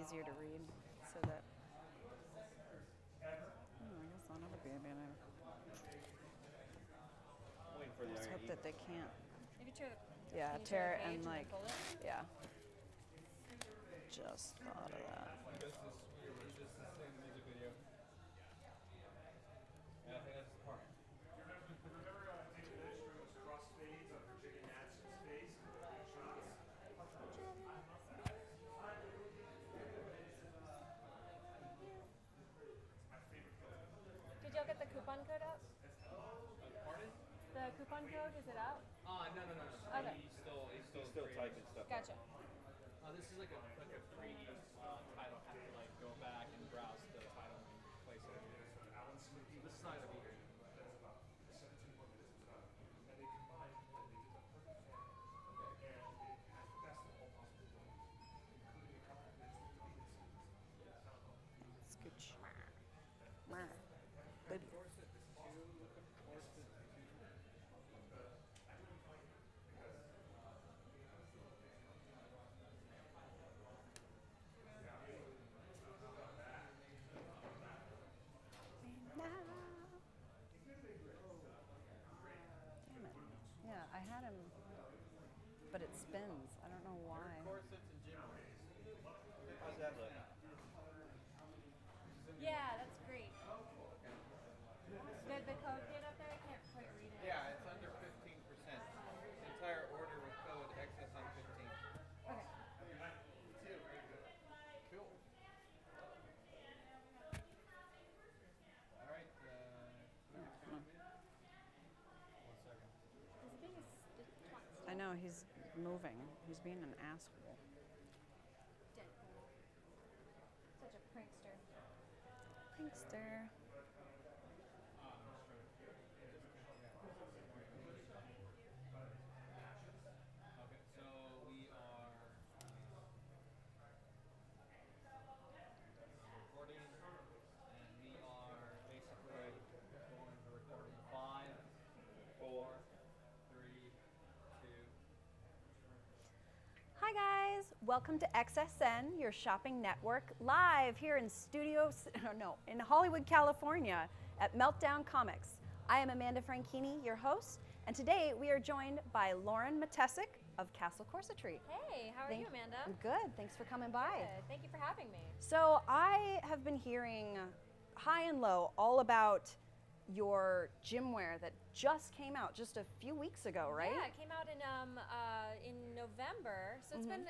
easier to read, so that. Oh, I guess I'll never be able to. Waiting for the Just iron hope that they can't. Maybe tear the Yeah, can you tear the it page and then like. fold it? Yeah. Just thought of that. I guess this is just the same music video. Yeah, I think that's the part. Remember, David Lynch doing those crossfades on Virginia Madsen's face and the big shots? My favorite film. Did y'all get the coupon code out? Pardon? The coupon code, is it out? No. Okay. He's still typing stuff. Gotcha. This is like a free title. I have to like go back and browse the title and place it. This side of here. That's about 17 more minutes. And they combined and they did the perfect film. And it has the best of all possible films, including a couple of minutes of deleted scenes. Scooch. Baby. Damn it. Yeah, I had him, but it spins. I don't know why. Corsets and gym How's that look? Yeah, that's great. Did the code get up there? I can't quite read it. Yeah, it's under 15%. The entire order with code excess on 15. Okay. Cool. All right. 1 second. He's being a twat. I know, he's moving. He's being an asshole. Deadpool. Such a prankster. Prankster. Okay, so we are recording, and we are basically going to record in 5, 4, 3, 2. Hi guys, welcome to XSN, your shopping network, live here in in Hollywood, California at Meltdown Comics. I am Amanda Franchini, your host, and today we are joined by Lauren Matesic of Castle Corsetry. Hey, how are you, Amanda? I'm good, thanks for coming by. Good. Thank you for having me. So I have been hearing high and low all about your gym wear that just came out just a few weeks ago, right? Yeah, it came out in November, so it's been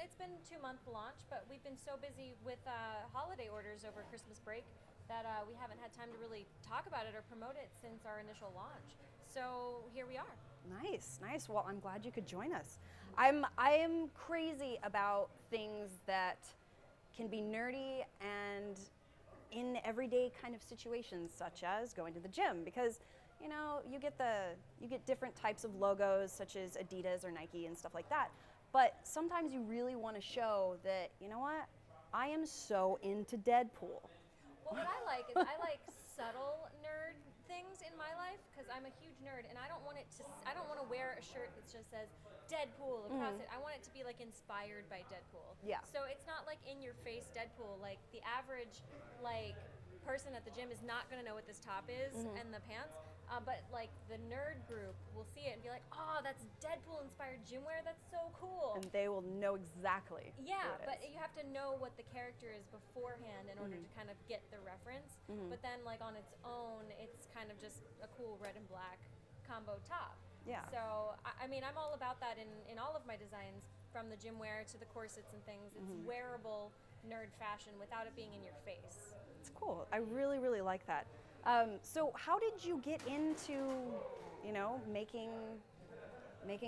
2-month launch. But we've been so busy with holiday orders over Christmas break that we haven't had time to really talk about it or promote it since our initial launch. So here we are. Nice. Well, I'm glad you could join us. I am crazy about things that can be nerdy and in everyday kind of situations, such as going to the gym, because you get different types of logos, such as Adidas or Nike and stuff like that. But sometimes you really want to show that, you know what, I am so into Deadpool. Well, what I like is I like subtle nerd things in my life because I'm a huge nerd, and I don't want to wear a shirt that just says Deadpool across it. I want it to be like inspired by Deadpool. Yeah. So it's not like in your face Deadpool. Like the average person at the gym is not going to know what this top is and the pants. But like the nerd group will see it and be like, oh, that's Deadpool inspired gym wear. That's so cool. And they will know exactly. Yeah, who it but is. you have to know what the character is beforehand in order to kind of get the reference. But then like on its own, it's kind of just a cool red and black combo top. Yeah. So, I mean, I'm all about that in all of my designs, from the gym wear to the corsets and things. It's wearable nerd fashion without it being in your face. It's cool. I really, really like that. So how did you get into, making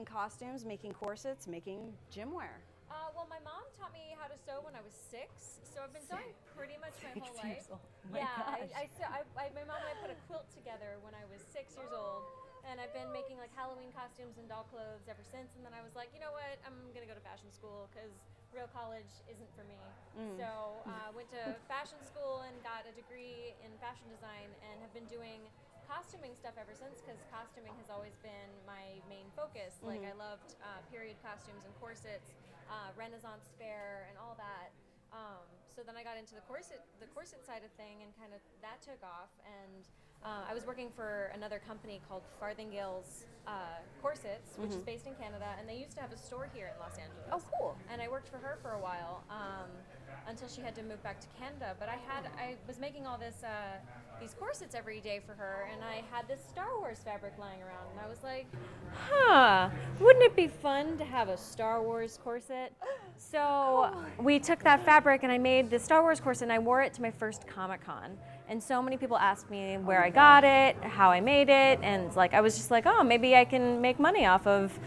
costumes, making corsets, making gym wear? Well, my mom taught me how to sew when I was 6, so I've been sewing pretty much my whole 6 life. years old. My Yeah, gosh. my mom and I put a quilt together when I was 6 years old, and I've been making like Halloween costumes and doll clothes ever since. And then I was like, you know what, I'm gonna go to fashion school because real college isn't for me. So went to fashion school and got a degree in fashion design, and have been doing costuming stuff ever since, because costuming has always been my main focus. Like I loved period costumes and corsets, Renaissance fair and all that. so then I got into the corset side of thing, and kind of that took off. And I was working for another company called Farthingale's Corsets, which is based in Canada, and they used to have a store here in Los Angeles. Oh, cool. And I worked for her for a while until she had to move back to Canada. But I was making all these corsets every day for her, and I had this Star Wars fabric lying around, and I was like, wouldn't it be fun to have a Star Wars corset? So we took that fabric and I made the Star Wars corset, and I wore it to my first Comic-Con. And so many people asked me where I got it, how I made it, and like I was just like, oh, maybe I can make money off of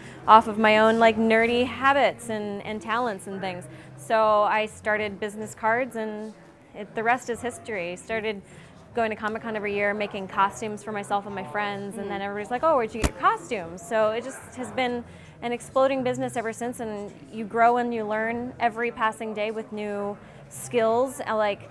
my own like nerdy habits and talents and things. So I started business cards, and the rest is history. Started going to Comic-Con every year, making costumes for myself and my friends, and then everybody's like, oh, where'd you get your costumes? So it just has been an exploding business ever since, and you grow and you learn every passing day with new skills. Like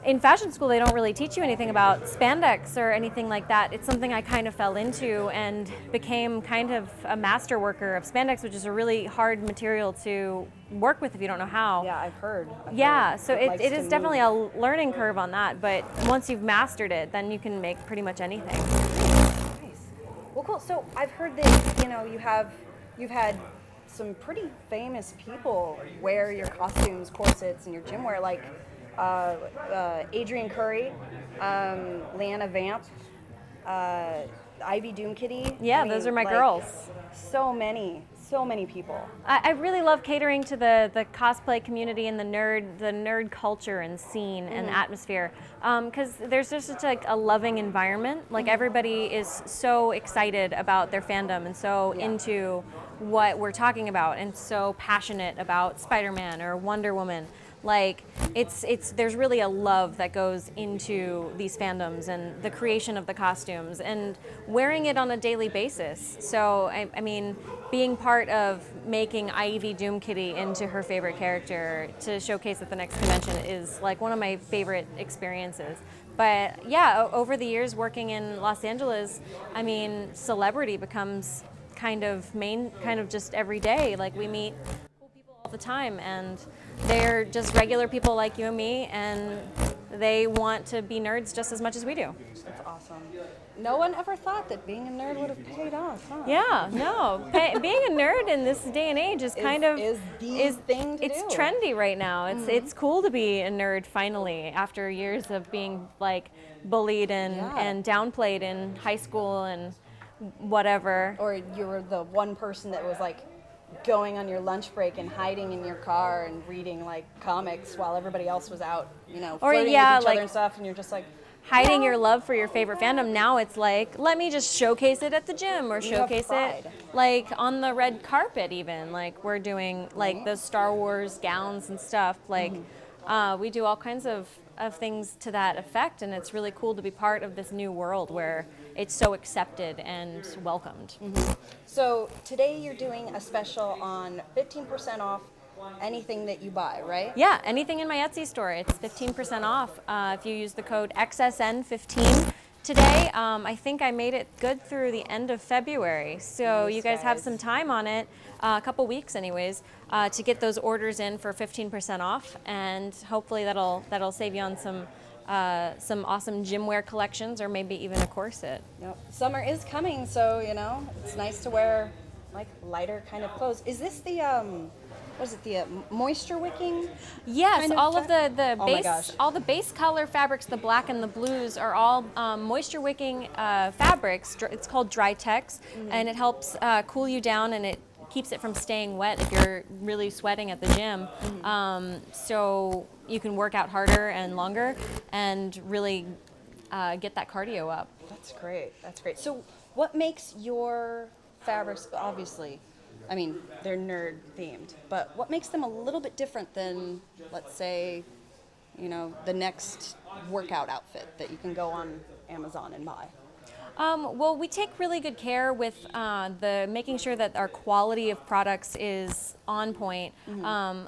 in fashion school, they don't really teach you anything about spandex or anything like that. It's something I kind of fell into and became kind of a master worker of spandex, which is a really hard material to work with if you don't know how. Yeah, I've heard. Yeah, so it likes is to definitely move. a learning curve on that, but once you've mastered it, then you can make pretty much anything. Nice. Well, cool. So I've heard that you've had some pretty famous people wear your costumes, corsets, and your gym wear, like Adrian Curry, Leanna Vamp, Ivy Doom Kitty. Yeah, I mean, those are my like, girls. So many people. I really love catering to the cosplay community and the nerd culture and scene and atmosphere, because there's just such like a loving environment. Like everybody is so excited about their fandom and so into what we're talking about and so passionate about Spider-Man or Wonder Woman. Like there's really a love that goes into these fandoms and the creation of the costumes and wearing it on a daily basis. So I mean, being part of making Ivy Doom Kitty into her favorite character to showcase at the next convention is like one of my favorite experiences. But yeah, over the years working in Los Angeles, I mean, celebrity becomes kind of just every day. Like we meet cool people all the time, and they're just regular people like you and me, and they want to be nerds just as much as we do. That's awesome. No one ever thought that being a nerd would have paid off, huh? Yeah, no. Being a nerd in this day and age is kind of is the thing to it's do. trendy right now. It's cool to be a nerd finally after years of being like bullied and downplayed in high school and whatever. Or you were the one person that was like going on your lunch break and hiding in your car and reading like comics while everybody else was out, flirting with each other and stuff, and you're just like hiding your love for your favorite fandom. Now it's like, let me just showcase it at the gym or showcase it like on the red carpet even. Like we're doing like the Star Wars gowns and stuff. Like we do all kinds of things to that effect, and it's really cool to be part of this new world where it's so accepted and welcomed. So today you're doing a special on 15% off anything that you buy, right? Yeah, anything in my Etsy store, it's 15% off if you use the code XSN15 today. I think I made it good through the end of February, so Nice, you guys have guys. some time on it, a couple weeks anyways, to get those orders in for 15% off, and hopefully that'll save you on some awesome gym wear collections or maybe even a corset. Yep. Summer is coming, so it's nice to wear like lighter kind of clothes. Is this the the moisture wicking? Yes, kind of all of the Oh my base, gosh. all the base color fabrics, the black and the blues, are all moisture wicking fabrics. It's called Dry Tex, and it helps cool you down, and it keeps it from staying wet if you're really sweating at the gym. So you can work out harder and longer, and really get that cardio up. That's great. That's great. So what makes your fabrics, obviously, I mean, they're nerd themed, but what makes them a little bit different than, let's say, the next workout outfit that you can go on Amazon and buy? Well, we take really good care with making sure that our quality of products is on point.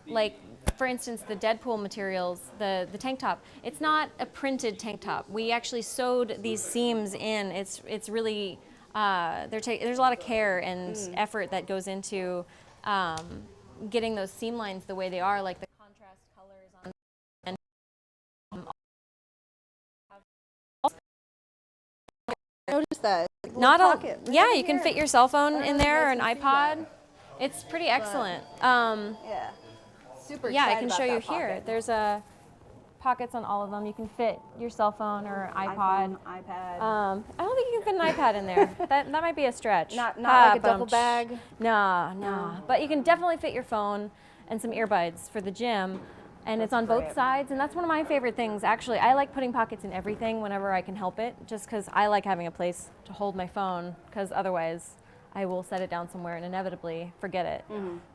Like, for instance, the Deadpool materials, the tank top, it's not a printed tank top. We actually sewed these seams in. It's really, there's a lot of care and effort that goes into getting those seam lines the way they are, like the that? It's like Not little a pocket right yeah. over You can here. fit your cell phone I don't in know if you there or guys an can see iPod. that, It's pretty excellent. Yeah. Super Yeah, I excited can about show you that here. pocket. There's pockets on all of them. You can fit your cell phone or iPod. iPhone, iPad. I don't think you can fit an iPad in there. That might be a stretch. Not like a duffel Bumch. bag? Nah. But you can definitely fit your phone and some earbuds for the gym. And it's on both great. sides, and that's one of my favorite things. Actually, I like putting pockets in everything whenever I can help it, just because I like having a place to hold my phone, because otherwise I will set it down somewhere and inevitably forget it.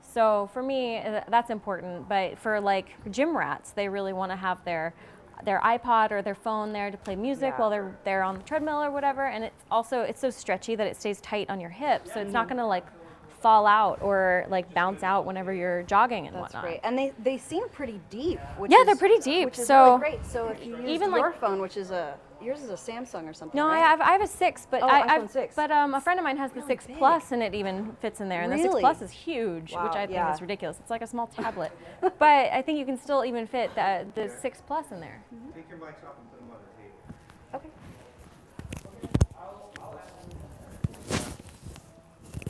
So for me, that's important. But for like gym rats, they really want to have their iPod or their phone there to play music Yeah. while they're on the treadmill or whatever. And it's so stretchy that it stays tight on your hip, so it's not going to like fall out or like bounce out whenever you're jogging and That's whatnot. great. And they seem pretty deep. Which Yeah, is, they're pretty deep, Which is so really great. So if you use even, your like- phone, which is yours is a Samsung or something, No, right? I have a 6, but Oh, iPhone 6. But a friend of mine has the Really 6 big. Plus, and it even fits in there. And the 6 Really? Plus is huge, Wow, which I think yeah. is ridiculous. It's like a small tablet, but I think you can still even fit the 6 Plus in there. Take your mics off and put them on the table. Okay.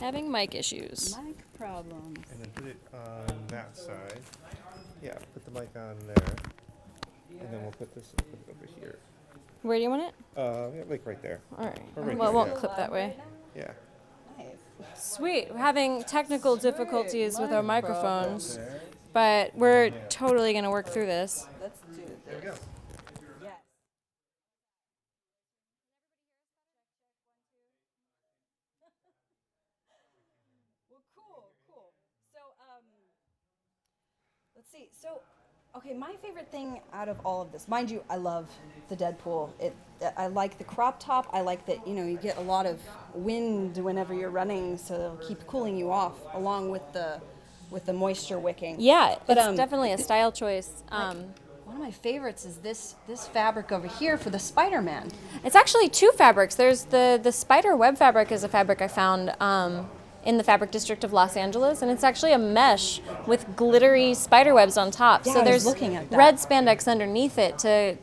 Having mic issues. Mic problems. And then put it on that side. Yeah, put the mic on there. And then we'll put it over here. Where do you want it? Yeah, like right there. All right. Or right Well, it here, won't yeah. clip that way. Yeah. Nice. Sweet. We're having technical difficulties with our mic microphones, There. but we're totally going to work through this. Let's do this. There we go. Yes. Well, cool. So, let's see. So, okay, my favorite thing out of all of this, mind you, I love the Deadpool. I like the crop top. I like that, you get a lot of wind whenever you're running, so it'll keep cooling you off, along with the moisture wicking. Yeah, But, it's definitely a style choice. One of my favorites is this fabric over here for the Spider-Man. It's actually 2 fabrics. There's the spider web fabric is a fabric I found in the fabric district of Los Angeles, and it's actually a mesh with glittery spider webs on top. Yeah, so I was there's looking at that. red spandex underneath it to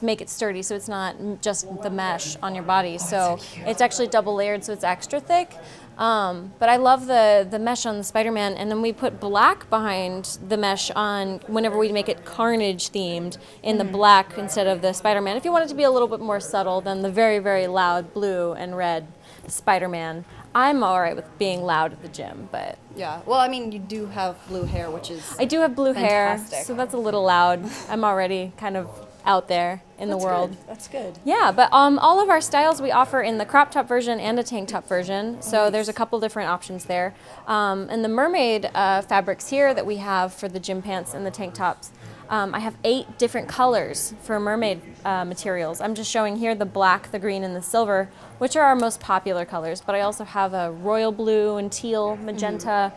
make it sturdy, so it's not just the mesh on your body. So it's actually double layered, so it's extra thick. But I love the mesh on the Spider-Man, and then we put black behind the mesh on whenever we make it Carnage themed in the black instead of the Spider-Man. If you want it to be a little bit more subtle than the very, very loud blue and red Spider-Man. I'm all right with being loud at the gym, but Yeah. Well, I mean, you do have blue hair, which is I do have blue Fantastic. hair, so that's a little loud. I'm already kind of out there in the world. Good. That's good. Yeah, but all of our styles we offer in the crop top version and a tank top version. So there's a couple different options there. And the mermaid fabrics here that we have for the gym pants and the tank tops, I have 8 different colors for mermaid materials. I'm just showing here the black, the green, and the silver, which are our most popular colors. But I also have a royal blue and teal, magenta,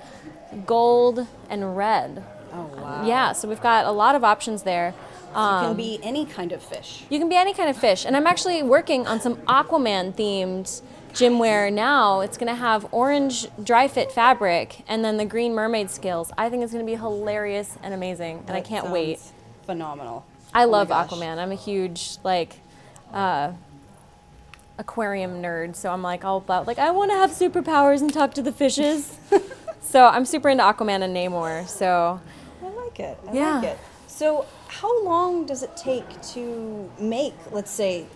gold, and red. Oh, wow. Yeah, so we've got a lot of options there. You can be any kind of fish. You can be any kind of fish. And I'm actually working on some Aquaman themed gym wear now. It's going to have orange dry fit fabric and then the green mermaid scales. I think it's going to be hilarious and amazing, and I That can't wait. sounds Phenomenal. I Oh my love gosh. Aquaman. I'm a huge aquarium nerd, so I'm like all about I want to have superpowers and talk to the fishes. So I'm super into Aquaman and Namor. So I like it. I Yeah. like it. So, how long does it take to make, let's say,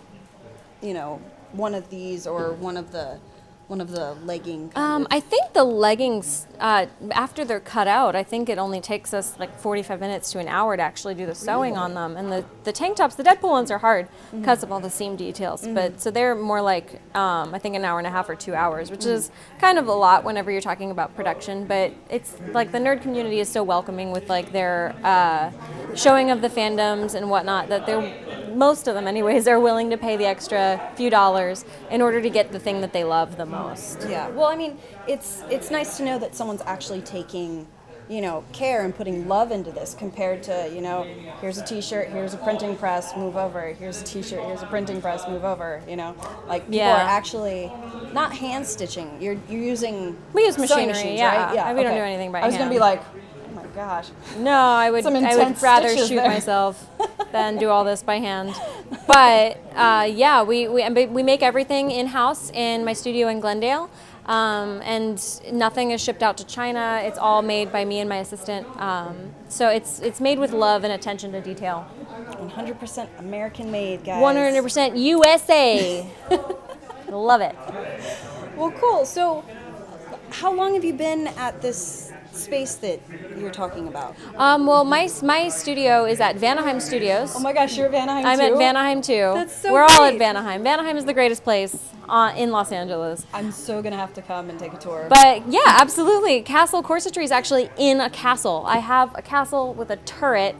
one of these or one of the legging? Kind of? I think the leggings, after they're cut out, I think it only takes us like 45 minutes to an hour to actually do the sewing on them. And the tank tops, the Deadpool ones are hard because of all the seam details. But so they're more like, I think an hour and a half or 2 hours, which is kind of a lot whenever you're talking about production. But it's like the nerd community is so welcoming with like their showing of the fandoms and whatnot that most of them anyways are willing to pay the extra few dollars in order to get the thing that they love the most. Yeah. Well, I mean, it's nice to know that someone's actually taking, care and putting love into this compared to, here's a T-shirt, here's a printing press, move over. Here's a T-shirt, here's a printing press, move over. Like people Yeah. are actually not hand stitching. You're using We use sewing machinery, machines, yeah. right? Yeah. We don't okay. do anything by I was gonna hand. be like, oh my gosh. No, I would Some I would intense rather stitches shoot there. myself than do all this by hand. But yeah, we make everything in house in my studio in Glendale, and nothing is shipped out to China. It's all made by me and my assistant. So it's made with love and attention to detail. 100% American made, guys. 100% USA. Love it. Well, cool. So, how long have you been at this space that you're talking about? Well, my studio is at Vanaheim Studios. Oh my gosh, you're at Vanaheim I'm too? at Vanaheim too. That's so We're all at great. Vanaheim. Vanaheim is the greatest place in Los Angeles. I'm so gonna have to come and take a tour. But yeah, absolutely. Castle Corsetry is actually in a castle. I have a castle with a turret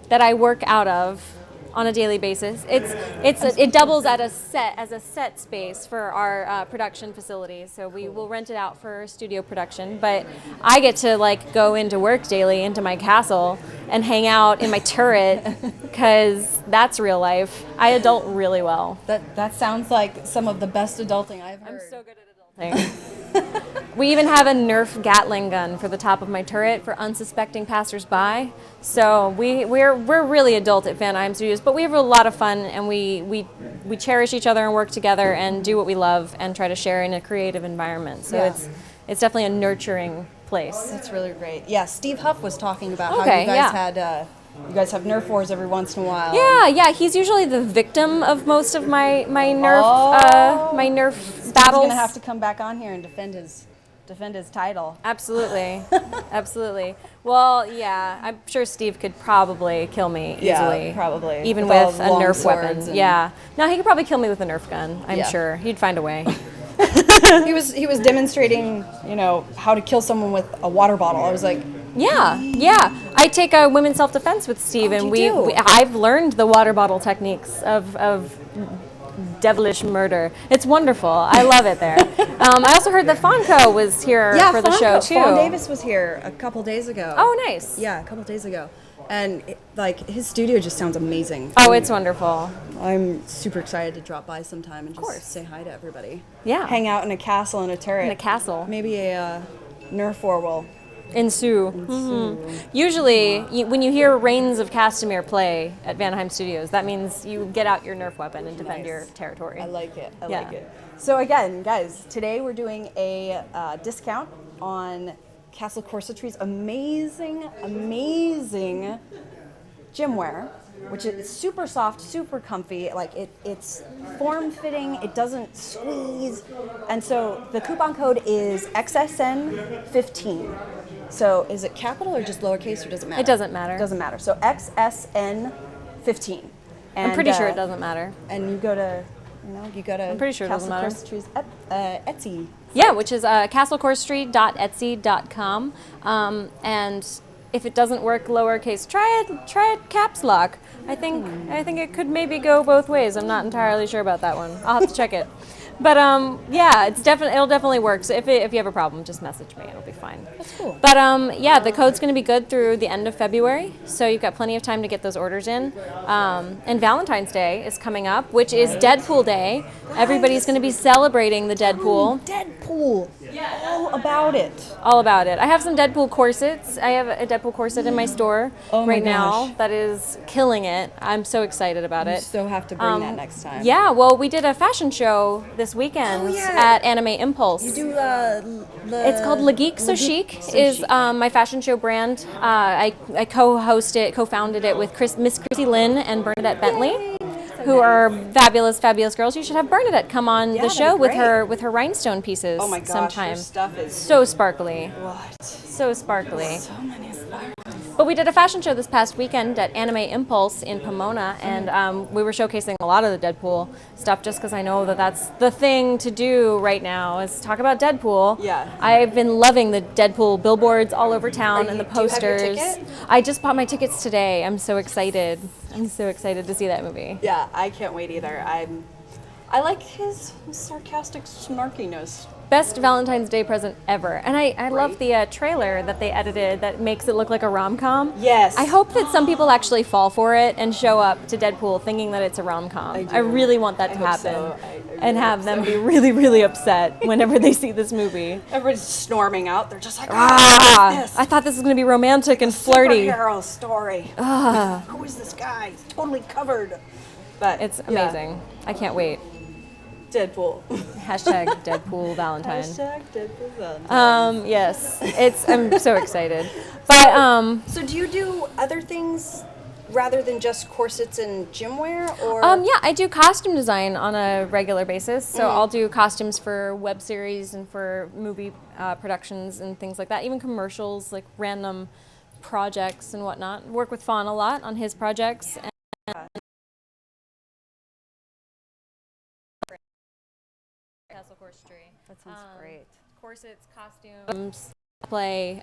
that I work out of on a daily basis. It doubles as a set space for our production facility. So we will rent it out for studio production. But I get to like go into work daily into my castle and hang out in my turret because that's real life. I adult really well. That sounds like some of the best adulting I've heard. I'm so good at adulting. We even have a Nerf Gatling gun for the top of my turret for unsuspecting passersby. So we're really adult at Vanaheim Studios, but we have a lot of fun, and we cherish each other and work together and do what we love and try to share in a creative environment. So Yeah. it's definitely a nurturing place. That's really great. Yeah, Steve Huff was talking about how Okay, you guys yeah. had you guys have Nerf wars every once in a while. Yeah. He's usually the victim of most of my Nerf my Nerf Steve's battles. gonna have to come back on here and defend his title. Absolutely, absolutely. Well, yeah, I'm sure Steve could probably kill me easily. Yeah, probably. Even With all with a long Nerf weapon. swords and- Yeah. No, he could probably kill me with a Nerf gun. I'm Yeah. sure he'd find a way. He was demonstrating, how to kill someone with a water bottle. I was like, Yeah. I take a women's self-defense with Steve, and you do? I've learned the water bottle techniques of devilish murder. It's wonderful. I love it there. I also heard that Fonco was here for the show too. Fawn Davis was here a couple days ago. Oh, nice. Yeah, a couple days ago. And his studio just sounds amazing. Oh, it's wonderful. I'm super excited to drop by sometime and course. just say hi to everybody. Yeah. Hang out in a castle and a turret. In a castle. Maybe a Nerf war will Ensue. Usually, when you hear Reigns of Castamere play at Vanaheim Studios, that means you get out your Nerf weapon and defend Nice. your territory. I like it. I Yeah. like it. So again, guys, today we're doing a discount on Castle Corsetry's amazing gymwear, which is super soft, super comfy. Like it's form-fitting. It doesn't squeeze. And so the coupon code is XSN15. So is it capital or just lowercase, or does it matter? It doesn't matter. It doesn't matter. So XSN15. I'm pretty sure it doesn't matter. And you go to, I'm pretty sure it doesn't matter. Castle Corsetry's Etsy. Yeah, which is castlecorsetry.etsy.com. And if it doesn't work lowercase, try it caps lock. I think it could maybe go both ways. I'm not entirely sure about that one. I'll have to check it. But yeah, it'll definitely work. So if you have a problem, just message me. It'll be fine. That's cool. But yeah, the code's going to be good through the end of February, so you've got plenty of time to get those orders in. And Valentine's Day is coming up, which is Deadpool Day. Everybody's going to be celebrating the Deadpool. Deadpool. All about it. All about it. I have some Deadpool corsets. I have a Deadpool corset in my store Oh my right now gosh. that is killing it. I'm so excited about You it. so have to bring that next time. Yeah, well, we did a fashion show this weekend Oh, yeah. at Anime Impulse. You do It's called Le Geek So Chic. Is my fashion show brand. I co-founded it with Miss Chrissy Lynn and Bernadette Bentley, who are fabulous girls. You should have Bernadette come on Yeah, the that'd show be with great. her rhinestone pieces Oh my gosh, sometime. your stuff is So sparkly, what? so sparkly. So many sparkles. But we did a fashion show this past weekend at Anime Impulse in Pomona, and we were showcasing a lot of the Deadpool stuff just because I know that that's the thing to do right now is talk about Deadpool. Yeah. I've been loving the Deadpool billboards all over town and the do you have your posters. ticket? I just bought my tickets today. I'm so excited. I'm so excited to see that movie. Yeah, I can't wait either. I like his sarcastic snarkiness. best Valentine's Day present ever. And I love the trailer that they edited that makes it look like a rom-com. Yes. I hope that some people actually fall for it and show up to Deadpool thinking that it's a rom-com. I really want that to happen. so. I And really have hope them so. be really, really upset whenever they see this movie. Everybody's storming out. They're just like, Ah, I thought this was going to be romantic and flirty. Superhero story. Who is this guy? He's totally covered. But It's yeah. amazing. I can't wait. Deadpool. Hashtag Deadpool Valentine. Hashtag Deadpool Valentine. Yes, I'm so excited. But So do you do other things rather than just corsets and gym wear, or? yeah, I do costume design on a regular basis. So I'll do costumes for web series and for movie productions and things like that. Even commercials, like random projects and whatnot. Work with Fawn a lot on his projects. Castle Corsetry. That sounds great. Corsets, costumes, play.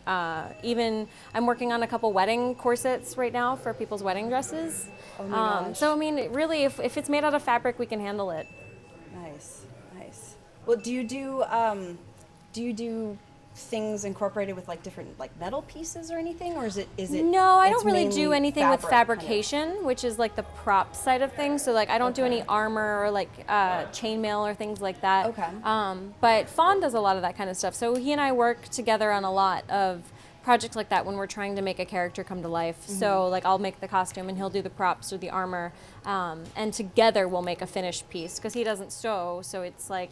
Even I'm working on a couple wedding corsets right now for people's wedding dresses. Oh my gosh. So I mean, really, if it's made out of fabric, we can handle it. Nice, nice. Well, do you do things incorporated with like different like metal pieces or anything, or is it? No, I it's don't really mainly do anything with fabric kind of? fabrication, which is like the prop side of things. So like I don't do any armor or like chainmail or things like that. Okay. But Fawn does a lot of that kind of stuff. So he and I work together on a lot of projects like that when we're trying to make a character come to life. So like I'll make the costume and he'll do the props or the armor, and together we'll make a finished piece because he doesn't sew. So it's like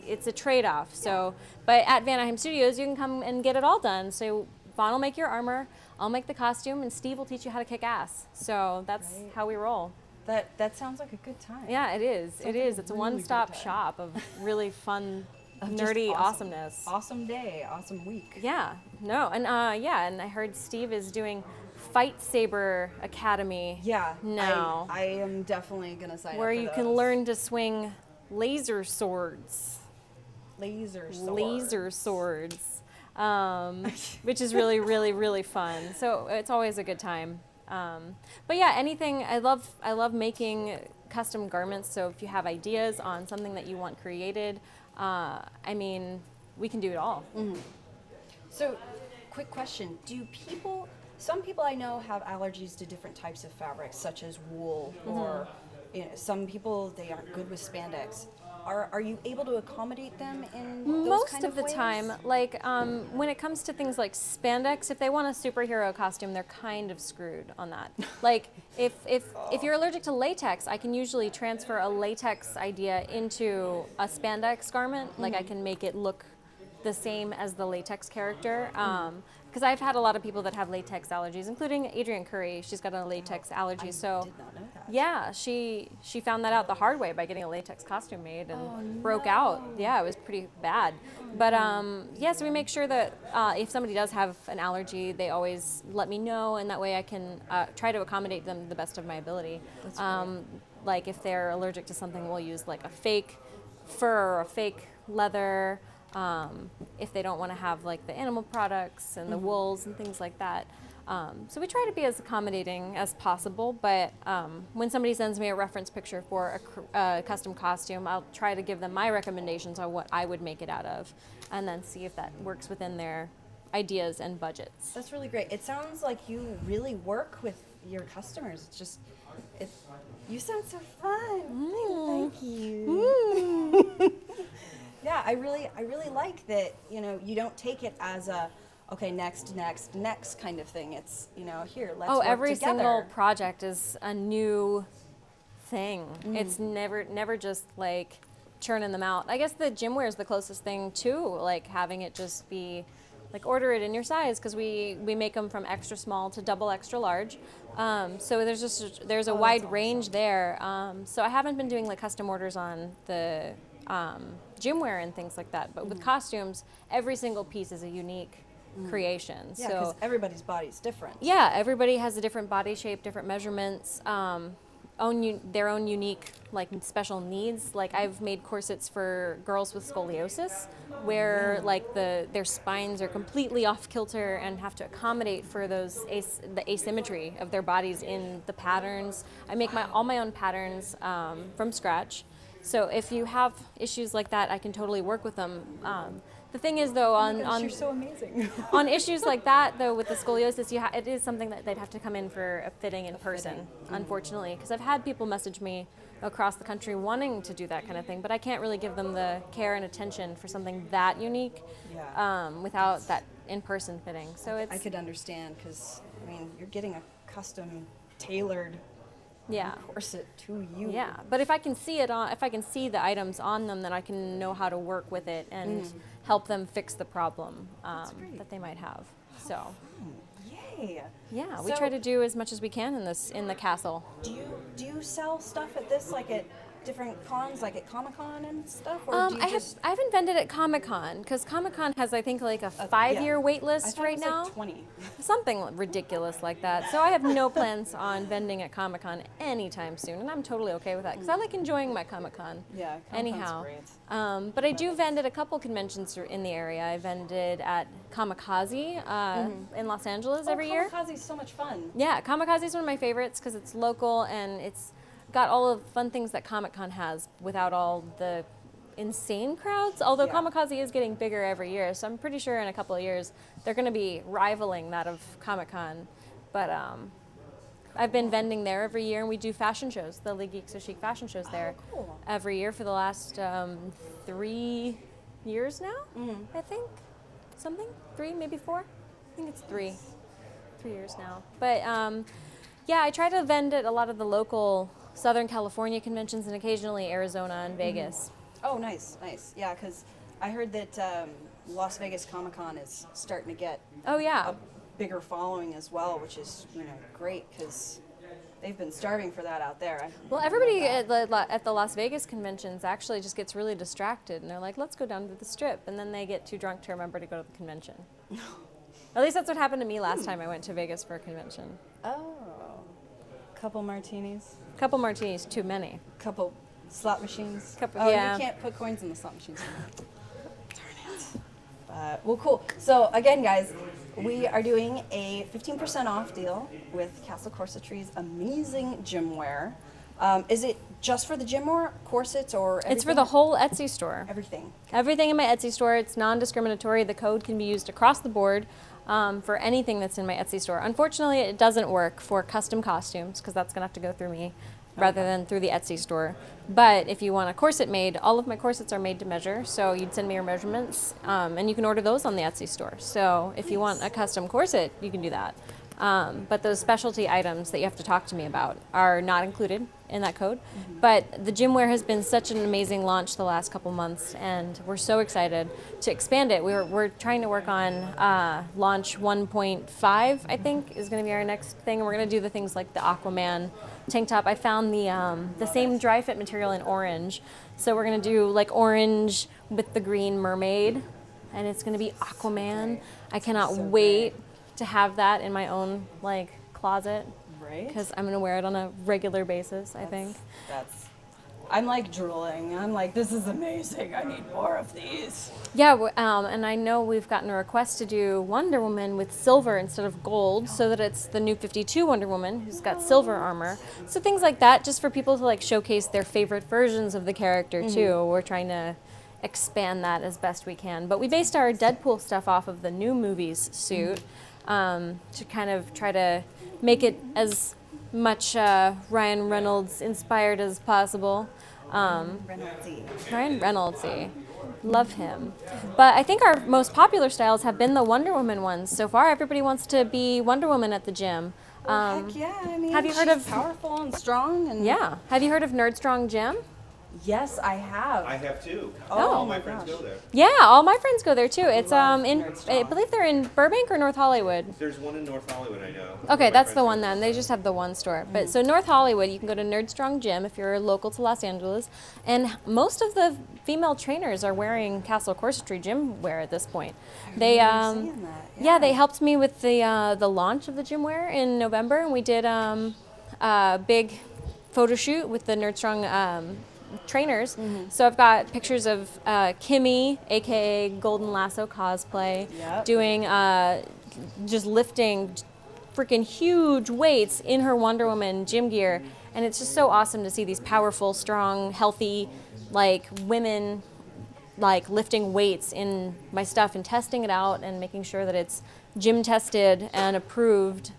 it's a trade-off. So, but at Vanaheim Studios, you can come and get it all done. So Vaughn will make your armor, I'll make the costume, and Steve will teach you how to kick ass. So that's how we roll. That sounds like a good time. Yeah, it is. It is. It's a really good one-stop time. shop of really fun, Of just nerdy awesome. awesomeness. Awesome day, awesome week. Yeah, no, and and I heard Steve is doing Fight Saber Academy. Yeah. Now, I am definitely gonna sign where up for you those. can learn to swing laser swords. laser Swords, which is really, really, really fun. So it's always a good time. But yeah, anything. I love making custom garments. So if you have ideas on something that you want created, I mean, we can do it all. So, quick question: some people I know have allergies to different types of fabrics, such as wool, or some people they aren't good with spandex. Are you able to accommodate them in those Most kind of the ways? time, like when it comes to things like spandex, if they want a superhero costume, they're kind of screwed on that. Like if you're allergic to latex, I can usually transfer a latex idea into a spandex garment. Like I can make it look the same as the latex character. Because I've had a lot of people that have latex allergies, including Adrienne Curry. She's got a latex allergy. So Did not know that. yeah, she found that out the hard way by getting a latex costume made and broke out. Yeah, it was pretty bad. But yeah, so we make sure that if somebody does have an allergy, they always let me know, and that way I can try to accommodate them the best of my ability. Like if they're allergic to something, we'll use like a fake fur or a fake leather. If they don't want to have like the animal products and the wools and things like that. So we try to be as accommodating as possible, but when somebody sends me a reference picture for a custom costume, I'll try to give them my recommendations on what I would make it out of, and then see if that works within their ideas and budgets. That's really great. It sounds like you really work with your customers. It's just, you sound so fun. Thank you. Yeah, I really like that. You don't take it as a okay, next kind of thing. It's here. Let's work every together. single project is a new thing. It's never just like churning them out. I guess the gym wear is the closest thing too, like having it just be like order it in your size, because we make them from extra small to double extra large. So there's a wide range there. So I haven't been doing like custom orders on the gym wear and things like that, but with costumes, every single piece is a unique creation. Yeah, because So everybody's body's different. yeah, everybody has a different body shape, different measurements, their own unique like special needs. Like I've made corsets for girls with scoliosis, where like their spines are completely off kilter and have to accommodate for those the asymmetry of their bodies in the patterns. I make all my own patterns from scratch, So if you have issues like that, I can totally work with them. The thing is, though, You're so amazing. on issues like that, though, with the scoliosis, it is something that they'd have to come in for a fitting in person, unfortunately, because I've had people message me across the country wanting to do that kind of thing, but I can't really give them the care and attention for something that unique without that in-person fitting. So I could understand, because I mean, you're getting a custom tailored corset to you. Yeah, but if I can see if I can see the items on them, then I can know how to work with it and help them fix the problem that they might have. So, Yay! yeah, we try to do as much as we can in the castle. Do you sell stuff at this, like at different cons, like at Comic-Con and stuff? Or do you I haven't vended at Comic-Con because Comic-Con has, I think, like a 5-year wait list right it was now. like 20. Something ridiculous like that. So I have no plans on vending at Comic-Con anytime soon, and I'm totally okay with that because I like enjoying my Comic-Con. Yeah, Comic-Con's anyhow. great. But I do vend at a couple conventions in the area. I vended at Kamikaze in Los Angeles every year. Kamikaze's so much fun. Yeah, Kamikaze is one of my favorites because it's local and it's got all of the fun things that Comic-Con has without all the insane crowds. Although Kamikaze is getting bigger every year, so I'm pretty sure in a couple of years they're going to be rivaling that of Comic-Con. But I've been vending there every year, and we do fashion shows, the League Geeks of Chic fashion shows there every year for the last 3 years now, I think. Something? 3, maybe 4? I think it's 3. 3 years now. But yeah, I try to vend at a lot of the local Southern California conventions and occasionally Arizona and Vegas. Oh, nice. Yeah, because I heard that Las Vegas Comic-Con is starting to get Oh, yeah. a bigger following as well, which is great because they've been starving for that out there. Well, everybody at the Las Vegas conventions actually just gets really distracted, and they're like, let's go down to the Strip, and then they get too drunk to remember to go to the convention. At least that's what happened to me last time I went to Vegas for a convention. Oh, couple martinis, Couple martinis, too many. couple slot machines. Yeah. You can't put coins in the slot machines. Darn it. Well, cool. So again, guys, we are doing a 15% off deal with Castle Corsetry's amazing gym wear. Is it just for the gym wear, corsets, or everything? It's for the whole Etsy store. Everything. Everything in my Etsy store. It's non-discriminatory. The code can be used across the board for anything that's in my Etsy store. Unfortunately, it doesn't work for custom costumes because that's going to have to go through me rather than through the Etsy store. But if you want a corset made, all of my corsets are made to measure. So you'd send me your measurements, and you can order those on the Etsy store. So if you want a custom corset, you can do that. But those specialty items that you have to talk to me about are not included in that code. But the gym wear has been such an amazing launch the last couple months, and we're so excited to expand it. We're trying to work on launch 1.5, I think, is going to be our next thing. We're going to do the things like the Aquaman tank top. I found the same dry fit material in orange. So we're going to do like orange with the green mermaid, and it's going to be Aquaman. I cannot wait to have that in my own like closet. Right. Because I'm going to wear it on a regular basis, I think. I'm like drooling. I'm like, this is amazing. I need more of these. Yeah, and I know we've gotten a request to do Wonder Woman with silver instead of gold, so that it's the new 52 Wonder Woman who's got silver armor. So things like that, just for people to like showcase their favorite versions of the character too. We're trying to expand that as best we can. But we based our Deadpool stuff off of the new movie's suit to kind of try to make it as much Ryan Reynolds inspired as possible. Ryan Reynolds-y. Love him. But I think our most popular styles have been the Wonder Woman ones. So far, everybody wants to be Wonder Woman at the gym. Heck yeah, I mean, have you heard she's of powerful and strong? And Yeah. Have you heard of Nerd Strong Gym? Yes, I have. I have too. Oh, All my my friends gosh. go there. Yeah, all my friends go there too. It's love in Nerd Strong. I believe they're in Burbank or North Hollywood. There's one in North Hollywood, I know. Okay, My that's the friends one go. then. They just have the one store. But so North Hollywood, you can go to Nerd Strong Gym if you're local to Los Angeles. And most of the female trainers are wearing Castle Corsetry gym wear at this point. They Seeing that, yeah, they helped me with the launch of the gym wear in November, and we did a big photo shoot with the Nerd Strong trainers. So I've got pictures of Kimmy, aka Golden Lasso cosplay, Yep. doing just lifting freaking huge weights in her Wonder Woman gym gear, and it's just so awesome to see these powerful, strong, healthy, like women, like lifting weights in my stuff and testing it out and making sure that it's gym tested and approved.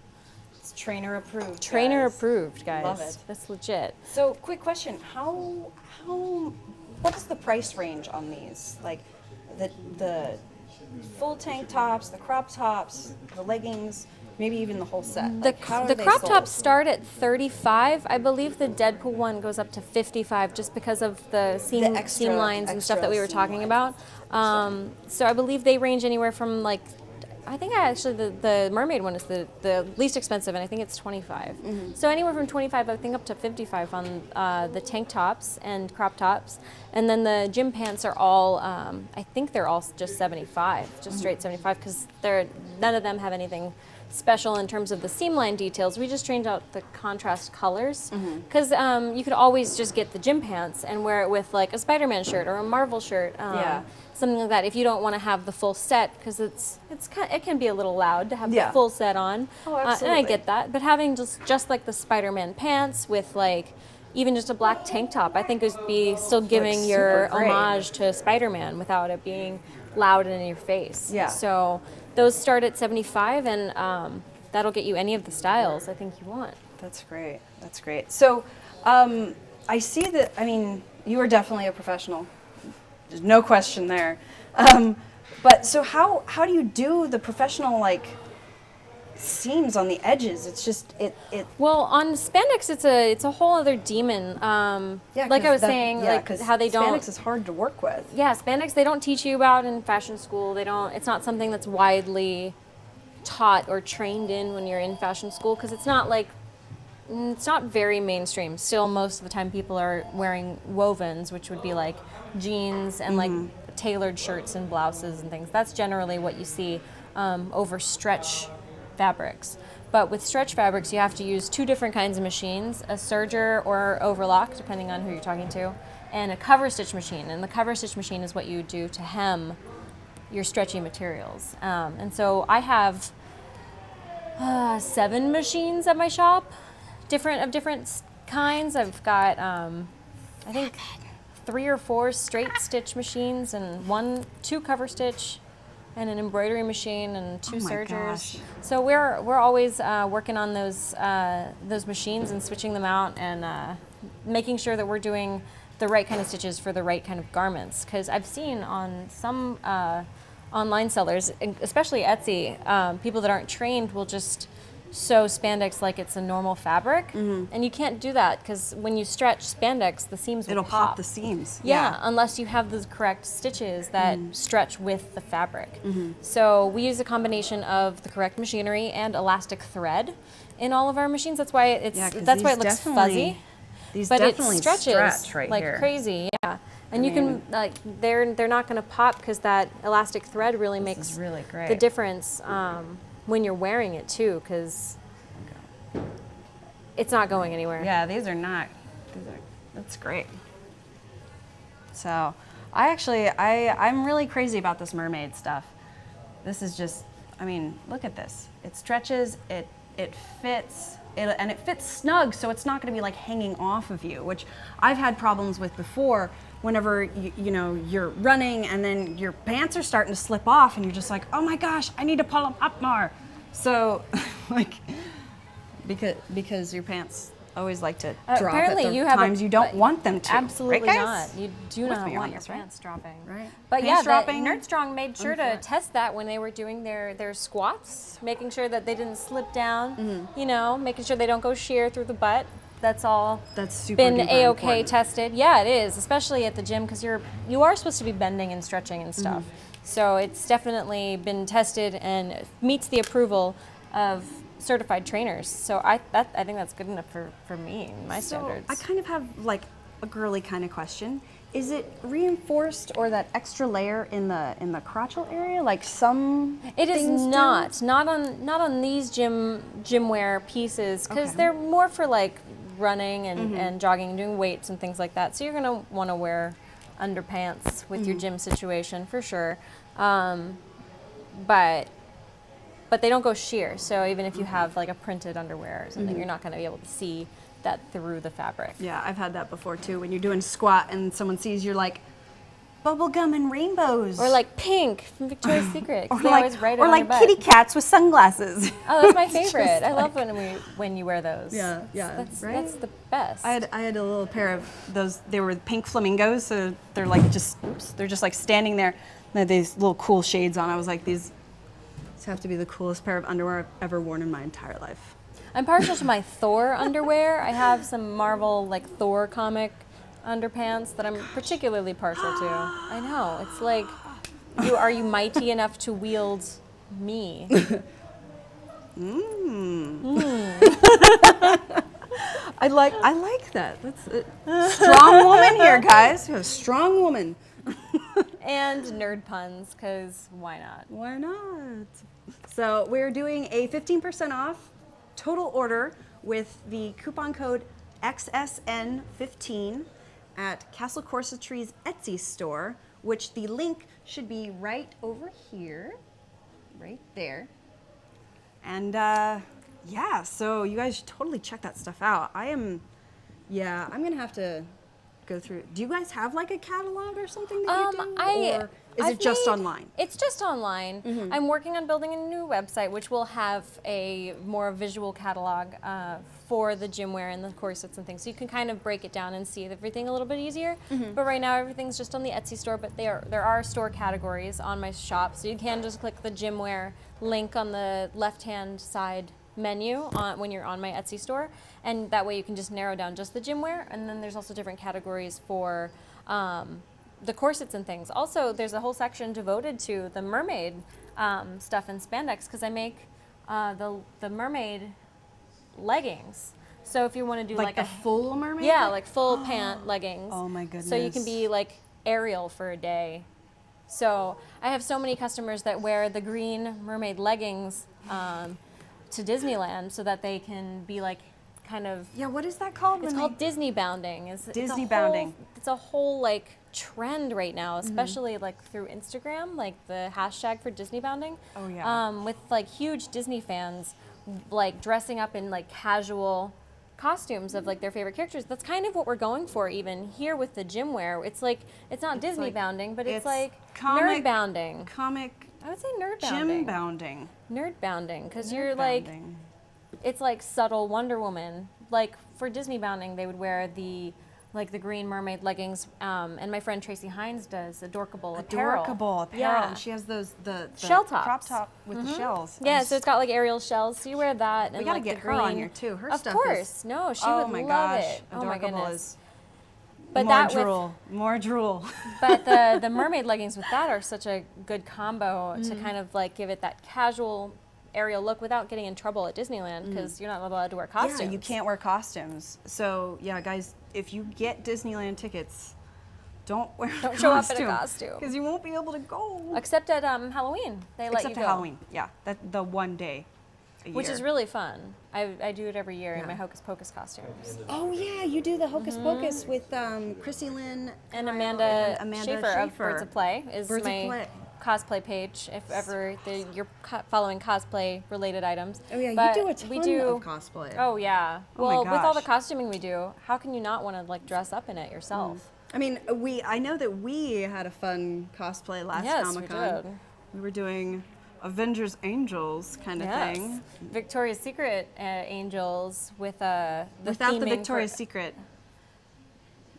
It's trainer approved. Trainer guys. approved, guys. Love it. That's legit. So, quick question: what is the price range on these? Like, the full tank tops, the crop tops, the leggings, maybe even the whole set. The, Like, how are the they crop sold? tops start at 35. I believe the Deadpool one goes up to 55 just because of the seam extra- lines and stuff that we were extra talking seam about. So I believe they range anywhere from like, I think the mermaid one is the least expensive, and I think it's 25. So anywhere from 25, I think, up to 55 on the tank tops and crop tops. And then the gym pants are all, I think they're all just 75, just straight 75, because none of them have anything special in terms of the seam line details. We just changed out the contrast colors, because you could always just get the gym pants and wear it with like a Spider-Man shirt or a Marvel shirt, something like that. If you don't want to have the full set, because it can be a little loud to have the full set on. Oh, And I absolutely. get that, but having just like the Spider-Man pants with like even just a black tank top, I think would be still giving your super great. homage to Spider-Man without it being loud and in your face. Yeah. So those start at 75, and that'll get you any of the styles I think you want. That's great. That's great. So, I see that. I mean, you are definitely a professional. There's no question there. But so how do you do the professional like seams on the edges? It's just it. Well, on spandex, it's a whole other demon. Like I was saying, like 'cause how they don't. Spandex is hard to work with. Yeah, spandex they don't teach you about in fashion school. They don't. It's not something that's widely taught or trained in when you're in fashion school, because it's not like it's not very mainstream. Still, most of the time people are wearing wovens, which would be like jeans and like tailored shirts and blouses and things. That's generally what you see over stretch fabrics. But with stretch fabrics, you have to use two different kinds of machines: a serger or overlock, depending on who you're talking to, and a cover stitch machine. And the cover stitch machine is what you do to hem your stretchy materials. And so I have 7 machines at my shop, different kinds. I've got I think 3 or 4 straight stitch machines and 2 cover stitch, and an embroidery machine and 2 Oh my sergers. gosh. So we're always working on those machines and switching them out and making sure that we're doing the right kind of stitches for the right kind of garments. Because I've seen on some online sellers, especially Etsy, people that aren't trained will just sew spandex like it's a normal fabric, and you can't do that because when you stretch spandex, the seams will It'll pop the seams. Yeah, unless you have the correct stitches that stretch with the fabric. So we use a combination of the correct machinery and elastic thread in all of our machines. That's why it looks fuzzy. These But it definitely stretches stretch right like here. crazy, yeah. And you can like they're not going to pop because that elastic thread really makes is really great. the difference when you're wearing it too, because it's not going anywhere. Yeah, these are not. That's great. So, I'm really crazy about this mermaid stuff. This is just, I mean, look at this. It stretches, it fits, and it fits snug, so it's not going to be like hanging off of you, which I've had problems with before. Whenever you're running and then your pants are starting to slip off, and you're just like, oh my gosh, I need to pull them up more. So, like, because your pants always like to drop apparently at the you have times you don't want them to. Absolutely right, guys? not. You do With not me on want your this, right? pants dropping. Right. But Pants yeah, dropping, Nerdstrong made sure I'm for to it. test that when they were doing their squats, making sure that they didn't slip down, making sure they don't go sheer through the butt. That's all That's super been duper A-OK important. tested. Yeah, it is, especially at the gym, because you are supposed to be bending and stretching and stuff. So it's definitely been tested and meets the approval of certified trainers. So I think that's good enough for me and my standards. I kind of have like a girly kind of question. Is it reinforced or that extra layer in the crotchal area like some It is things do? not on these gym wear pieces, because Okay. they're more for like running and jogging and doing weights and things like that. So you're gonna want to wear underpants with your gym situation for sure. But but they don't go sheer. So even if you have like a printed underwear or something, you're not going to be able to see that through the fabric. Yeah, I've had that before too. When you're doing squat and someone sees you're like, bubblegum and rainbows. Or like pink from Victoria's Secret. 'Cause Or they like, always write it or on like their kitty butt. cats with sunglasses. Oh, that's my It's just favorite. I love like- when you wear those. Yeah, yeah, That's, right? that's the best. I had a little pair of those. They were pink flamingos, so they're like they're just like standing there. They had these little cool shades on. I was like, these have to be the coolest pair of underwear I've ever worn in my entire life. I'm partial to my Thor underwear. I have some Marvel like Thor comic underpants that I'm particularly partial to. I know. It's like, are you mighty enough to wield me? I like that. That's a strong woman here, guys. A strong woman. And nerd puns, because why not? Why not? So we're doing a 15% off total order with the coupon code XSN15 at Castle Corsetry's Etsy store, which the link should be right over here, right there. And yeah, so you guys should totally check that stuff out. I'm gonna have to go through. Do you guys have like a catalog or something that you do? Or is it just online? It's just online. I'm working on building a new website, which will have a more visual catalog for the gym wear and the corsets and things. So you can kind of break it down and see everything a little bit easier. But right now, everything's just on the Etsy store. But there are store categories on my shop, so you can just click the gym wear link on the left-hand side menu when you're on my Etsy store, and that way you can just narrow down just the gym wear. And then there's also different categories for the corsets and things. Also, there's a whole section devoted to the mermaid stuff and spandex, because I make the mermaid leggings. So if you want to do like the full mermaid? yeah, like full pant leggings. Oh my goodness. So you can be like Ariel for a day. So I have so many customers that wear the green mermaid leggings to Disneyland so that they can be like kind of. Yeah, what is that called? It's called Disney bounding. Disney bounding. It's a whole like trend right now, especially like through Instagram, like the hashtag for Disney bounding. Oh yeah. With like huge Disney fans, like dressing up in like casual costumes of like their favorite characters. That's kind of what we're going for even here with the gym wear. It's like, it's not Disney like- bounding, but it's it's like comic- nerd bounding. Comic I would say nerd bounding. gym bounding. Nerd bounding, because Nerd you're like, bounding. it's like subtle Wonder Woman. Like for Disney bounding, they would wear the green mermaid leggings, and my friend Tracy Hines does Adorkable apparel. Adorkable apparel. Yeah. And she has those the Shell tops. crop top with the shells. Yeah, so it's got like Ariel shells. So you wear that, and we gotta like get the her green. on here too. Her Of stuff course, is. no, she Oh would my love gosh, it. Oh my Adorkable goodness. is But more that with drool, more drool. But the mermaid leggings with that are such a good combo to kind of like give it that casual Ariel look without getting in trouble at Disneyland, because you're not allowed to wear costumes. Yeah, you can't wear costumes. So yeah, guys, if you get Disneyland tickets, don't wear Don't a show up in costume, a costume. because you won't be able to go. Except at Halloween, they let Except you for go. Halloween, yeah, that the one day a Which year. is really fun. I do it every year in Yeah. my Hocus Pocus costumes. Oh yeah, you do the Hocus Pocus with Chrissy Lynn And Kyle Amanda, and Schaefer of Birds of Play is Birds of my Play. cosplay page. If ever you're following cosplay related items. Oh yeah, But you do a ton we do, of cosplay. Oh yeah. Oh my Well, with all the gosh. costuming we do, how can you not want to like dress up in it yourself? I mean, I know that we had a fun cosplay last Yes, we Comic-Con. did. We were doing Avengers Angels kind of Yes. thing. Victoria's Secret angels with the Without the theming Victoria's for, Secret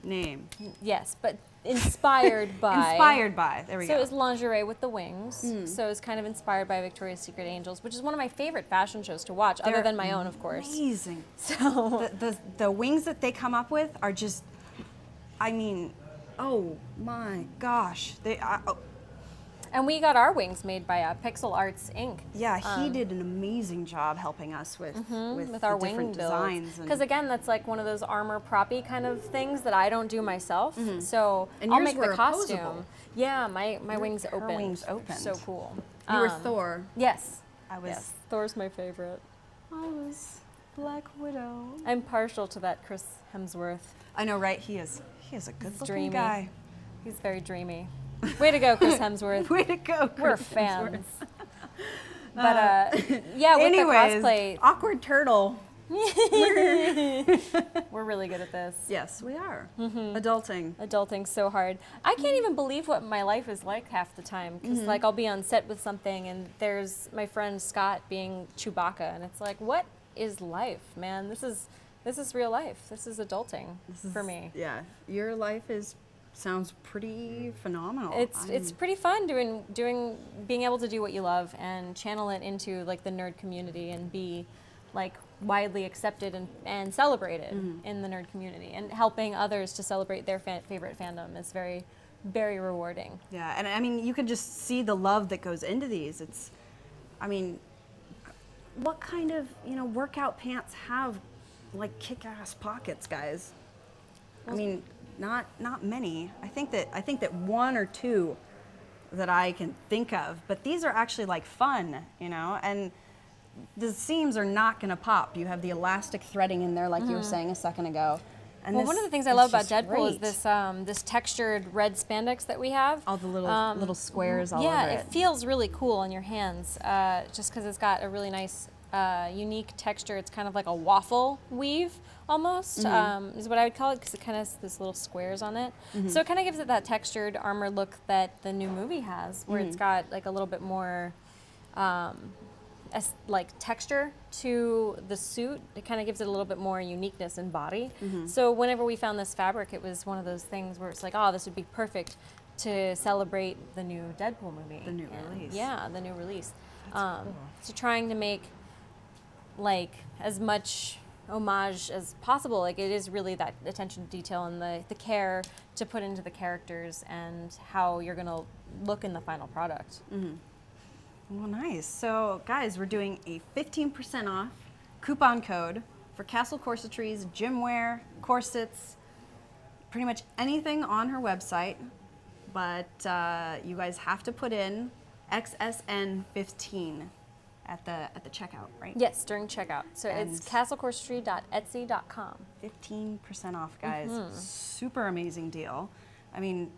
name. Yes, but inspired by. Inspired by. There we So go. it was lingerie with the wings. So it's kind of inspired by Victoria's Secret Angels, which is one of my favorite fashion shows to watch, other They're than my own, of course. Amazing. So The wings that they come up with are just, I mean, oh my gosh. and we got our wings made by Pixel Arts Inc. Yeah, he did an amazing job helping us with with our the wing different builds. designs. Because again, that's like one of those armor proppy kind of things that I don't do myself. So And I'll yours make the were costume. opposable. Yeah, my wings her opened. wings opened. So cool. You were Thor. Yes. I was. Yes. Thor's my favorite. I was Black Widow. I'm partial to that Chris Hemsworth. I know, right? He is a good looking dreamy. guy. He's very dreamy. Way to go, Chris Hemsworth. Way to go, We're Chris fans. Hemsworth. But yeah, with anyways, the cosplay, awkward turtle. we're really good at this. Yes, we are. Adulting. Adulting so hard. I can't even believe what my life is like half the time. Because like I'll be on set with something and there's my friend Scott being Chewbacca, and it's like, what is life, man? This is real life. This is adulting for me. Yeah, your life sounds pretty phenomenal. It's pretty fun being able to do what you love and channel it into like the nerd community and be like widely accepted and celebrated in the nerd community, and helping others to celebrate their favorite fandom is very, very rewarding. Yeah, and I mean, you could just see the love that goes into these. I mean, what kind of, workout pants have like kick-ass pockets, guys? I mean, not many. I think that one or two that I can think of, but these are actually like fun, and the seams are not going to pop. You have the elastic threading in there, like you were saying a second ago. And one of the things I love about Deadpool is this textured red spandex that we have. All the little squares all over it. Yeah, it feels really cool on your hands, just because it's got a really nice, unique texture. It's kind of like a waffle weave, almost, is what I would call it, because it kind of has this little squares on it. So it kind of gives it that textured armor look that the new movie has, where it's got like a little bit more like texture to the suit. It kind of gives it a little bit more uniqueness in body. So whenever we found this fabric, it was one of those things where it's like, oh, this would be perfect to celebrate the new Deadpool movie. The new release. Yeah, the new release. So trying to make like as much homage as possible. Like it is really that attention to detail and the care to put into the characters and how you're gonna look in the final product. Well, nice. So, guys, we're doing a 15% off coupon code for Castle Corsetry's gym wear, corsets, pretty much anything on her website. But you guys have to put in XSN15 at the checkout, right? Yes, during checkout. So it's castlecorsetry.etsy.com. 15% off, guys. Super amazing deal. I mean,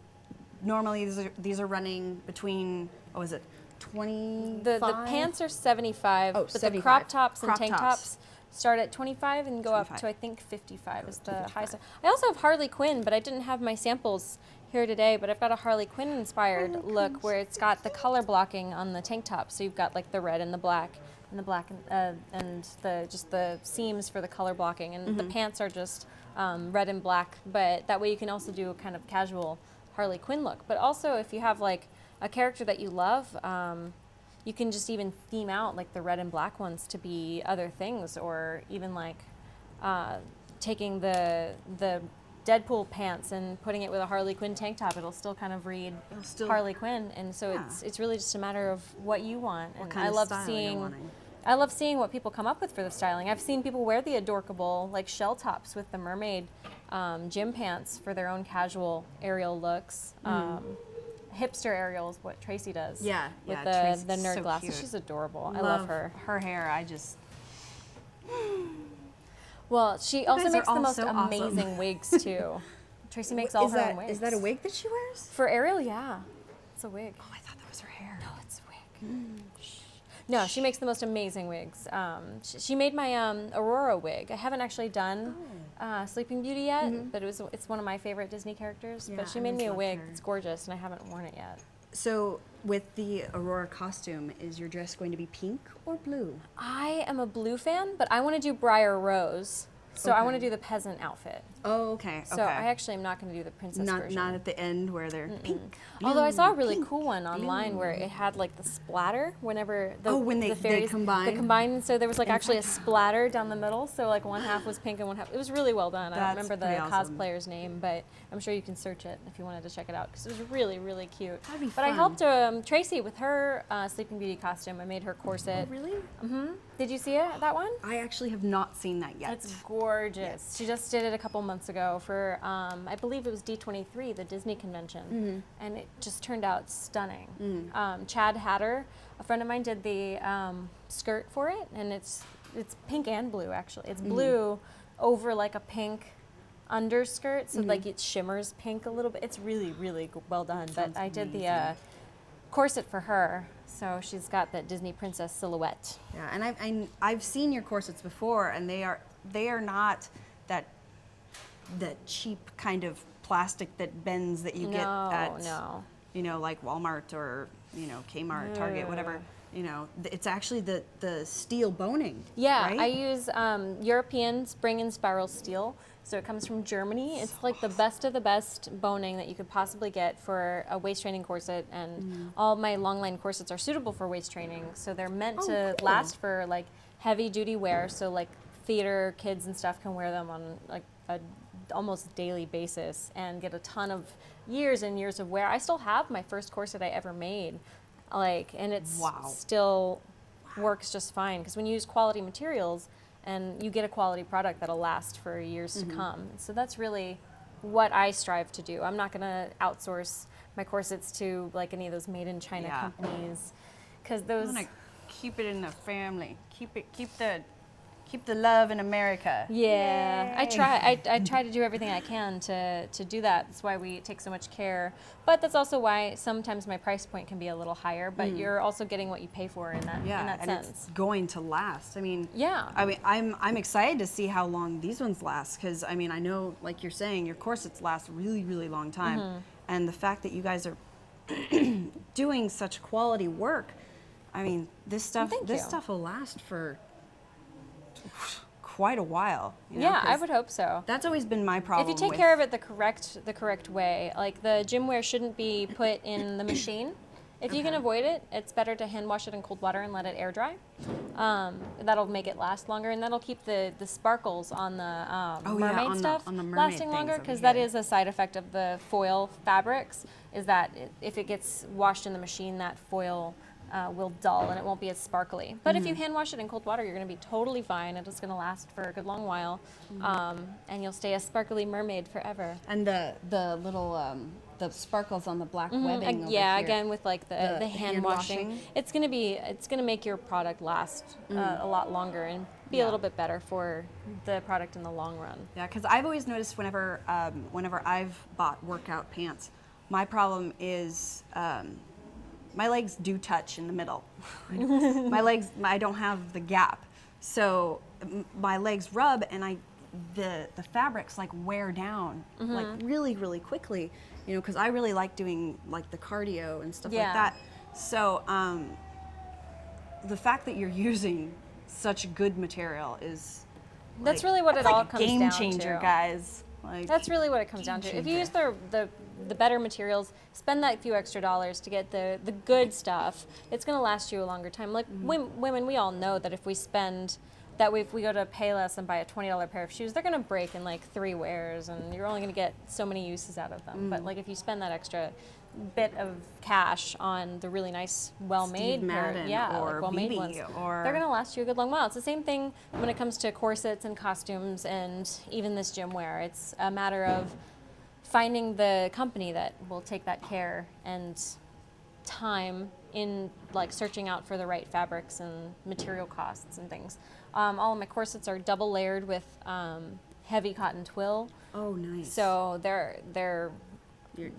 normally these are running between, what was it, 25? The pants are 75, Oh, but 75. the crop tops and Crop tank tops. tops start at 25 and go up 25. to, I think, 55 is the highest. I also have Harley Quinn, but I didn't have my samples here today, but I've got a Harley Quinn inspired look where it's got the color blocking on the tank top. So you've got like the red and the black and just the seams for the color blocking, and the pants are just red and black, but that way you can also do a kind of casual Harley Quinn look. But also if you have like a character that you love, you can just even theme out like the red and black ones to be other things, or even like taking the Deadpool pants and putting it with a Harley Quinn tank top. It'll still kind of read Harley Quinn, and so it's really just a matter of what you want. What And kind I of love style seeing you're wanting. I love seeing what people come up with for the styling. I've seen people wear the adorkable like shell tops with the mermaid gym pants for their own casual aerial looks. Hipster aerial is what Tracy does. Yeah, with Tracy's the nerd so glasses. cute. She's adorable. I love her. Her hair, I just... Well, she also guys are makes the all most so awesome. amazing wigs too. Tracy makes all her own wigs. Is that a wig that she wears? For Ariel? Yeah, it's a wig. Oh, I thought that was her hair. No, it's a wig. No, she makes the most amazing wigs. She made my Aurora wig. I haven't actually done Sleeping Beauty yet, but it's one of my favorite Disney characters. Yeah, but she I made always me a loved wig. her. It's gorgeous, and I haven't worn it yet. So, with the Aurora costume, is your dress going to be pink or blue? I am a blue fan, but I want to do Briar Rose. So I want to do the peasant outfit. Oh, okay. So I actually am not going to do the princess version. Not at the end where they're pink. Although I saw a blue, really pink, cool one online where it had like the splatter whenever when they fairies combine? They combine, so there was like And actually a splatter down the middle. So like one half was pink and one half. It was really well done. I don't That's remember the pretty awesome. cosplayer's name, but I'm sure you can search it if you wanted to check it out because it was really, really cute. That'd be But I fun. helped Tracy with her Sleeping Beauty costume. I made her corset. Really? Did you see it? That one? I actually have not seen that yet. It's gorgeous. She just did it a couple months ago for, I believe it was D23, the Disney convention, and it just turned out stunning. Chad Hatter, a friend of mine, did the skirt for it, and it's pink and blue actually. It's blue over like a pink underskirt, so like it shimmers pink a little bit. It's really, really well done. But I did the corset for her, So she's got that Disney princess silhouette. Yeah, and I've seen your corsets before, and they are not that cheap kind of plastic that bends that you get at like Walmart or Kmart, Target, whatever. It's actually the steel boning. Yeah, right? I use European spring and spiral steel. So it comes from Germany. It's like the best of the best boning that you could possibly get for a waist training corset, and all my long line corsets are suitable for waist training. So they're meant to last for like heavy duty wear. So like theater kids and stuff can wear them on like a almost daily basis and get a ton of years and years of wear. I still have my first corset I ever made, and it's still works just fine, because when you use quality materials, and you get a quality product that'll last for years to come. So that's really what I strive to do. I'm not going to outsource my corsets to like any of those made in China companies, because those. I want to keep it in the family. Keep the love in America. Yeah, Yay. I try to do everything I can to do that. That's why we take so much care. But that's also why sometimes my price point can be a little higher. But you're also getting what you pay for in that and sense. it's going to last. I mean, I'm excited to see how long these ones last, because I mean, I know, like you're saying, your corsets last a really, really long time, and the fact that you guys are doing such quality work, I mean, this stuff will last for quite a while. I would hope so. That's always been my problem. If you take care of it the correct way, like the gym wear shouldn't be put in the machine. If you can avoid it, it's better to hand wash it in cold water and let it air dry. That'll make it last longer, and that'll keep the sparkles on the mermaid stuff lasting longer, because that is a side effect of the foil fabrics, is that if it gets washed in the machine, that foil will dull and it won't be as sparkly. But if you hand wash it in cold water, you're going to be totally fine. It's going to last for a good long while, and you'll stay a sparkly mermaid forever. And the little the sparkles on the black webbing. Over yeah, here. Again with like the hand washing, it's going to make your product last a lot longer and be a little bit better for the product in the long run. Yeah, because I've always noticed whenever I've bought workout pants, my problem is. My legs do touch in the middle. My legs, I don't have the gap, so my legs rub, and the fabrics like wear down like really, really quickly. Because I really like doing like the cardio and stuff like that. So the fact that you're using such good material is that's really what it all comes down to. Game changer, guys. Like, that's really what it comes down to. If you use the better materials, spend that few extra dollars to get the good stuff, it's going to last you a longer time. Like women, we all know that if we go to Payless and buy a $20 pair of shoes, they're going to break in like 3 wears, and you're only going to get so many uses out of them. But like if you spend that extra bit of cash on the really nice, well-made pair, or well-made BB, ones, or they're going to last you a good long while. It's the same thing when it comes to corsets and costumes and even this gym wear. It's a matter of finding the company that will take that care and time in like searching out for the right fabrics and material costs and things. All of my corsets are double layered with heavy cotton twill. Oh, nice. So they're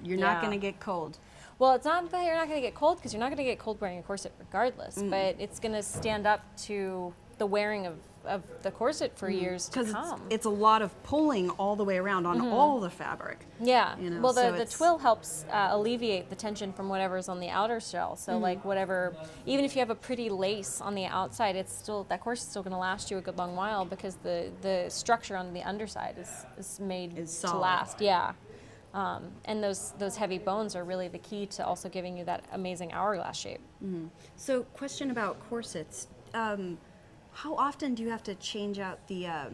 you're not going to get cold. Well, it's not that you're not going to get cold, because you're not going to get cold wearing a corset regardless, but it's going to stand up to the wearing of the corset for years to come. Because it's a lot of pulling all the way around on all the fabric. Yeah. Well, the twill helps alleviate the tension from whatever's on the outer shell. So like whatever, even if you have a pretty lace on the outside, that corset's still going to last you a good long while, because the structure on the underside is made to last. Yeah. And those heavy bones are really the key to also giving you that amazing hourglass shape. So, question about corsets. How often do you have to change out the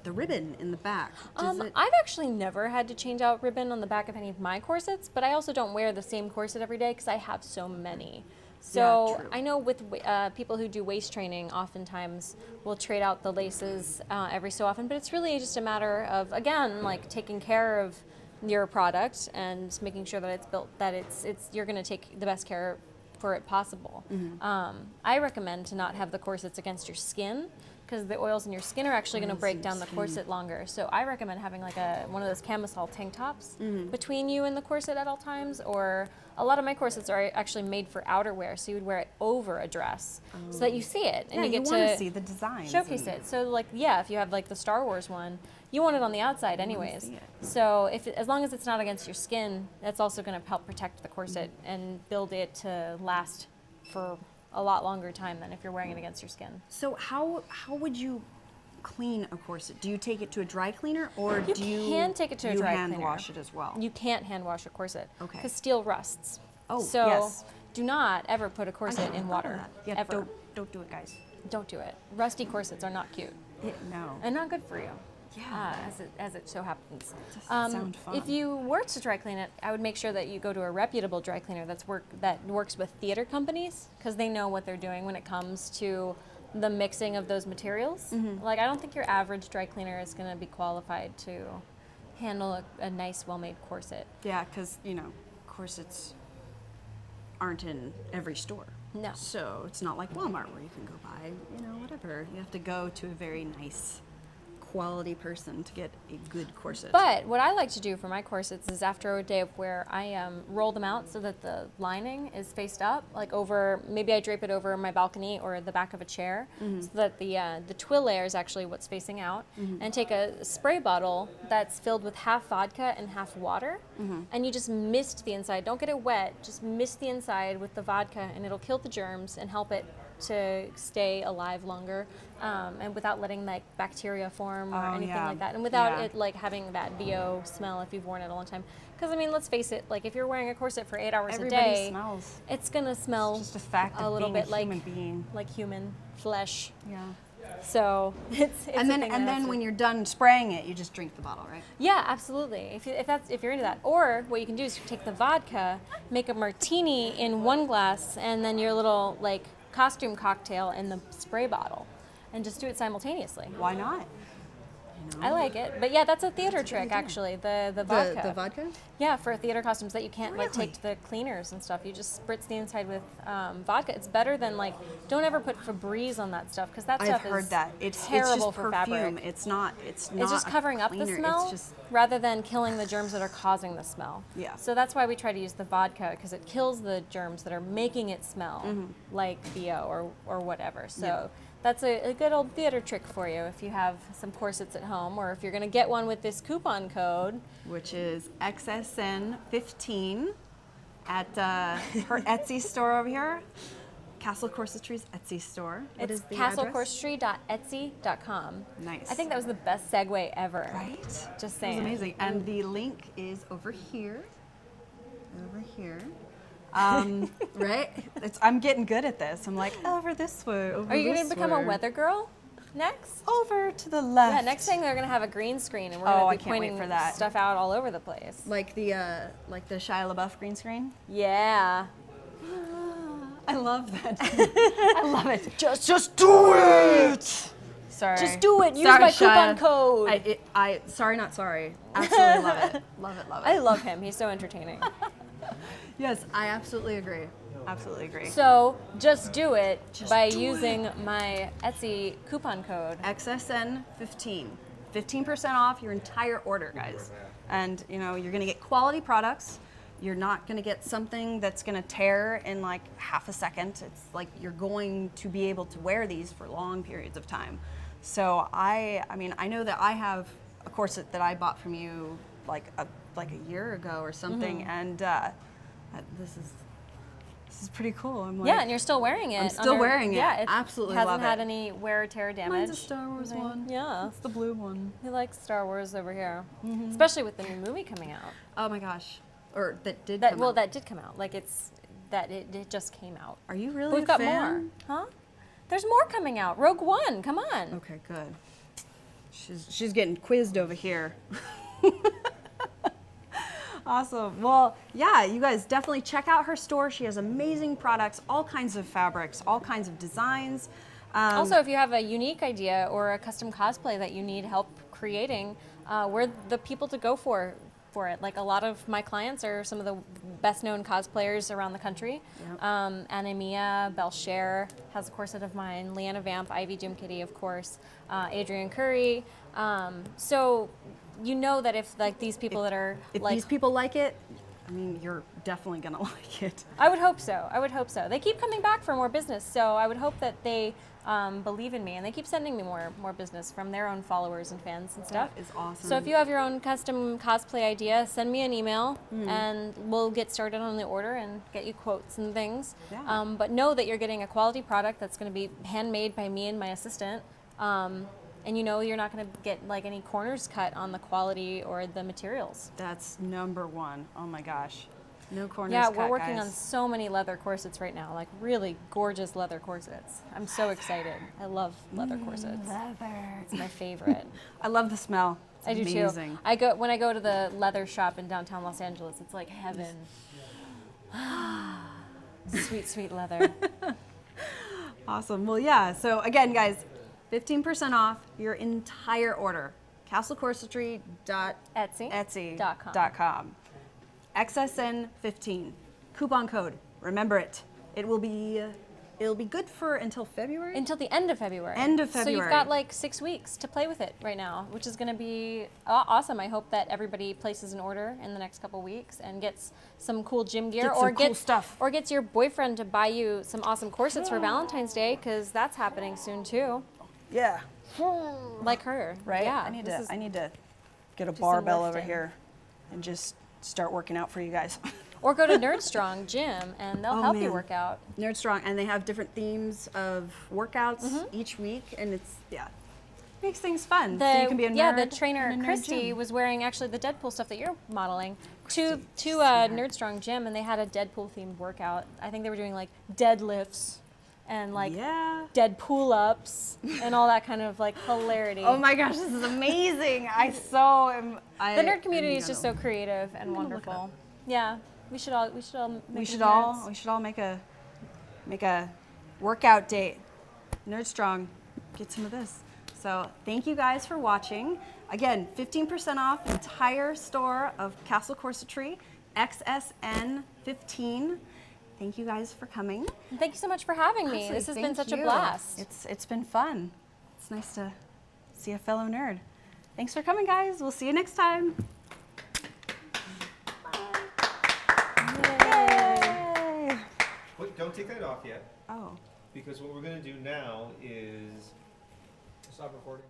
ribbon in the back? I've actually never had to change out ribbon on the back of any of my corsets, but I also don't wear the same corset every day because I have so many. So I know with people who do waist training, oftentimes will trade out the laces every so often, but it's really just a matter of, again, like taking care of your product and making sure that it's built, that you're going to take the best care for it possible. I recommend to not have the corsets against your skin, because the oils in your skin are actually going to break down the corset longer. So I recommend having like one of those camisole tank tops between you and the corset at all times, or a lot of my corsets are actually made for outerwear, so you would wear it over a dress so that you see it and Yeah, you get want to see the designs. showcase it. So like, yeah, if you have like the Star Wars one, you want it on the outside anyways. see it. So as long as it's not against your skin, that's also going to help protect the corset and build it to last for a lot longer time than if you're wearing it against your skin. So how would you clean a corset? Do you take it to a dry cleaner, or You do you can take it to a dry hand cleaner. wash it as well? You can't hand wash a corset Okay. because steel rusts. Oh, so yes. do not ever put a I corset hadn't in thought of water. that. Yeah, ever. don't do it, guys. Don't do it. Rusty corsets are not cute No. and not good for you. Yeah. As it so happens. Doesn't sound fun. If you were to dry clean it, I would make sure that you go to a reputable dry cleaner that works with theater companies, because they know what they're doing when it comes to the mixing of those materials. Like, I don't think your average dry cleaner is going to be qualified to handle a nice, well-made corset. Yeah, because corsets aren't in every store. No. So it's not like Walmart where you can go buy, whatever. You have to go to a very nice, quality person to get a good corset. But what I like to do for my corsets is after a day of wear, I roll them out so that the lining is faced up, like over, maybe I drape it over my balcony or the back of a chair, so that the twill layer is actually what's facing out, and take a spray bottle that's filled with half vodka and half water, and you just mist the inside. Don't get it wet, just mist the inside with the vodka, and it'll kill the germs and help it to stay alive longer, and without letting like bacteria form or anything like that, and without it like having that VO smell if you've worn it a long time. Because I mean, let's face it, like if you're wearing a corset for 8 hours Everybody a day, smells. it's gonna smell Just a fact a of little being bit a like human being. like human flesh. Yeah. So it's And a then thing that has to- when you're done spraying it, you just drink the bottle, right? yeah, absolutely. If you're into that, or what you can do is you take the vodka, make a martini in one glass, and then your little like costume cocktail in the spray bottle, and just do it simultaneously. Why not? I like it, but yeah, that's a theater trick actually. The vodka. The vodka? Yeah, for theater costumes that you can't like Really? take to the cleaners and stuff. You just spritz the inside with vodka. It's better than like, don't ever put Febreze on that stuff, because that I've stuff heard is that. It's terrible just for perfume. fabric. It's not It's just a covering up the cleaner. smell It's just rather than killing the germs that are causing the smell. Yeah. So that's why we try to use the vodka, because it kills the germs that are making it smell like BO or whatever. So that's a good old theater trick for you if you have some corsets at home, or if you're going to get one with this coupon code. which is XSN15 at her Etsy store over here. Castle Corsetry's Etsy store. What is It's the address? castlecorsetry.etsy.com. Nice. I think that was the best segue ever. Right? Just It was saying. amazing. And the link is over here. Over here. Right? I'm getting good at this. I'm like, over this way, over Are you this going to become a way. weather girl next? Over to the left. Yeah, next thing they're going to have a green screen, and we're Oh, going I to be can't wait pointing for that. stuff out all over the place. Like the Shia LaBeouf green screen. Yeah. I love that. I love it. Just do it. Sorry. Just do it. Use Sorry, my coupon Shia. code. I sorry, not sorry. Absolutely love it. Love it. Love it. I love him. He's so entertaining. Yes, I absolutely agree. Absolutely agree. So just do it by do using my Etsy coupon code. XSN15. 15% off your entire order, guys. And you're gonna get quality products. You're not gonna get something that's gonna tear in like half a second. It's like you're going to be able to wear these for long periods of time. So I mean, I know that I have a corset that I bought from you like a year ago or something, and this is pretty cool. I'm like, Yeah, and you're still wearing it. I'm still wearing it. Yeah, it Absolutely hasn't love had it. any wear or tear damage. Mine's a Star Wars one. Yeah. It's the blue one. He likes Star Wars over here, especially with the new movie coming out. Oh my gosh. Or that did That come well, out. that did come out. Like it just came out. Are you really But we've a got fan? more, huh? There's more coming out. Rogue One, come on. Okay, good. She's getting quizzed over here. Awesome. Well, yeah, you guys definitely check out her store. She has amazing products, all kinds of fabrics, all kinds of designs. Also, if you have a unique idea or a custom cosplay that you need help creating, we're the people to go for for it. Like a lot of my clients are some of the best known cosplayers around the country. Yep. Anemia, Belcher has a corset of mine, Leanna Vamp, Ivy Jim Kitty, of course, Adrian Curry. So you know that if like these people that are If like, these people like it, I mean, you're definitely gonna like it. I would hope so. I would hope so. They keep coming back for more business, so I would hope that they believe in me, and they keep sending me more business from their own followers and fans and stuff. That is awesome. So if you have your own custom cosplay idea, send me an email, and we'll get started on the order and get you quotes and things. Yeah. But know that you're getting a quality product that's going to be handmade by me and my assistant. And you know you're not going to get like any corners cut on the quality or the materials. That's number one. Oh my gosh. No corners Yeah, cut, we're working guys. on so many leather corsets right now, like really gorgeous leather corsets. I'm so excited. I love leather corsets. Leather. It's my favorite. I love the smell. It's I do amazing. too. When I go to the leather shop in downtown Los Angeles, it's like heaven. Sweet, sweet leather. Awesome. Well, yeah. So again, guys, 15% off your entire order. castlecorsetry.etsy.com. XSN15. Coupon code. Remember it. It'll be good for until February. Until the end of February. End of So you've February. got like 6 weeks to play with it right now, which is going to be awesome. I hope that everybody places an order in the next couple weeks and gets some cool gym gear, Get some cool stuff. or gets your boyfriend to buy you some awesome corsets for Valentine's Day, because that's happening soon too. Yeah. Like her, Right. Yeah, I need this is- to get a some barbell over lifting. here and just start working out for you guys. Or go to Nerd Strong Gym and they'll Oh, help you man. work out. Nerd Strong, and they have different themes of workouts each week, and it's makes things fun. So you can be a nerd. The trainer in a nerd Christy gym. was wearing actually the Deadpool stuff that you're modeling to Nerd Strong Gym, and they had a Deadpool themed workout. I think they were doing like deadlifts and like Yeah. dead pull ups and all that kind of like hilarity. Oh my gosh, this is amazing! I so am. The nerd community is just so creative and gonna look wonderful. Yeah, we should all make We it should nerds. all make a workout date. Nerd Strong, get some of this. So thank you guys for watching. Again, 15% off the entire store of Castle Corsetry, XSN15. Thank you guys for coming. And thank you so much for having me. Honestly, This has been thank such a you. blast. It's been fun. It's nice to see a fellow nerd. Thanks for coming, guys. We'll see you next time. Yay! Wait, don't take that off yet, Oh. because what we're going to do now is Stop recording.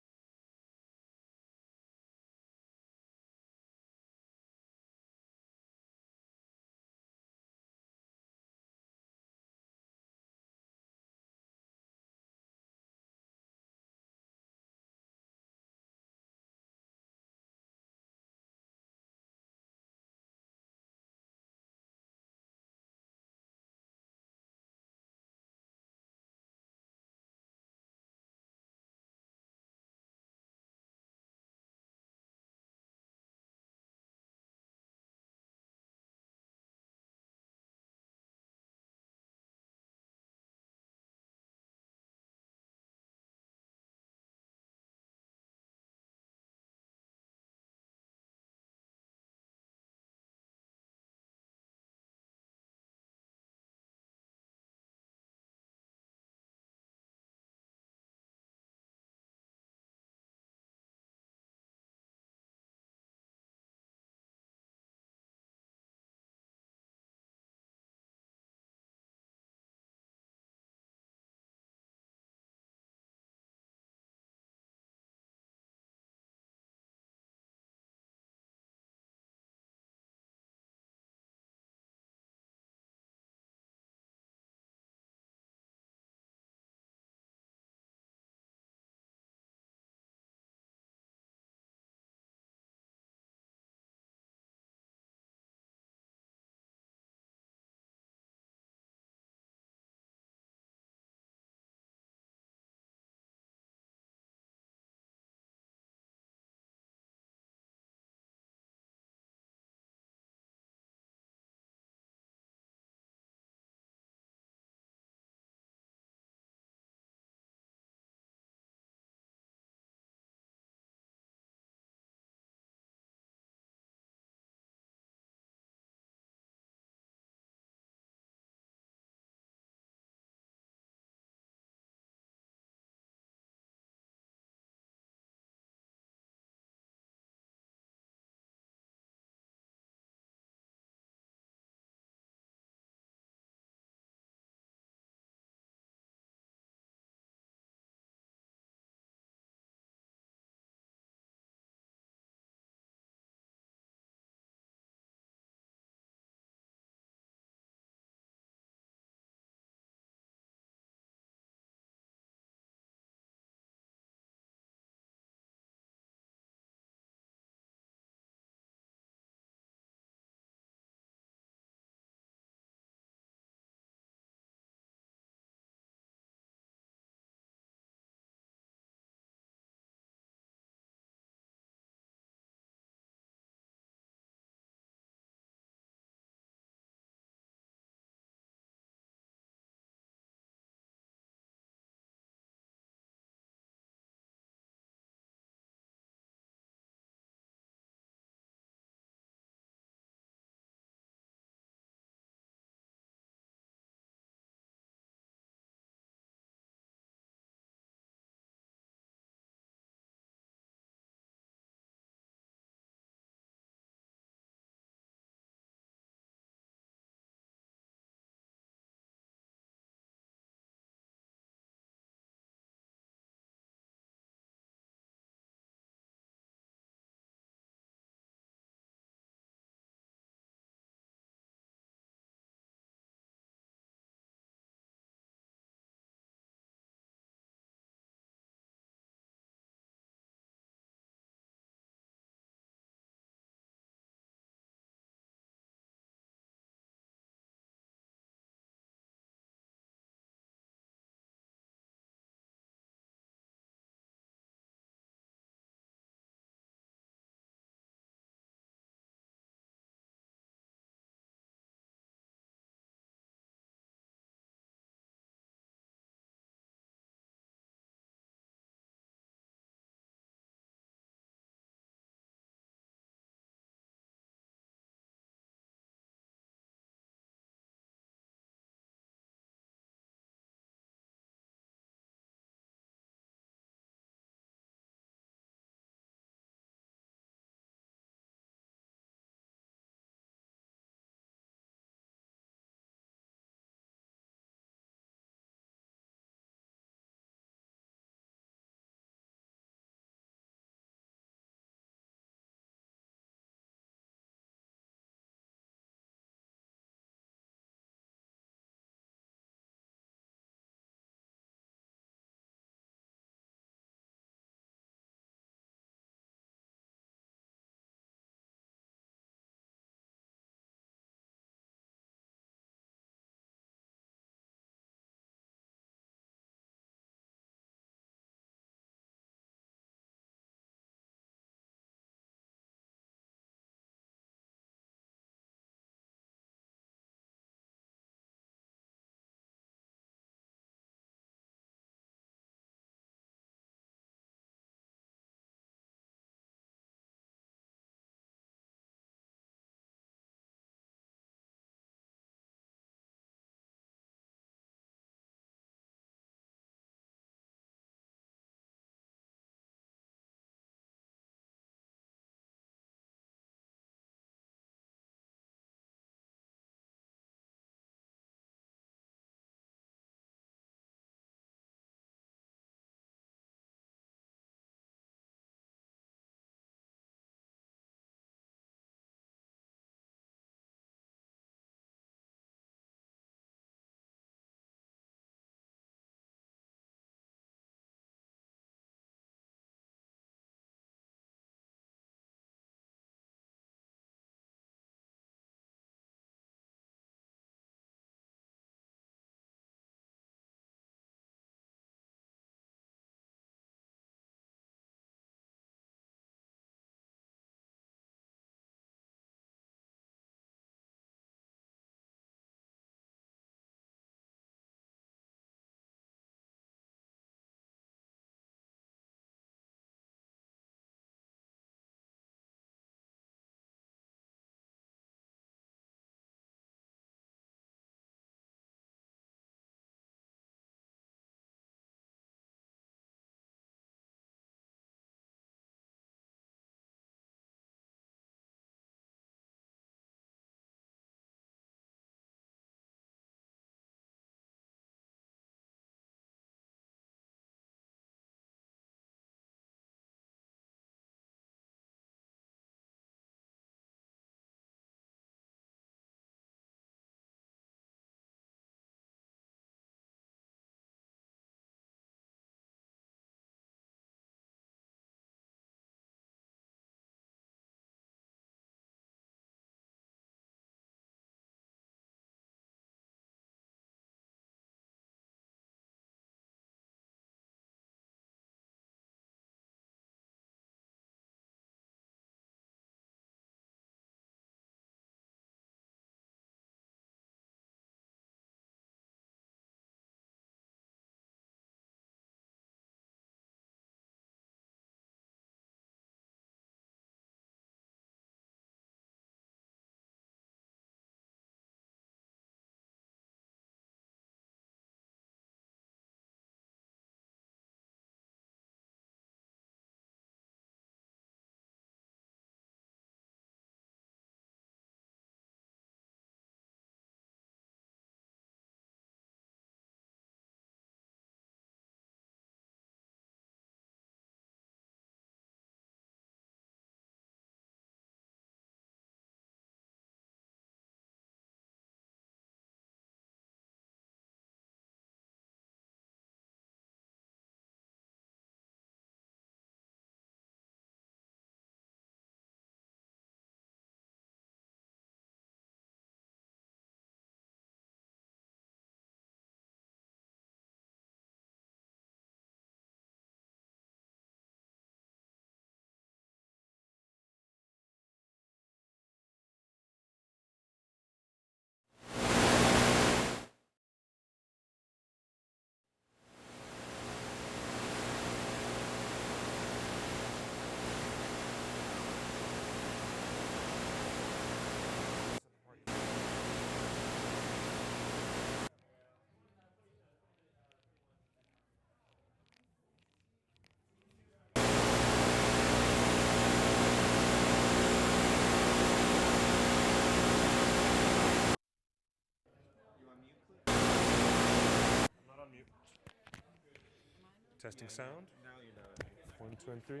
Testing sound. Now you're not. 1, 2, and 3.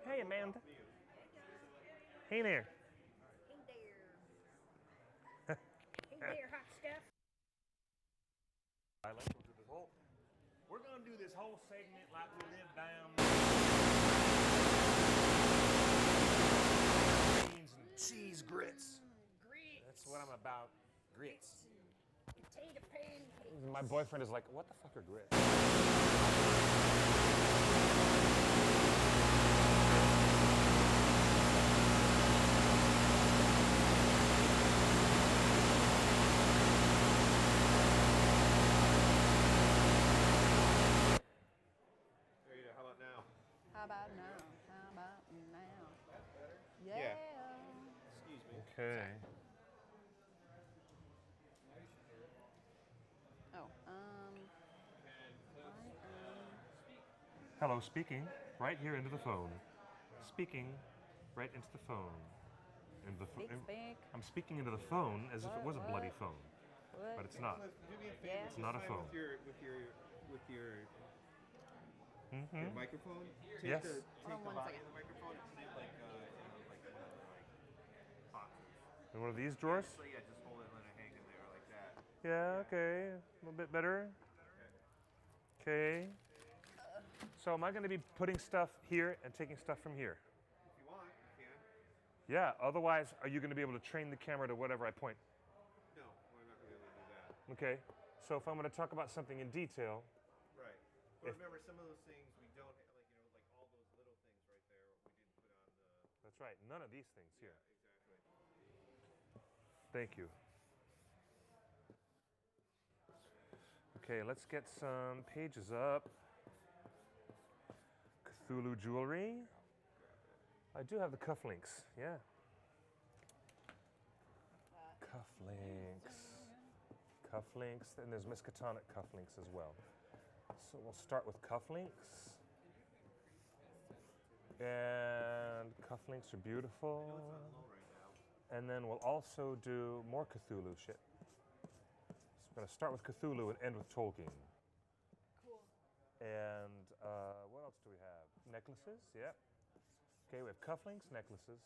Hey, Amanda. Hey there. Hey there, hot stuff. I like to do this whole. We're gonna do this whole segment like we live down. Beans and cheese grits. Grits. That's what I'm about. Grits. Potato pancakes. My boyfriend is like, what the fuck are grits? There you go. How about now? How about now? How about now? Yeah. Yeah. Excuse me. Okay. Oh, Hello, speaking right here into the phone. Speaking right into the phone. Into the speak. I'm speaking into the phone as if it was a bloody What? phone, What? but it's not. Do me a favor. Yeah. It's not a this phone. time with your microphone. Take Yes. the, Hold on take the one body second. of the microphone and put it like one of the boxes. In one of these drawers? So yeah, just hold it and let it hang in there like that. Yeah, okay. A little bit better. Okay. So am I going to be putting stuff here and taking stuff from here? If you want, you can. Yeah, otherwise, are you going to be able to train the camera to whatever I point? No, we're not going to be able to do that. Okay. So if I'm going to talk about something in detail, Right. But If- remember, some of those things we don't, like all those little things right there, we didn't put on the. that's right, none of these things here. Exactly. Thank you. Okay, let's get some pages up. Cthulhu jewelry. I do have the cufflinks, yeah. Cufflinks. Cufflinks, and there's Miskatonic cufflinks as well. So we'll start with cufflinks. And cufflinks are beautiful. And then we'll also do more Cthulhu shit. So we're going to start with Cthulhu and end with Tolkien. Cool. And what else do we have? Necklaces, yeah. Okay, we have cufflinks, necklaces.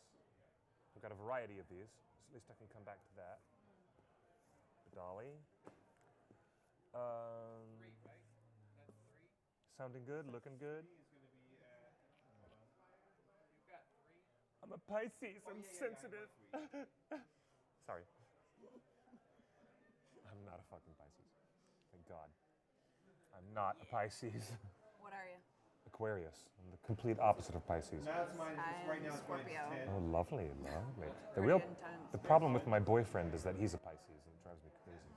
We've got a variety of these. So at least I can come back to that. Dolly. Sounding good, looking good. I'm a Pisces, I'm sensitive. Sorry. I'm not a fucking Pisces. Thank God. I'm not a Pisces. What are you? Aquarius. I'm the complete opposite of Pisces. That's mine. I Right am now it's mine. Scorpio. Oh, lovely, lovely. The Pretty real, intense. the problem with my boyfriend is that he's a Pisces and it drives me crazy.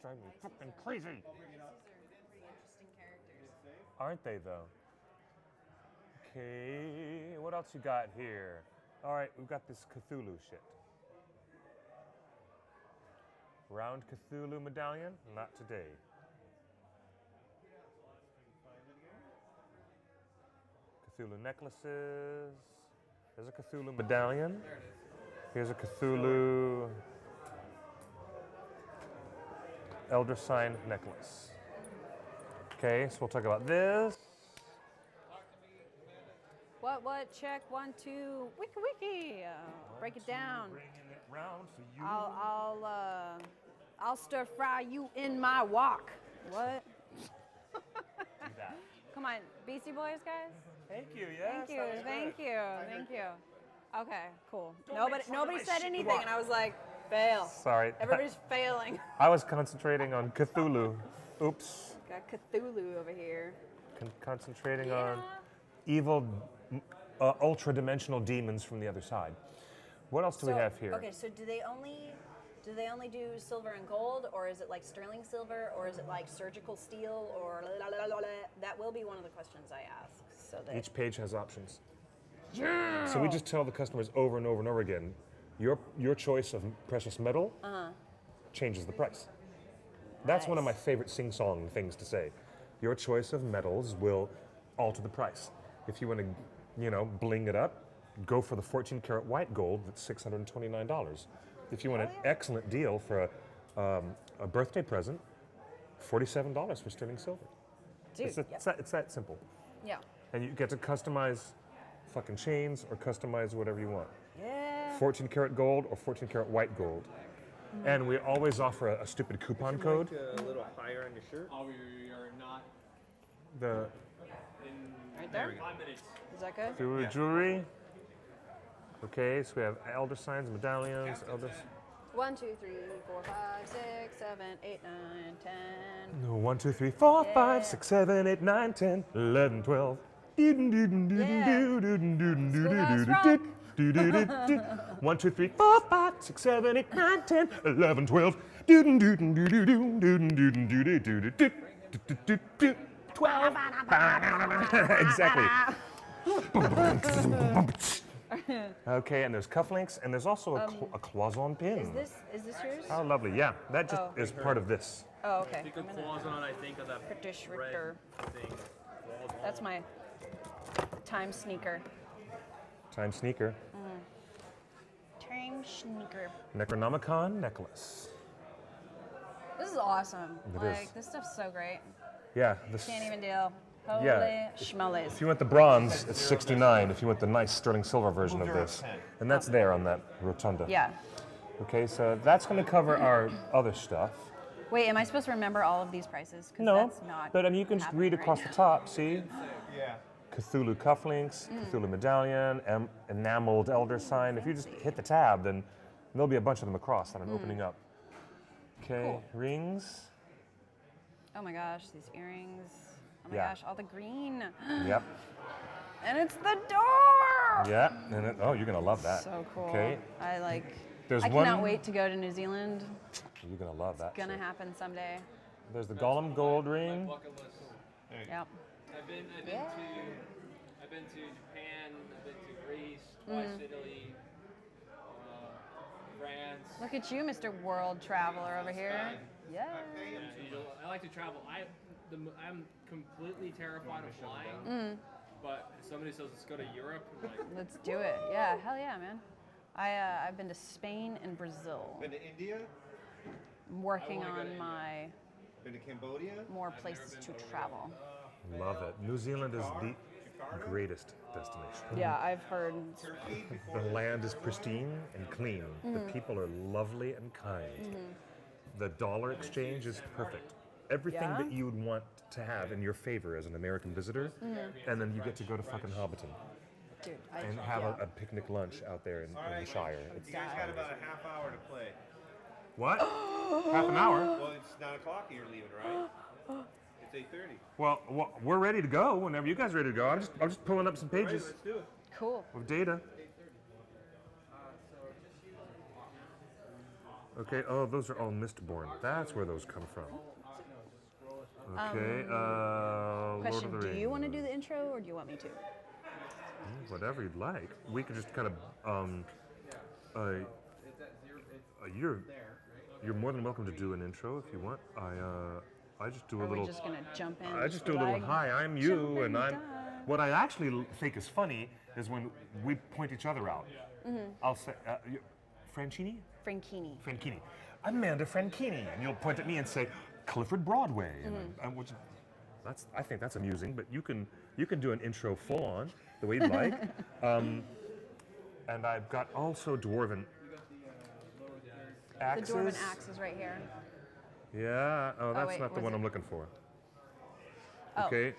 Drives me fucking crazy. Pisces are pretty interesting characters. Aren't they though? Okay, what else you got here? All right, we've got this Cthulhu shit. Round Cthulhu medallion? Not today. Cthulhu necklaces. There's a Cthulhu medallion. Here's a Cthulhu Elder Sign necklace. Okay, so we'll talk about this. What? Check 1, 2. Wiki. Break it down. Bringing it round for you. I'll stir fry you in my wok. What? Do that. Come on, Beastie Boys, guys. Thank you. Yes. Thank you. that was Thank good. you. Thank you. Okay, cool. Don't Nobody make fun of my said shitty anything, wok. and I was like, fail. Sorry. Everybody's failing. I was concentrating on Cthulhu. Oops. Got Cthulhu over here. Concentrating on evil, ultra-dimensional demons from the other side. What else do we have here? Okay, so do they only do silver and gold, or is it like sterling silver, or is it like surgical steel, or that will be one of the questions I ask. So that Each page has options. Yeah. So we just tell the customers over and over and over again, your choice of precious metal changes the price. That's one of my favorite sing-song things to say. Your choice of metals will alter the price. If you want to, bling it up, go for the 14 karat white gold that's $629. if you want an excellent deal for a birthday present, $47 for sterling silver. Dude, It's that simple. yeah. And you get to customize fucking chains or customize whatever you want. Yeah. 14 karat gold or 14 karat white gold. And we always offer a stupid coupon code. A little higher on your shirt. Oh, we are not The in Right there? 5 minutes. Is that good? jewelry. Okay, so we have elder signs, medallions, elders. 1, 2, 3, 4, 5, 6, 7, 8, 9, 10. No, 1, 2, 3, 4, 5, 6, 7, 8, 9, 10, 11, 12. Yeah. 1, 2, 3, 4, 5, 6, 7, 8, 9, 10, 11, 12. 12. Exactly. Okay, and there's cufflinks, and there's also a cloison pin. Is this yours? Oh, lovely. Yeah, that just is part of this. Oh, okay. Think of claws on, I think of that British red Richter. thing. Claws That's on. my time sneaker. Time sneaker. Time sneaker. Necronomicon necklace. This is awesome. It Like, is. this stuff's so great. Yeah. This, Can't even deal. Holy Yeah. schmoles. if you want the bronze, it's 69. If you want the nice sterling silver version of this, and that's there on that rotunda. Yeah. Okay, so that's going to cover our other stuff. Wait, am I supposed to remember all of these prices? 'Cause No, that's not but I mean you can just read happening across right the top. See, Yeah. Cthulhu cufflinks, Cthulhu medallion, enameled elder sign. If you just hit the tab, then there'll be a bunch of them across that are opening up. Okay, Cool. rings. now. Oh my gosh, these earrings. Oh my Yeah. gosh, all the green. Yep. And it's the door! Yeah. And oh, you're gonna love that. So cool. Okay. There's I cannot one. wait to go to New Zealand. You're gonna love that. Gonna shit. happen someday. There's the Gollum gold ring. Bucket list. Yep. I've been Yeah. to Japan. I've been to Greece, twice Italy, France. Look at you, Mr. World Traveler over here. Yeah. I like to travel. I'm completely terrified of flying. But if somebody says let's go to Europe, I'm like, Let's do it. Yeah, hell yeah, man. I've been to Spain and Brazil. Been to India? I'm working wanna go to on India. my Been to Cambodia? more places to travel. Love it. New Zealand is the greatest destination. Yeah, I've heard. Turkey The before? land is pristine and clean. The people are lovely and kind. The dollar exchange is perfect. Everything Yeah? that you would want to have in your favor as an American visitor, and then you get to go to fucking Hobbiton Dude, and have a picnic lunch out there in the Shire. It's You guys got about a half hour to play. what? Half an hour? Well, it's 9 o'clock and you're leaving, right? It's 8:30. Well, we're ready to go. Whenever you guys are ready to go, I'm just pulling up some All right, pages let's do it. cool. of data. Okay. Oh, those are all Mistborn. That's where those come from. Okay. Lord Question: of the Do Rings. you want to do the intro, or do you want me to? Whatever you'd like. We could just kind of you're more than welcome to do an intro if you want. I just do a Or are we little. just gonna jump in? I just do a little. like, Hi, I'm you, jumping and I'm. down. What I actually think is funny is when we point each other out. I'll say, Franchini, Franchini. Franchini. Amanda Franchini, and you'll point at me and say, Clifford Broadway, and which, I think that's amusing. But you can do an intro full on the way you'd like. And I've got also dwarven The axes. dwarven axe is right here. Yeah. Oh, that's wait, not the was one it- I'm looking for. Oh. Okay.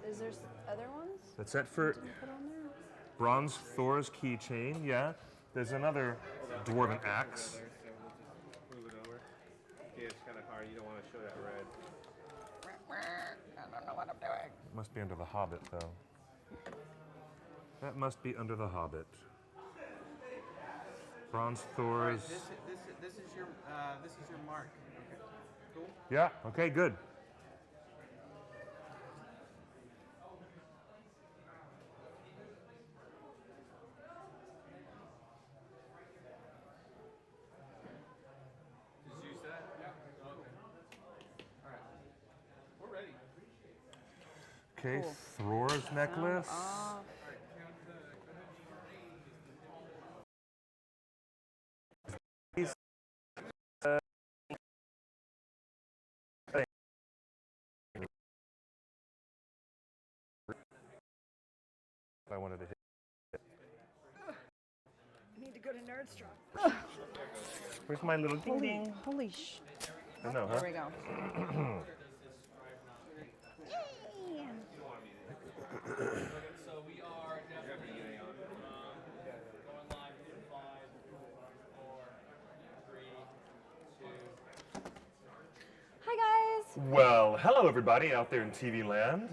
Is there other ones? That's it for Did you put on there? bronze Thor's keychain. Yeah. There's another dwarven axe. There, so we'll just move it over. Yeah, it's kind of hard. You don't want to show that red. I don't know what I'm doing. It must be under the Hobbit, though. That must be under the Hobbit. Bronze Thor's. this is your mark. Okay. Cool. Yeah. Okay. Good. Just use that. Yeah. Okay. All right. We're ready. Okay. Cool. Thror's necklace. Off. I wanted to hit. I need to go to Nerdstrom. Where's my little ding ding? Holy sh. I know, There huh? we go. Yay. So we are definitely going live in 5, 4, 3, 2. Hi guys. Well, hello everybody out there in TV land.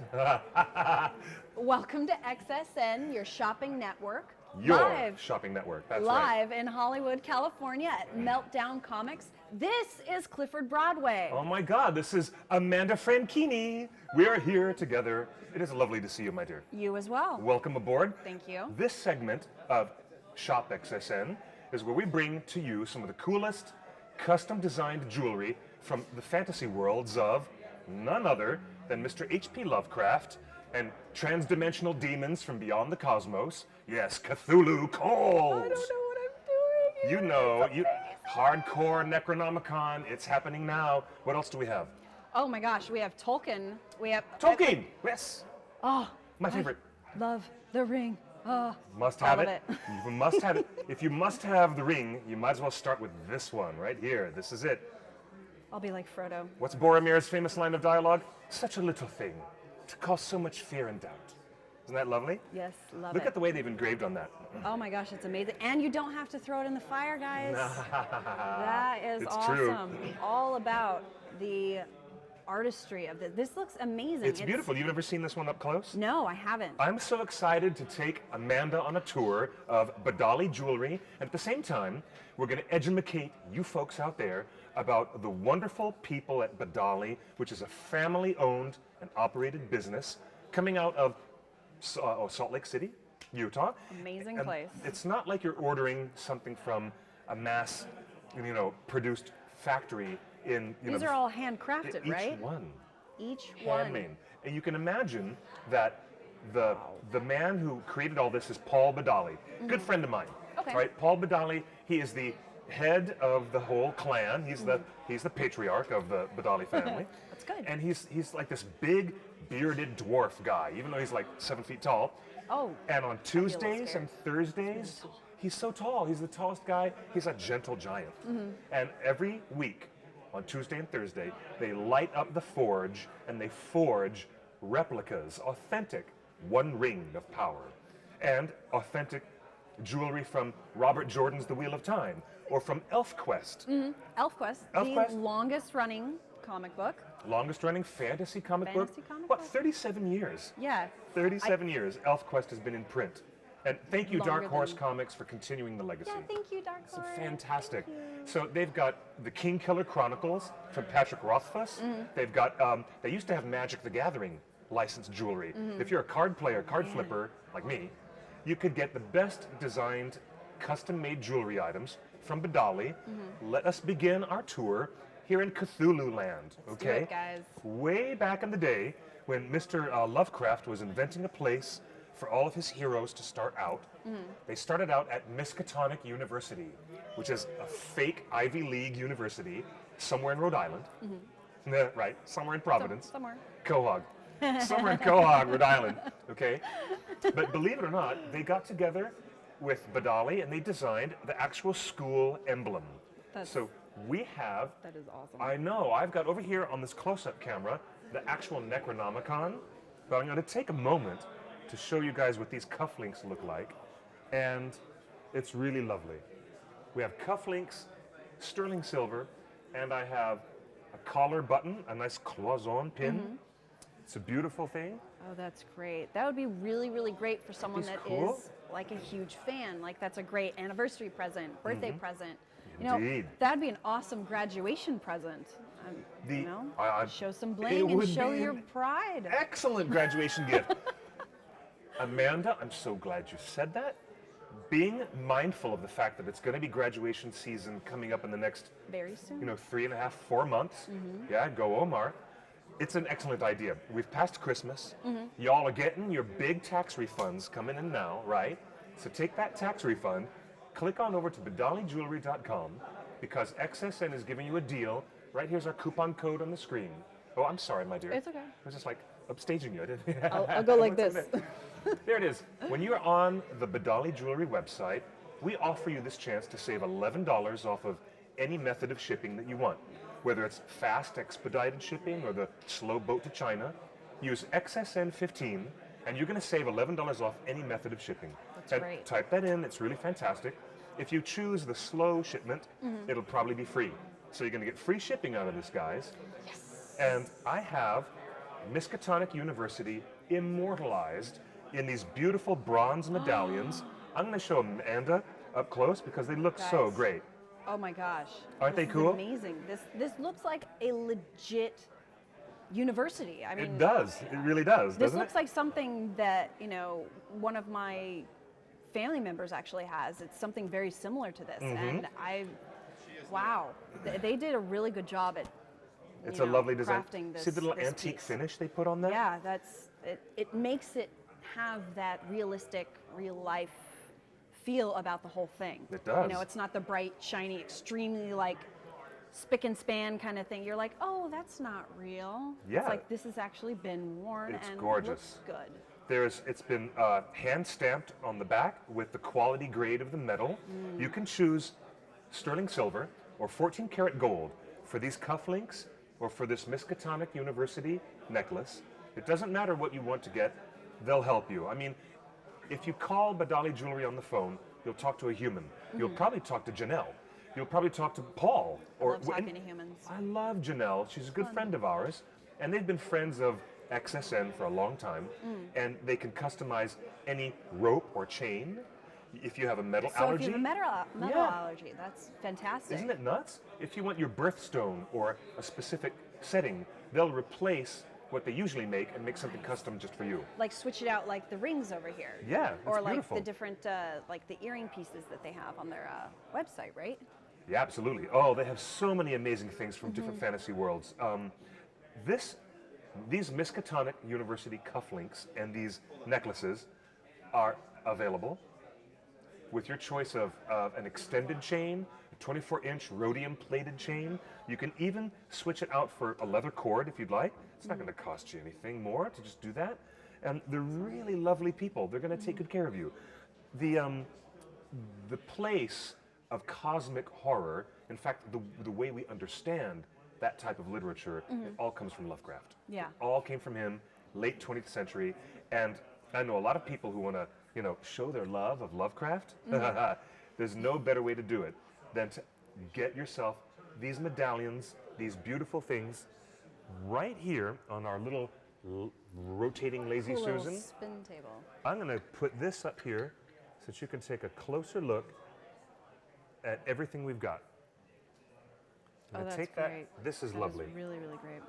Welcome to XSN, your shopping network. Your live, shopping network. That's right. live in Hollywood, California at Meltdown Comics. This is Clifford Broadway. Oh my God, this is Amanda Franchini. We are here together. It is lovely to see you, my dear. You as well. Welcome aboard. Thank you. This segment of Shop XSN is where we bring to you some of the coolest custom designed jewelry from the fantasy worlds of none other than Mr. H.P. Lovecraft and transdimensional demons from beyond the cosmos. Yes, Cthulhu calls. I don't know what I'm doing. You know, hardcore Necronomicon. It's happening now. What else do we have? Oh my gosh, we have Tolkien. We have Tolkien. Yes, Oh, my favorite. love the ring. Oh, Must have all of it. it. You must have it. If you must have the ring, you might as well start with this one right here. This is it. I'll be like Frodo. What's Boromir's famous line of dialogue? Such a little thing to cause so much fear and doubt. Isn't that lovely? Yes, love Look it. at the way they've engraved on that. Oh my gosh, it's amazing. And you don't have to throw it in the fire, guys. That is It's awesome. true. All about the artistry of this. This looks amazing. It's beautiful. You've never seen this one up close? No, I haven't. I'm so excited to take Amanda on a tour of Badali jewelry, and at the same time, we're going to educate you folks out there about the wonderful people at Badali, which is a family-owned and operated business coming out of Salt Lake City, Utah. Amazing And place. It's not like you're ordering something from a mass, produced factory in, These are all handcrafted, each right? one. Each one. Handmade. And you can imagine that the man who created all this is Paul Badali, good friend of mine. Okay. Right, Paul Badali. He is the head of the whole clan. He's the patriarch of the Badali family. That's good. And he's like this big bearded dwarf guy, even though he's like 7 feet tall. Oh. And on Tuesdays scared. and Thursdays, he's so tall. He's the tallest guy. He's a gentle giant. And every week, on Tuesday and Thursday, they light up the forge and they forge replicas, authentic One Ring of Power, and authentic jewelry from Robert Jordan's The Wheel of Time, or from ElfQuest, ElfQuest, ElfQuest. the longest running comic book. longest running fantasy comic book. Fantasy comic What, book? 37 years? Yeah. 37 years, ElfQuest has been in print. And thank you, Dark Longer Horse than- Comics, for continuing the legacy. Yeah, thank you, Dark It's Horse. fantastic. Thank you. So they've got the King Killer Chronicles from Patrick Rothfuss. They've got, they used to have Magic the Gathering licensed jewelry. If you're a card player, card flipper, like me, you could get the best designed, custom-made jewelry items from Badali. Let us begin our tour here in Cthulhu land, do okay? it, guys. Way back in the day, when Mr. Lovecraft was inventing a place for all of his heroes to start out, they started out at Miskatonic University, which is a fake Ivy League university somewhere in Rhode Island. Right, somewhere in Providence. Somewhere. Quahog. Somewhere in Quahog, Rhode Island. Okay? But believe it or not, they got together with Badali and they designed the actual school emblem. So we have, That is awesome. I know, I've got over here on this close-up camera the actual Necronomicon, but I'm going to take a moment to show you guys what these cufflinks look like, and it's really lovely. We have cufflinks, sterling silver, and I have a collar button, a nice cloison pin. It's a beautiful thing. Oh, that's great. That would be really, really great for someone Is that cool. is like a huge fan. Like that's a great anniversary present, birthday present. Indeed. That'd be an awesome graduation present. The- Show some it bling and would show be your an pride. Excellent graduation gift. Amanda, I'm so glad you said that. Being mindful of the fact that it's going to be graduation season coming up in the next, Very soon. 3.5, 4 months. Yeah, go Omar. It's an excellent idea. We've passed Christmas. Y'all are getting your big tax refunds coming in now, right? So take that tax refund, click on over to BadaliJewelry.com, because XSN is giving you a deal. Right here's our coupon code on the screen. Oh, I'm sorry, my dear. It's okay. I was just like upstaging you. I didn't. I'll go like this. There it is. When you're on the Badali Jewelry website, we offer you this chance to save $11 off of any method of shipping that you want. Whether it's fast expedited shipping or the slow boat to China, use XSN15 and you're going to save $11 off any method of shipping. That's and great. Type that in, it's really fantastic. If you choose the slow shipment, it'll probably be free. So you're going to get free shipping out of this, guys. Yes. And I have Miskatonic University immortalized in these beautiful bronze medallions. I'm going to show Amanda up close because they look so Guys. great. Oh my gosh. Aren't they This is cool? amazing. This looks like a legit university. I mean, It does. It really does, this doesn't looks it? like something that, one of my family members actually has. It's something very similar to this. And wow. They did a really good job at It's a lovely design. crafting this. See the little this antique piece. finish they put on that? Yeah, that's it. It makes it have that realistic, real life feel about the whole thing. It does. It's not the bright, shiny, extremely like spick and span kind of thing. You're like, oh, that's not real. Yeah. It's like this has actually been worn It's and gorgeous. looks good. It's been hand stamped on the back with the quality grade of the metal. You can choose sterling silver or 14 karat gold for these cufflinks or for this Miskatonic University necklace. It doesn't matter what you want to get, they'll help you. I mean, if you call Badali Jewelry on the phone, you'll talk to a human. You'll probably talk to Janelle. You'll probably talk to Paul. I love talking to humans. I love Janelle. She's a good friend of ours. And they've been friends of XSN for a long time. And they can customize any rope or chain. If you have a metal So allergy. if you have a metal Yeah. allergy, that's fantastic. Isn't it nuts? If you want your birthstone or a specific setting, they'll replace what they usually make and make something custom just for you. Like switch it out like the rings over here. Yeah, it's Or like beautiful. the different, like the earring pieces that they have on their website, right? Yeah, absolutely. Oh, they have so many amazing things from different fantasy worlds. These Miskatonic University cufflinks and these necklaces are available with your choice of an extended chain, a 24-inch rhodium-plated chain. You can even switch it out for a leather cord if you'd like. It's not going to cost you anything more to just do that. And they're really lovely people. They're going to take good care of you. The place of cosmic horror, in fact, the way we understand that type of literature, it all comes from Lovecraft. Yeah. It all came from him, late 20th century. And I know a lot of people who want to, show their love of Lovecraft. There's no better way to do it than to get yourself these medallions, these beautiful things, right here on our little rotating Lazy Cool little Susan. spin table. I'm going to put this up here so that you can take a closer look at everything we've got. I'm Oh, gonna that's take that. great. This is That lovely. really, really great.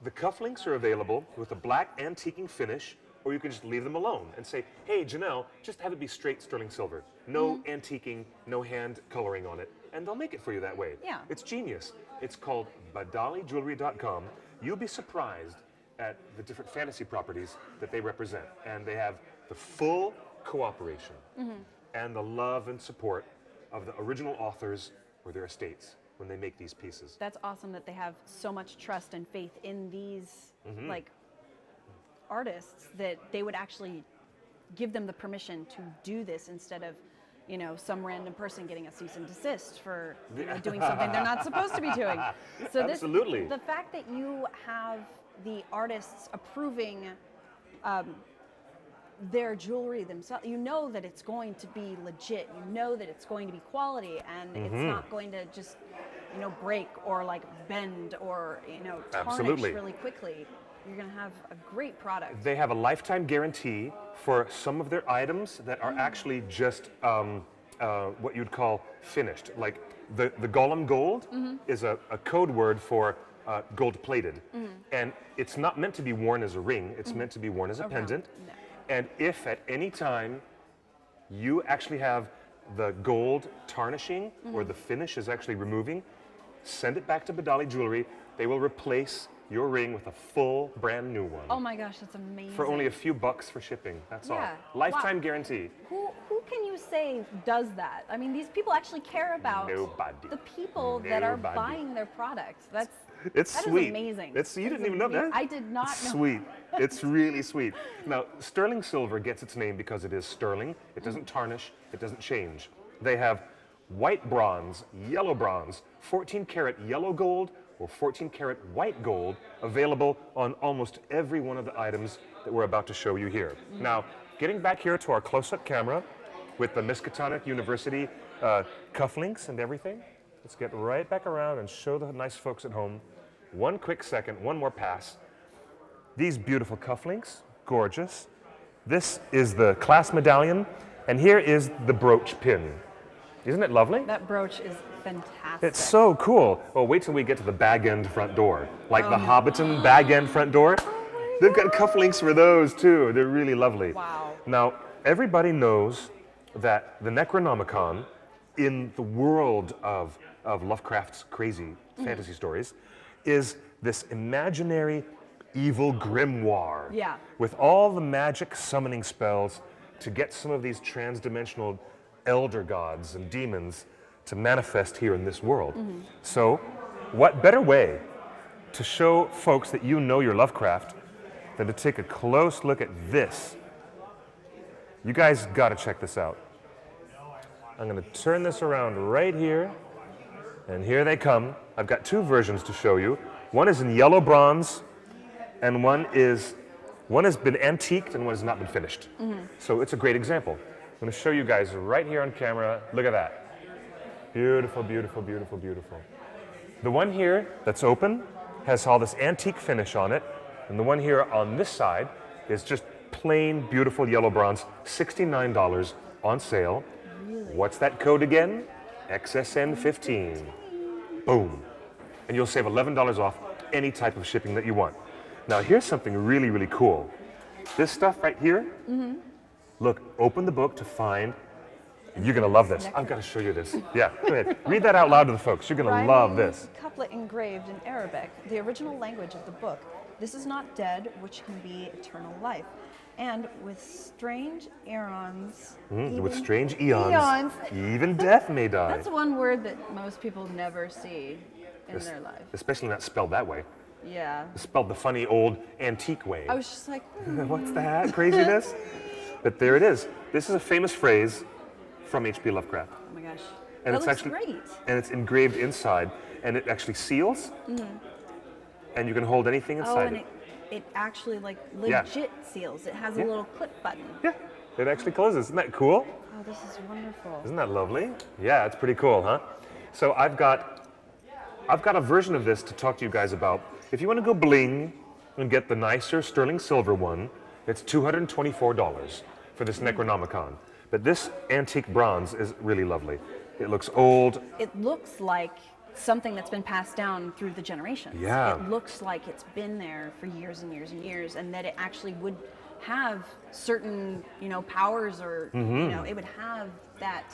The cufflinks are available with a black antiquing finish, or you can just leave them alone and say, hey, Janelle, just have it be straight sterling silver. No antiquing, no hand coloring on it. And they'll make it for you that way. Yeah. It's genius. It's called BadaliJewelry.com. You'll be surprised at the different fantasy properties that they represent. And they have the full cooperation and the love and support of the original authors or their estates when they make these pieces. That's awesome that they have so much trust and faith in these like artists that they would actually give them the permission to do this instead of some random person getting a cease and desist for doing something they're not supposed to be doing. So Absolutely. the fact that you have the artists approving their jewelry themselves, you know that it's going to be legit. You know that it's going to be quality, and it's not going to just break or like bend or tarnish Absolutely. really quickly. You're going to have a great product. They have a lifetime guarantee for some of their items that are actually just what you'd call finished. Like the Golem Gold is a code word for gold plated. And it's not meant to be worn as a ring, it's meant to be worn as a pendant. neck. And if at any time you actually have the gold tarnishing or the finish is actually removing, send it back to Badali Jewelry. They will replace your ring with a full brand new one. Oh my gosh, that's amazing. For only a few bucks for shipping. That's Yeah. all. Lifetime Wow. guarantee. Who can you say does that? I mean, these people actually care about Nobody. the people that are Nobody. buying their products. That It's is sweet. amazing. You didn't It's even know that? I did not know. Sweet. It's really sweet. Now, sterling silver gets its name because it is sterling. It doesn't tarnish. It doesn't change. They have white bronze, yellow bronze, 14 karat yellow gold, or 14 karat white gold available on almost every one of the items that we're about to show you here. Now, getting back here to our close-up camera with the Miskatonic University cufflinks and everything, let's get right back around and show the nice folks at home. One quick second, one more pass. These beautiful cufflinks, gorgeous. This is the clasp medallion, and here is the brooch pin. Isn't it lovely? That brooch is fantastic. It's so cool. Oh, wait till we get to the bag end front door. Like the Hobbiton bag end front door. They've got cufflinks for those too. They're really lovely. Wow. Now, everybody knows that the Necronomicon, in the world of Lovecraft's crazy fantasy stories, is this imaginary evil grimoire. Yeah. With all the magic summoning spells to get some of these trans-dimensional elder gods and demons to manifest here in this world. So, what better way to show folks that you know your Lovecraft than to take a close look at this? You guys got to check this out. I'm going to turn this around right here, and here they come. I've got two versions to show you. One is in yellow bronze, and one has been antiqued, and one has not been finished. So it's a great example. I'm going to show you guys right here on camera. Look at that. Beautiful, beautiful, beautiful, beautiful. The one here that's open has all this antique finish on it, and the one here on this side is just plain, beautiful yellow bronze, $69 on sale. What's that code again? XSN15. Boom. And you'll save $11 off any type of shipping that you want. Now, here's something really, really cool. This stuff right here, look, open the book to find. You're going to love this. I've got to show you this. Yeah, go ahead. Read that out loud to the folks. You're going to love this. Couplet engraved in Arabic, the original language of the book. This is not dead, which can be eternal life. And with strange eons. With strange eons, even death may die. That's one word that most people never see in their life. Especially not spelled that way. Yeah. It's spelled the funny old antique way. I was just like, What's that craziness? But there it is. This is a famous phrase from H.P. Lovecraft. oh my gosh. And that it's looks actually great. and it's engraved inside, and it actually seals. And you can hold anything Oh, inside and it. it actually like Yeah. legit seals. It has Yeah. a little clip button. Yeah, it actually closes. Isn't that cool? Oh, this is wonderful. Isn't that lovely? Yeah, it's pretty cool, huh? So I've got a version of this to talk to you guys about. If you want to go bling and get the nicer sterling silver one, it's $224 for this Necronomicon. But this antique bronze is really lovely. It looks old. It looks like something that's been passed down through the generations. Yeah. It looks like it's been there for years and years and years, and that it actually would have certain, powers, or it would have that,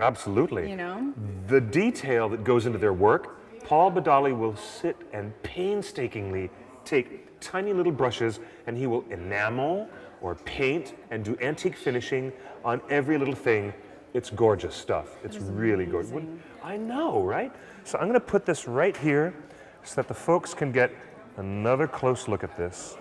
Absolutely. you know. The detail that goes into their work, Paul Badali will sit and painstakingly take tiny little brushes, and he will enamel or paint and do antique finishing on every little thing. It's gorgeous stuff. It's really gorgeous. I know, right? So I'm going to put this right here so that the folks can get another close look at this.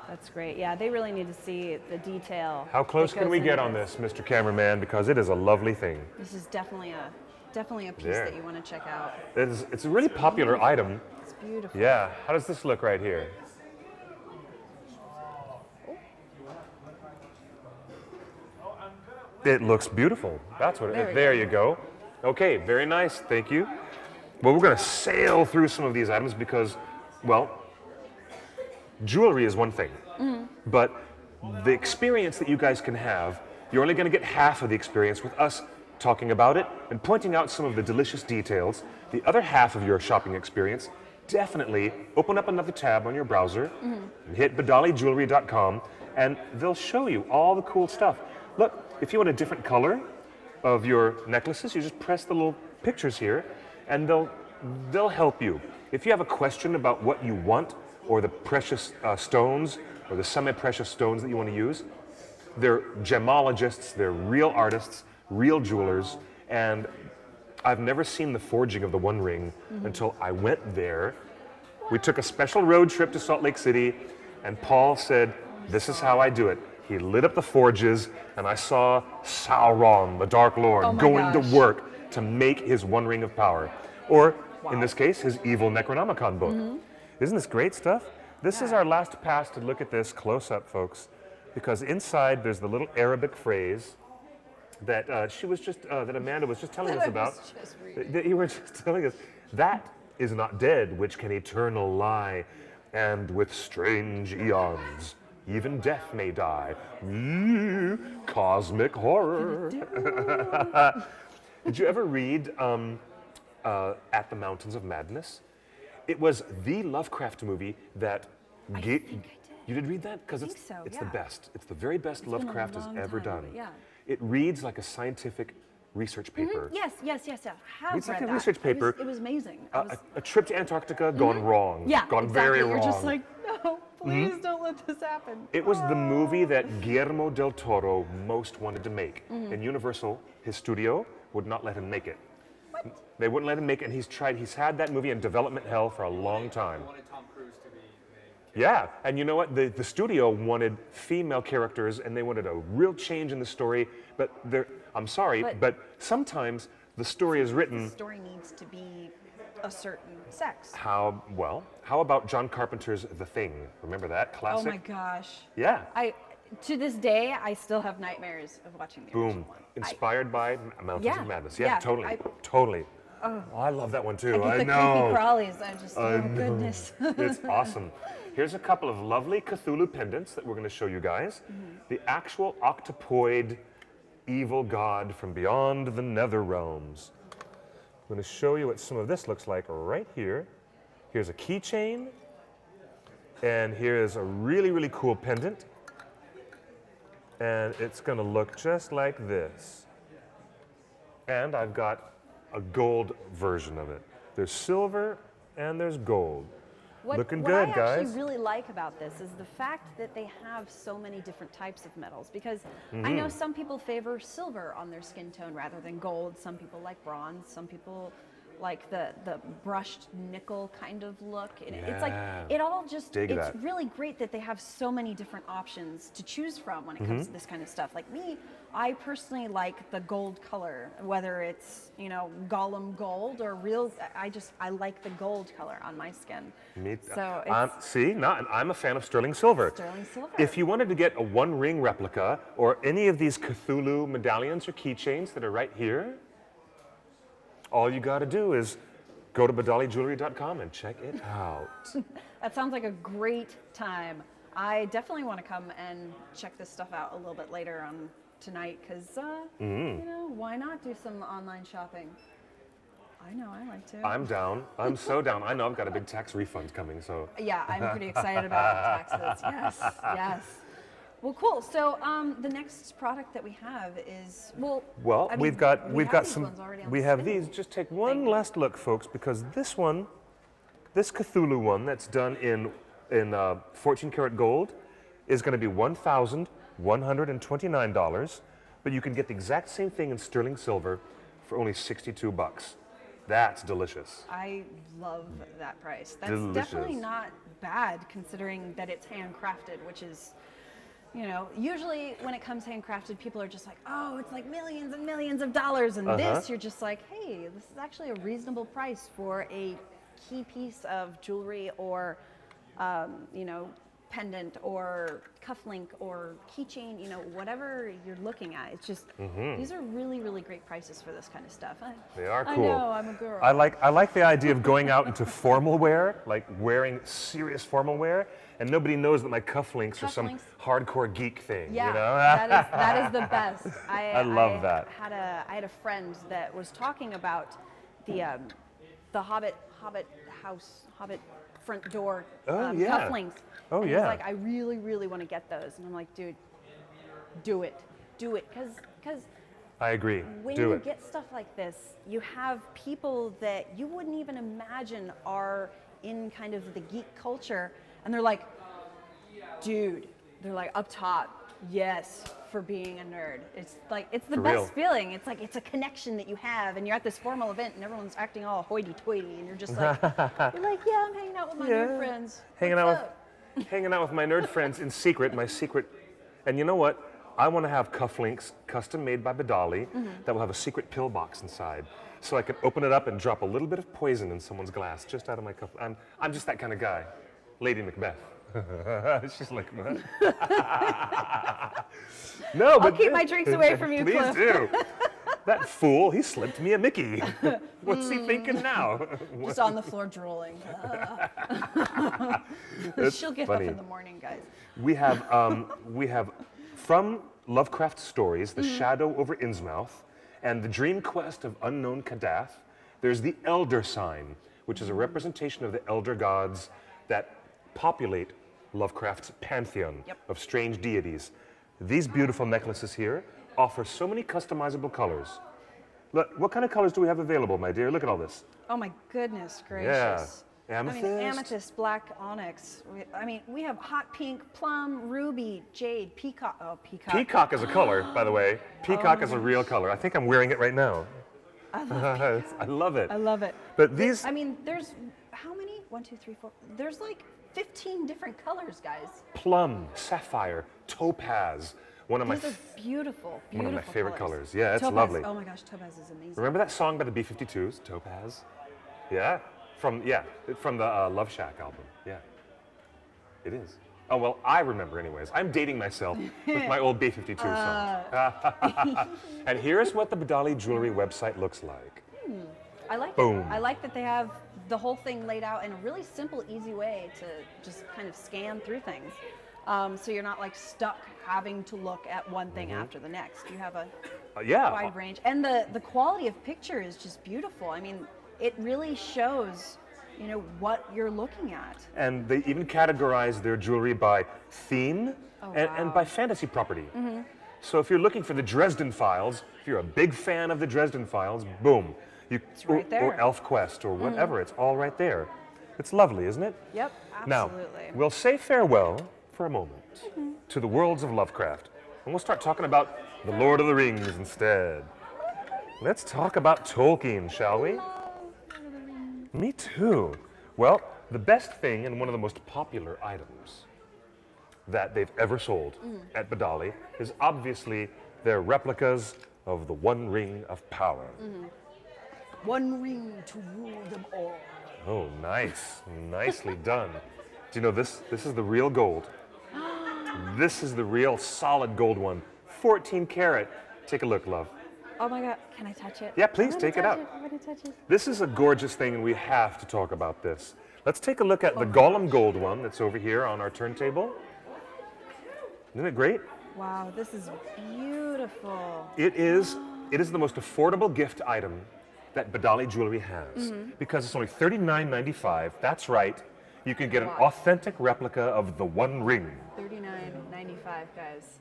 That's great. Yeah, they really need to see the detail. How close that can goes we into get on this, Mr. Cameraman? Because it is a lovely thing. This is definitely a piece There. that you want to check out. It's a really popular item. It's beautiful. Yeah. How does this look right here? It looks beautiful. That's what There we there you go. Okay, very nice. Thank you. Well, we're going to sail through some of these items because, well, jewelry is one thing. But the experience that you guys can have, you're only going to get half of the experience with us talking about it and pointing out some of the delicious details. The other half of your shopping experience, definitely open up another tab on your browser and hit BadaliJewelry.com, and they'll show you all the cool stuff. Look, if you want a different color of your necklaces, you just press the little pictures here, and they'll help you. If you have a question about what you want, or the precious stones, or the semi-precious stones that you want to use, they're gemologists, they're real artists, real jewelers, and I've never seen the forging of the One Ring until I went there. We took a special road trip to Salt Lake City, and Paul said, "This is how I do it." He lit up the forges, and I saw Sauron, the Dark Lord, Oh my going gosh. to work to make his One Ring of Power. Or, in this case, his evil Necronomicon book. Isn't this great stuff? This is our last pass to look at this close up, folks, because inside there's the little Arabic phrase that that Amanda was just telling us about. That you were just telling us. That is not dead, which can eternal lie, and with strange eons, even death may die. Cosmic horror. Did you ever read At the Mountains of Madness? It was the Lovecraft movie that I think I did. You did read that? Because think it's so, it's yeah. the best. It's the very best It's been a Lovecraft has long ever time, done. but yeah. It reads like a scientific research paper. Yes. I have Reads like read a that. research paper. It was amazing. A trip to Antarctica gone wrong. yeah, Gone exactly. very You're wrong. just like, no, please don't let this happen. It was the movie that Guillermo del Toro most wanted to make. And Universal, his studio, would not let him make it. They wouldn't let him make it, and he's had that movie in development hell for a long time. I wanted Tom Cruise to be the main Yeah, and you know what? The studio wanted female characters, and they wanted a real change in the story, but I'm sorry, but sometimes the story is written. The story needs to be a certain sex. How about John Carpenter's The Thing? Remember that classic? Oh my gosh. Yeah. To this day, I still have nightmares of watching the original Boom. one. Inspired by Mountains Yeah, of Madness. yeah, Yeah, totally. Oh, I love that one too. I get the know. creepy crawlies. I just, I oh know. goodness. It's awesome. Here's a couple of lovely Cthulhu pendants that we're going to show you guys. The actual octopoid evil god from beyond the nether realms. I'm going to show you what some of this looks like right here. Here's a keychain, and here is a really, really cool pendant. And it's going to look just like this. And I've got a gold version of it. There's silver and there's gold. Looking what good, I guys. actually really like about this is the fact that they have so many different types of metals. Because I know some people favor silver on their skin tone rather than gold. Some people like bronze. Some people like the brushed nickel kind of look. It's like it all just. Dig it's that. really great that they have so many different options to choose from when it comes to this kind of stuff. Like me, I personally like the gold color, whether it's Gollum gold or real. I like the gold color on my skin. Me, So I'm a fan of sterling silver. Sterling silver. If you wanted to get a One Ring replica or any of these Cthulhu medallions or keychains that are right here, all you got to do is go to badaliJewelry.com and check it out. That sounds like a great time. I definitely want to come and check this stuff out a little bit later on tonight because, why not do some online shopping? I know, I like to. I'm down. I'm so down. I know I've got a big tax refund coming, so. Yeah, I'm pretty excited about the taxes. Yes. Well, cool. So the next product that we have is Well, I mean, we've got we have these some. ones already on We the have spinning these. Just take one thing. last look, folks, because this Cthulhu one that's done in 14 karat gold is going to be $1,129, but you can get the exact same thing in sterling silver for only $62. That's delicious. I love that price. That's Delicious. definitely not bad considering that it's handcrafted, which is, usually when it comes handcrafted, people are just like, oh, it's like millions and millions of dollars. And this, you're just like, hey, this is actually a reasonable price for a key piece of jewelry or, pendant or cufflink or keychain, whatever you're looking at. It's just, these are really, really great prices for this kind of stuff. They are I cool. know, I'm a girl. I like the idea of going out into formal wear, like wearing serious formal wear, and nobody knows that my cufflinks are some Cufflinks. hardcore geek thing. Yeah, You know? that is the best. I love that. I had a friend that was talking about the Hobbit front door yeah. cufflinks. Oh, and yeah. He's like, I really, really want to get those, and I'm like, dude, do it, because I agree. When Do you it. get stuff like this, you have people that you wouldn't even imagine are in kind of the geek culture, and they're like, dude, they're like up top, yes, for being a nerd. It's like, it's the For best real. feeling. It's like, it's a connection that you have, and you're at this formal event, and everyone's acting all hoity-toity, and you're just like, you're like, yeah, I'm hanging out with my nerd friends. Hanging What's out up? Hanging out with my nerd friends in secret, my secret. And you know what? I want to have cufflinks custom made by Badali that will have a secret pill box inside. So I can open it up and drop a little bit of poison in someone's glass just out of my cuff. I'm just that kind of guy. Lady Macbeth. She's like, what? No, but I'll keep my drinks away from you, please Cliff. do. That fool, he slipped me a Mickey. What's he thinking now? Just on the floor drooling. That's She'll get funny. up in the morning, guys. We have from Lovecraft stories, The Shadow over Innsmouth, and The Dream Quest of Unknown Kadath. There's the Elder Sign, which is a representation of the elder gods that populate Lovecraft's pantheon of strange deities. These beautiful necklaces here offer so many customizable colors. Look, what kind of colors do we have available, my dear? Look at all this. Oh my goodness gracious. Amethyst. I mean, amethyst, black onyx. We have hot pink, plum, ruby, jade, peacock. Oh, peacock. Peacock is a color, by the way. Peacock is a real color. I think I'm wearing it right now. I love peacock. I love it. I love it. But these, I mean, there's how many? 1, 2, 3, 4. There's like 15 different colors, guys. plum, sapphire, topaz, one of my These are beautiful, beautiful. one of my favorite colors. colors. Yeah, it's Topaz. lovely. Oh my gosh, topaz is amazing. Remember that song by the B-52s, Topaz? Yeah, from the Love Shack album. Yeah, it is. Oh well, I remember anyways. I'm dating myself with my old B-52 song. And here's what the Badali Jewelry website looks like. I like Boom. it. I like that they have the whole thing laid out in a really simple, easy way to just kind of scan through things. So you're not like stuck having to look at one thing after the next. You have a Yeah, wide range. And the quality of picture is just beautiful. I mean, it really shows, you know, what you're looking at. and they even categorize their jewelry by theme and by fantasy property. So if you're looking for the Dresden Files, if you're a big fan of the Dresden Files, boom. It's right there. Or Elf Quest or whatever, it's all right there. It's lovely, isn't it? Yep, Now, absolutely. we'll say farewell for a moment to the worlds of Lovecraft, and we'll start talking about the Lord of the Rings instead. Let's talk about Tolkien, shall we? Me too. Well, the best thing and one of the most popular items that they've ever sold at Badali is obviously their replicas of the One Ring of Power. One ring to rule them all. Oh, nice. Nicely done. Do you know this? This is the real gold. This is the real solid gold one. 14 karat. Take a look, love. Oh my God, can I touch it? Yeah, please I'm gonna take it touch out. I'm gonna touch it. This is a gorgeous thing, and we have to talk about this. Let's take a look at the Gollum gold one that's over here on our turntable. Isn't it great? Wow, this is beautiful. It is the most affordable gift item that Badali Jewelry has because it's only $39.95. That's right. You can get an authentic replica of the One Ring. $39.95, guys.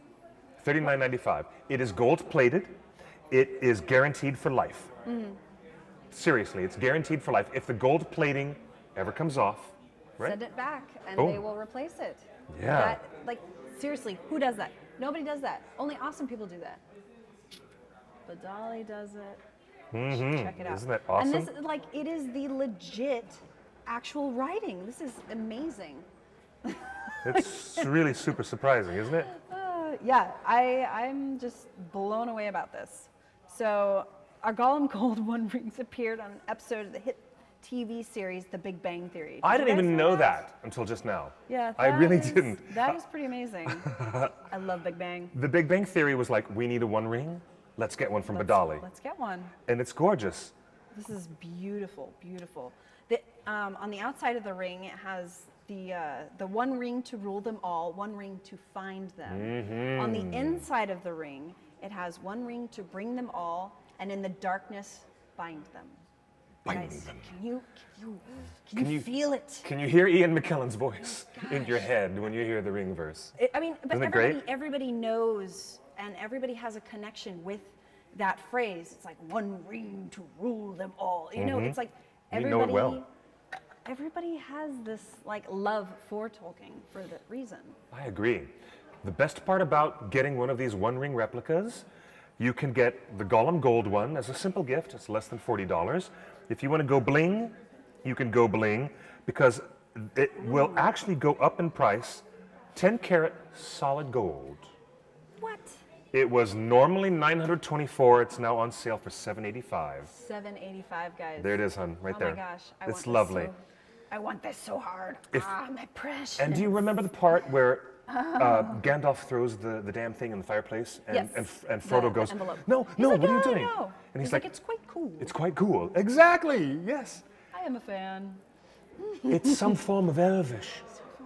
$39.95. It is gold plated. It is guaranteed for life. Seriously, it's guaranteed for life. If the gold plating ever comes off, right? Send it back and Boom. they will replace it. Yeah. That, like, seriously, who does that? Nobody does that. Only awesome people do that. But Dolly does it. Check it out. Isn't that awesome? And this, like, it is the legit actual writing. This is amazing. It's really super surprising, isn't it? Yeah, I'm just blown away about this. So, our Gollum Gold One Rings appeared on an episode of the hit TV series The Big Bang Theory. I Did didn't you guys even know that until just now. Yeah, I really that is- didn't. That is pretty amazing. I love Big Bang. The Big Bang Theory was like, we need a One Ring. Let's get one from Badali. Let's get one. And it's gorgeous. This is beautiful, beautiful. On the outside of the ring, it has the one ring to rule them all, one ring to find them. On the inside of the ring, it has one ring to bring them all, and in the darkness, bind them. Bind Guys, them. Can you feel it? Can you hear Ian McKellen's voice in your head when you hear the ring verse? I mean, but Isn't it great? everybody knows, and everybody has a connection with that phrase. It's like one ring to rule them all. You know, it's like We know it well. everybody has this like love for Tolkien for that reason. I agree. The best part about getting one of these One Ring replicas, you can get the Gollum Gold one as a simple gift. It's less than $40. If you want to go bling, you can go bling because it will actually go up in price. 10 karat solid gold. What? It was normally $924. It's now on sale for $785. $785, guys. There it is, hon, right there. Oh my gosh, It's lovely. I want this so hard. My precious. And do you remember the part where Gandalf throws the damn thing in the fireplace and, Yes. and The Frodo goes, envelope. no, He's no, like, what are you "No, doing? no." And he's like, like, it's quite cool. it's quite cool. Exactly, yes. I am a fan. It's some form of Elvish.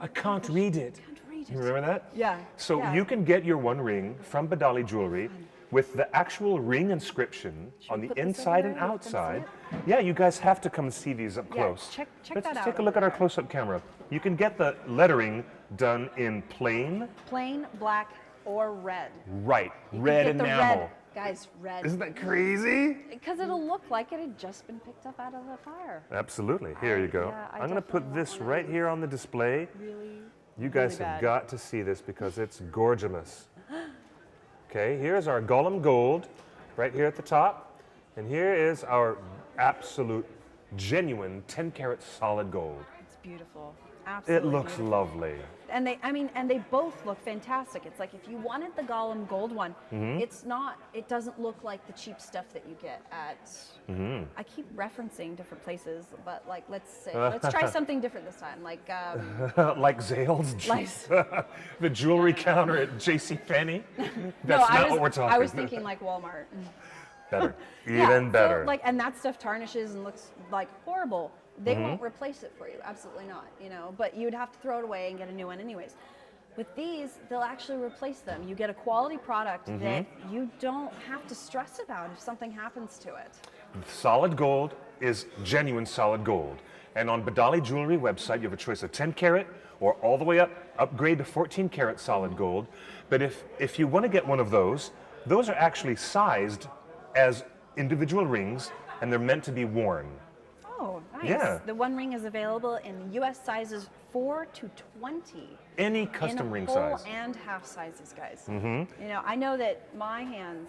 I can't read it. Can't read You it. remember that? Yeah. So yeah. you can get your One Ring from Badali Jewelry with the actual ring inscription on the put this over inside there and so you can see outside. Yeah, you guys have to come and see these up Yeah, close. check Let's that just out take a over look at our there. close-up camera. You can get the lettering done in plain, Plain, black, or red. right, You can red get the enamel. Red, guys, red. Isn't that crazy? Because it'll look like it had just been picked up out of the fire. Absolutely. Here you go. yeah, I I'm going to put definitely want this one of right these. here on the display. Really? You guys really have bad. got to see this because it's gorgeous. Okay, here's our Gollum Gold right here at the top. And here is our absolute, genuine 10 karat solid gold. It's beautiful. It Absolutely. looks beautiful. lovely. And they both look fantastic. It's like if you wanted the Gollum Gold one, it doesn't look like the cheap stuff that you get at, I keep referencing different places, but like, let's try something different this time. Like, Like Zales, Like- the jewelry counter at JCPenney. That's no, not what we're talking I was thinking like Walmart. Better, Yeah, even better. So, like, and that stuff tarnishes and looks like horrible. They won't replace it for you, absolutely not. You know, but you'd have to throw it away and get a new one anyways. With these, they'll actually replace them. You get a quality product that you don't have to stress about if something happens to it. Solid gold is genuine solid gold. And on Badali Jewelry website, you have a choice of 10 karat or all the way up, upgrade to 14 karat solid gold. But if you want to get one of those are actually sized as individual rings and they're meant to be worn. Oh, nice. Yeah. The One Ring is available in U.S. sizes 4 to 20. Any custom in ring whole size. and half sizes, guys. You know, I know that my hands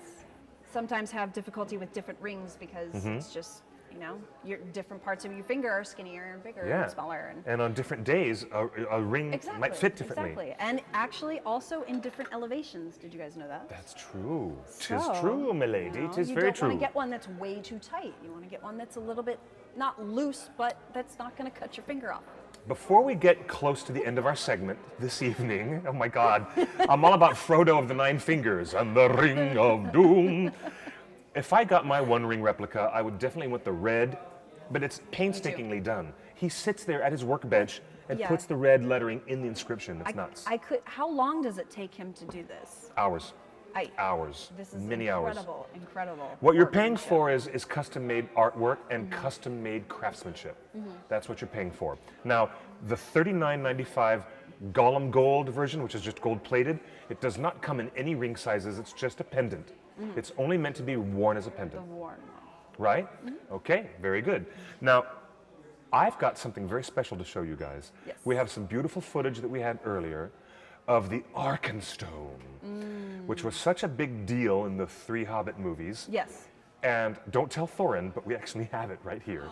sometimes have difficulty with different rings because it's just, you know, your different parts of your finger are skinnier and bigger Yeah. and smaller. And And on different days, a ring exactly, might fit differently. Exactly. And actually also in different elevations. Did you guys know that? That's true. Tis So, true, milady. you know, Tis you very don't want true. to get one that's way too tight. You want to get one that's a little bit not loose, but that's not going to cut your finger off. Before we get close to the end of our segment this evening, oh my God, I'm all about Frodo of the Nine Fingers and the Ring of Doom. If I got my One Ring replica, I would definitely want the red, but it's painstakingly done. He sits there at his workbench and Yeah. puts the red lettering in the inscription. It's nuts. How long does it take him to do this? Hours. I- Hours. This is Many hours. incredible. What you're paying workmanship. for is custom-made artwork and custom-made craftsmanship. That's what you're paying for. Now, the $39.95 Gollum Gold version, which is just gold-plated, it does not come in any ring sizes. It's just a pendant. It's only meant to be worn as a pendant, The worn one. right? Okay, very good. Now, I've got something very special to show you guys. Yes. We have some beautiful footage that we had earlier of the Arkenstone, which was such a big deal in the 3 Hobbit movies. Yes. And don't tell Thorin, but we actually have it right here.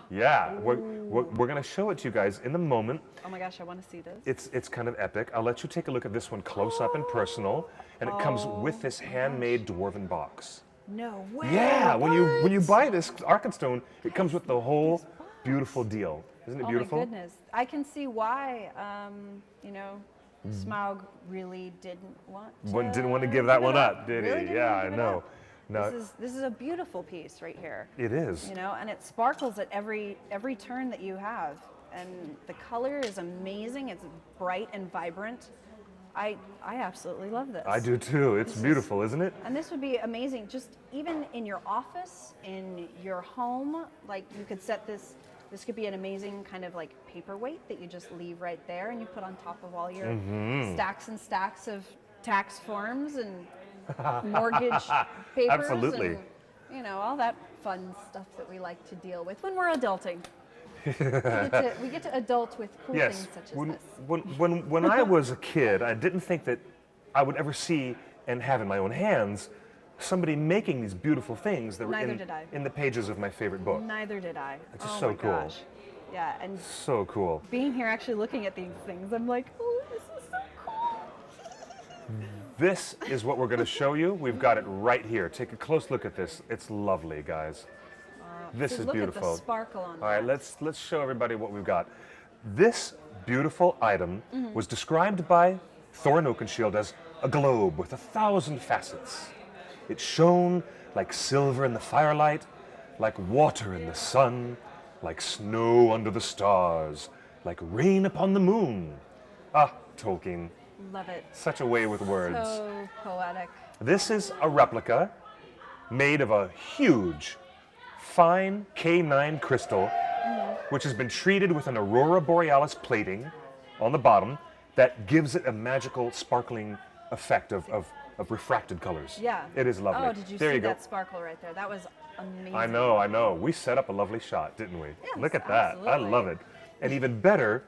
Yeah, we're going to show it to you guys in a moment. Oh my gosh, I want to see this. It's kind of epic. I'll let you take a look at this one close up and personal, and it comes with this handmade dwarven box. No way. Yeah, when you what? buy this Arkenstone, it comes with the whole beautiful deal. Isn't it beautiful? Oh my goodness. I can see why, you know, Smaug really Didn't want to give that one up, did Really he? didn't Yeah, wanna I give it know. up. No, This is a beautiful piece right here. it is. You know, and it sparkles at every turn that you have, and the color is amazing. It's bright and vibrant. I absolutely love this. I do too. It's This is- beautiful, isn't it? And this would be amazing, just even in your office, in your home. Like you could set this. This could be an amazing kind of like paperweight that you just leave right there, and you put on top of all your stacks and stacks of tax forms, and mortgage papers, Absolutely. and you know, all that fun stuff that we like to deal with when we're adulting. we get to adult with cool Yes. things such as When, this. when I was a kid, I didn't think that I would ever see and have in my own hands somebody making these beautiful things that were Neither did I. in the pages of my favorite book. Neither did I. It's just oh so my cool. Gosh. Yeah, and So cool. being here actually looking at these things, I'm like, oh, this is so cool. This is what we're going to show you. We've got it right here. Take a close look at this. It's lovely, guys. This See, is look beautiful. at the sparkle on All right, that. let's show everybody what we've got. This beautiful item was described by Thorin Oakenshield as a globe with 1,000 facets. It shone like silver in the firelight, like water in the sun, like snow under the stars, like rain upon the moon. Ah, Tolkien, Love it. such a way with words. So poetic. This is a replica made of a huge, fine K9 crystal, which has been treated with an Aurora Borealis plating on the bottom that gives it a magical, sparkling effect of refracted colors. Yeah. It is lovely. Oh, did you there see you go. that sparkle right there? That was amazing. I know. We set up a lovely shot, didn't we? Yes, Look at that. I absolutely. love it. And even better,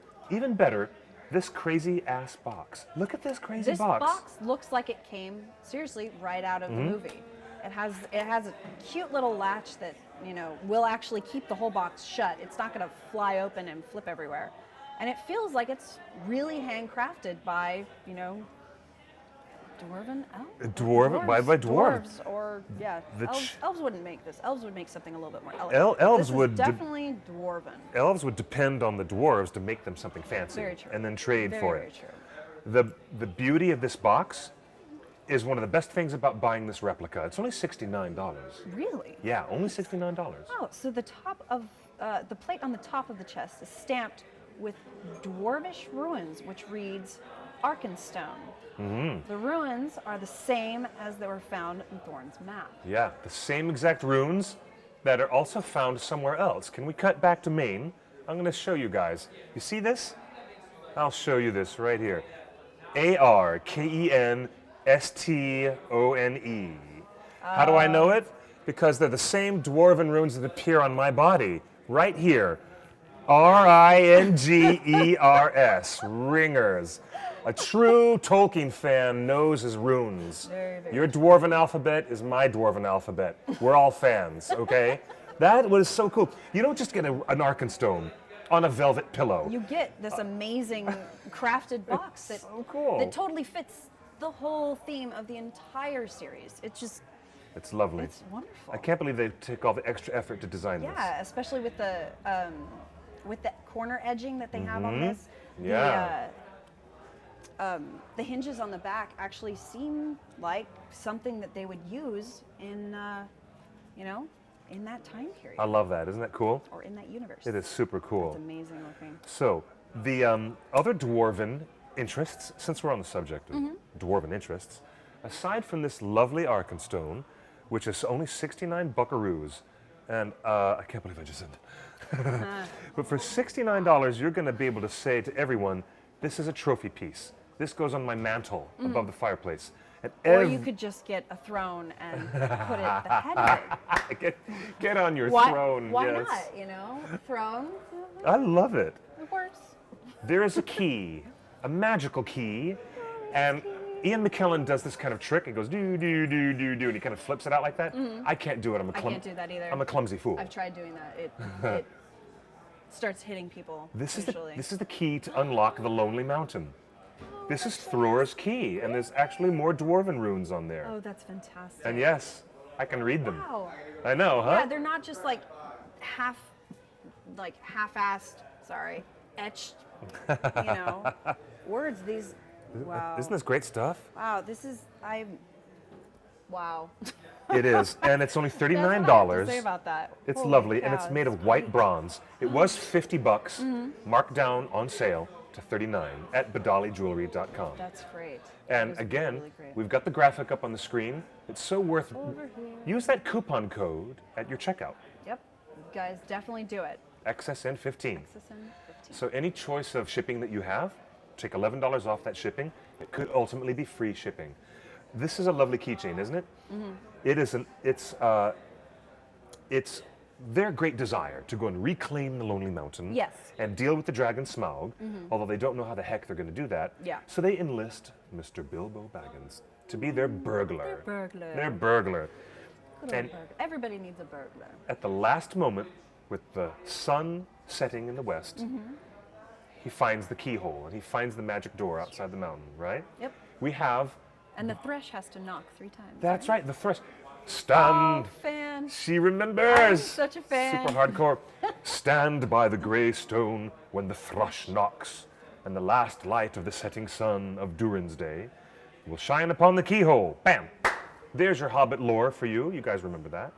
this crazy ass box. Look at this crazy This box looks like it came seriously right out of the movie. It has a cute little latch that, you know, will actually keep the whole box shut. It's not going to fly open and flip everywhere. And it feels like it's really handcrafted by, you know, dwarven elves? By dwarves. Dwarves or, yeah. The Elves wouldn't make this. Elves would make something a little bit more elegant. Elves This is would definitely dwarven. Elves would depend on the dwarves to make them something fancy Very true. and then trade for Very it. true. The beauty of this box is one of the best things about buying this replica. It's only $69. Really? Yeah, only $69. Oh, so the top of the plate on the top of the chest is stamped with dwarvish runes, which reads Arkenstone. The runes are the same as that were found in Thorn's map. Yeah, the same exact runes that are also found somewhere else. Can we cut back to Maine? I'm going to show you guys. You see this? I'll show you this right here. Arkenstone. How do I know it? Because they're the same dwarven runes that appear on my body, right here. Ringers. Ringers. A true Tolkien fan knows his runes. Very, very Your dwarven alphabet is my dwarven alphabet. We're all fans, okay? That was so cool. You don't just get an Arkenstone on a velvet pillow. You get this amazing crafted box that, so cool. that totally fits the whole theme of the entire series. It's just, It's lovely. it's wonderful. I can't believe they take all the extra effort to design this. Yeah, especially with the corner edging that they have on this. Yeah. The hinges on the back actually seem like something that they would use in, you know, in that time period I love that. Isn't that cool? or in that universe. It is super cool. It's amazing looking. So, the other dwarven interests, since we're on the subject of dwarven interests, aside from this lovely Arkenstone, which is only 69 buckaroos, and I can't believe I just said that. But for $69, you're going to be able to say to everyone, this is a trophy piece. This goes on my mantle above the fireplace. And Or you could just get a throne and put it at the head of it. get on your Why, throne. why yes. not, you know? Throne, I love it. it works. There is a key, a magical key, and Ian McKellen does this kind of trick. He goes do do do do do, and he kind of flips it out like that. I can't do it. I can't do that either. I'm a clumsy fool. I've tried doing that. It starts hitting people This is usually. the key to unlock the Lonely Mountain. This is Thror's key, and there's actually more dwarven runes on there. Oh, that's fantastic. And yes, I can read them. Wow. I know, huh? Yeah, they're not just like half-assed, etched, you know, words. These, wow. Isn't this great stuff? Wow, wow. It is, and it's only That's what I $39. have to say about that. It's Holy lovely, and cow, it's made it's of white great. bronze. It was $50, marked down on sale to $39 at BadaliJewelry.com. That's great. And That is again, really great. we've got the graphic up on the screen. It's so worth. Over here. Use that coupon code at your checkout. Yep, guys, definitely do it. XSN15. XSN 15. So any choice of shipping that you have, take $11 off that shipping. It could ultimately be free shipping. This is a lovely keychain, isn't it? It is it's their great desire to go and reclaim the Lonely Mountain. Yes. And deal with the dragon Smaug, although they don't know how the heck they're going to do that. Yeah. So they enlist Mr. Bilbo Baggins to be their burglar. Burglar. Their burglar. Good old And burglar. Everybody needs a burglar. at the last moment, with the sun setting in the west, he finds the keyhole and he finds the magic door outside the mountain, right? Yep. We have, And the thresh has to knock 3 times. that's right, the first. Oh, Stand. fan. She remembers. I'm such a fan. Super hardcore. Stand by the grey stone when the thrush knocks, and the last light of the setting sun of Durin's day will shine upon the keyhole. Bam! There's your Hobbit lore for you. You guys remember that.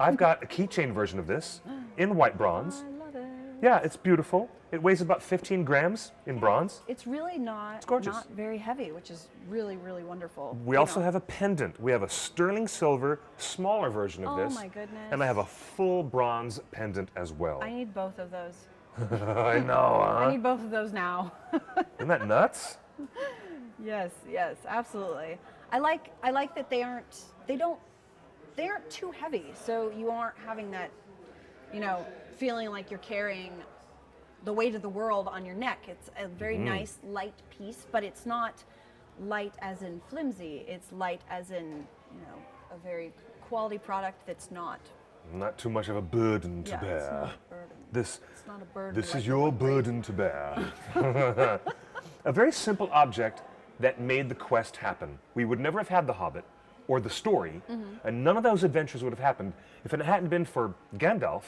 I've got a keychain version of this in white bronze. I love it. Yeah, it's beautiful. It weighs about 15 grams in bronze. It's really not, gorgeous. not very heavy, which is really, really wonderful. We also have a pendant. We have a sterling silver, smaller version of Oh this. my goodness. And I have a full bronze pendant as well. I need both of those. I know, huh? I need both of those now. Isn't that nuts? Yes, yes, absolutely. I like that they aren't too heavy, so you aren't having that, feeling like you're carrying the weight of the world on your neck. It's a very nice light piece, but it's not light as in flimsy. It's light as in, a very quality product that's not. Not too much of a burden to Yeah, it's bear. not a burden. This, It's not a burden. this like is the your one weight. burden to bear. A very simple object that made the quest happen. We would never have had The Hobbit or the story, and none of those adventures would have happened if it hadn't been for Gandalf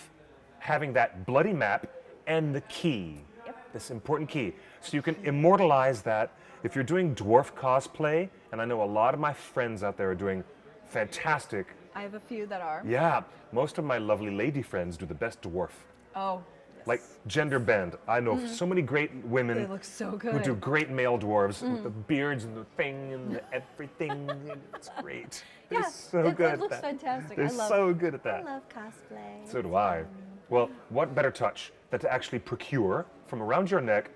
having that bloody map and the key, this important key. So you can immortalize that. If you're doing dwarf cosplay, and I know a lot of my friends out there are doing fantastic, I have a few that are. yeah, most of my lovely lady friends do the best dwarf. Oh, yes. Like gender bend. I know so many great women They look so good. who do great male dwarves with the beards and the thing and the everything. It's great. They're Yeah, so it good at looks that. fantastic. They're I love, so good at I that. love cosplay. So do I. Well, what better touch than to actually procure from around your neck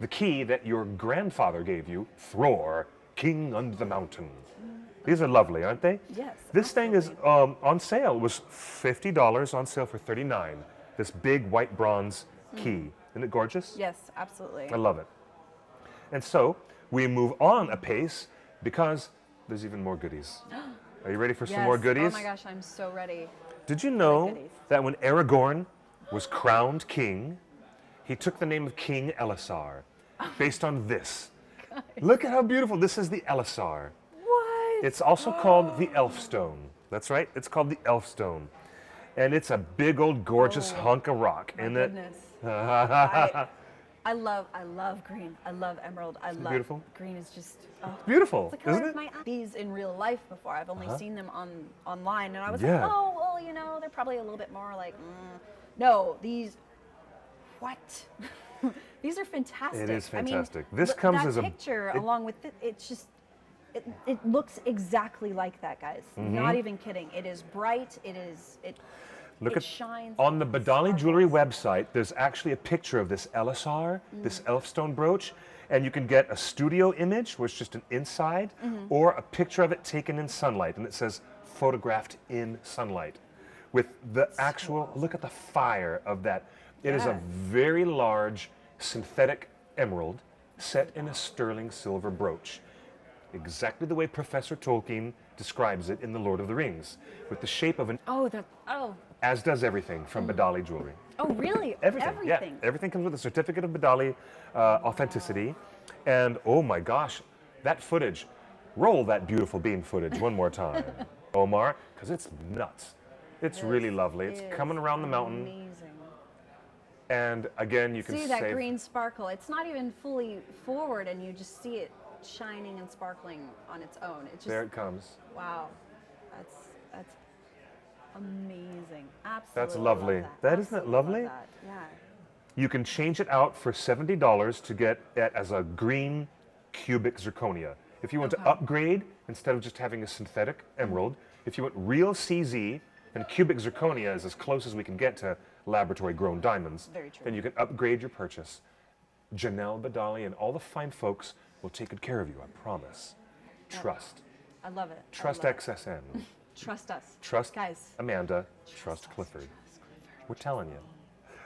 the key that your grandfather gave you, Thror, King under the Mountain. These are lovely, aren't they? Yes. This thing is on sale. It was $50 on sale for $39. This big white bronze key. Isn't it gorgeous? Yes, absolutely. I love it. And so we move on a pace because there's even more goodies. Are you ready for some more Yes. goodies? Oh my gosh, I'm so ready. Did you know goodies. that when Aragorn was crowned king, he took the name of King Elisar based on this? Look at how beautiful. This is the Elisar. What? It's also called the Elfstone. That's right. It's called the Elfstone. And it's a big old gorgeous hunk of rock, My isn't it? goodness. I love green. I love emerald. I love beautiful? green is just Beautiful, it's the color isn't of it? my eye. These in real life before. I've only seen them online, and I was Yeah. like, oh well, they're probably a little bit more like. No, these. What? These are fantastic. It is I mean, fantastic. This comes that as a- picture it- along with it. It's just. It looks exactly like that, guys. Mm-hmm. Not even kidding. It is bright. It Look it at shines. on the it Badali Jewelry sparkles. website. There's actually a picture of this Elisar, this Elfstone brooch, and you can get a studio image, which is just an inside, or a picture of it taken in sunlight, and it says photographed in sunlight, with the actual. Look at the fire of that. It is a Yeah. very large synthetic emerald set in a sterling silver brooch. Exactly the way Professor Tolkien describes it in The Lord of the Rings, with the shape of an, Oh, as does everything from Badali Jewelry. oh, really? Everything, yeah. Everything comes with a certificate of Badali authenticity. And oh my gosh, that footage. Roll that beautiful bean footage one more time, Omar, because it's nuts. It's really lovely. It's coming around the mountain. Amazing. And again, you can See that save. green sparkle? It's not even fully forward, and you just see it shining and sparkling on its own. It's just There it comes. wow. That's amazing. Absolutely. That's lovely. Love That isn't it Absolutely love lovely? that. Yeah. You can change it out for $70 to get it as a green cubic zirconia. If you want to upgrade, instead of just having a synthetic emerald, if you want real CZ, and cubic zirconia is as close as we can get to laboratory grown diamonds, Very true. then you can upgrade your purchase. Janelle Badali and all the fine folks will take good care of you, I promise. Trust. I love it. I Trust love it. XSN. Trust us. Trust Guys. Amanda. Trust Clifford. We're telling you.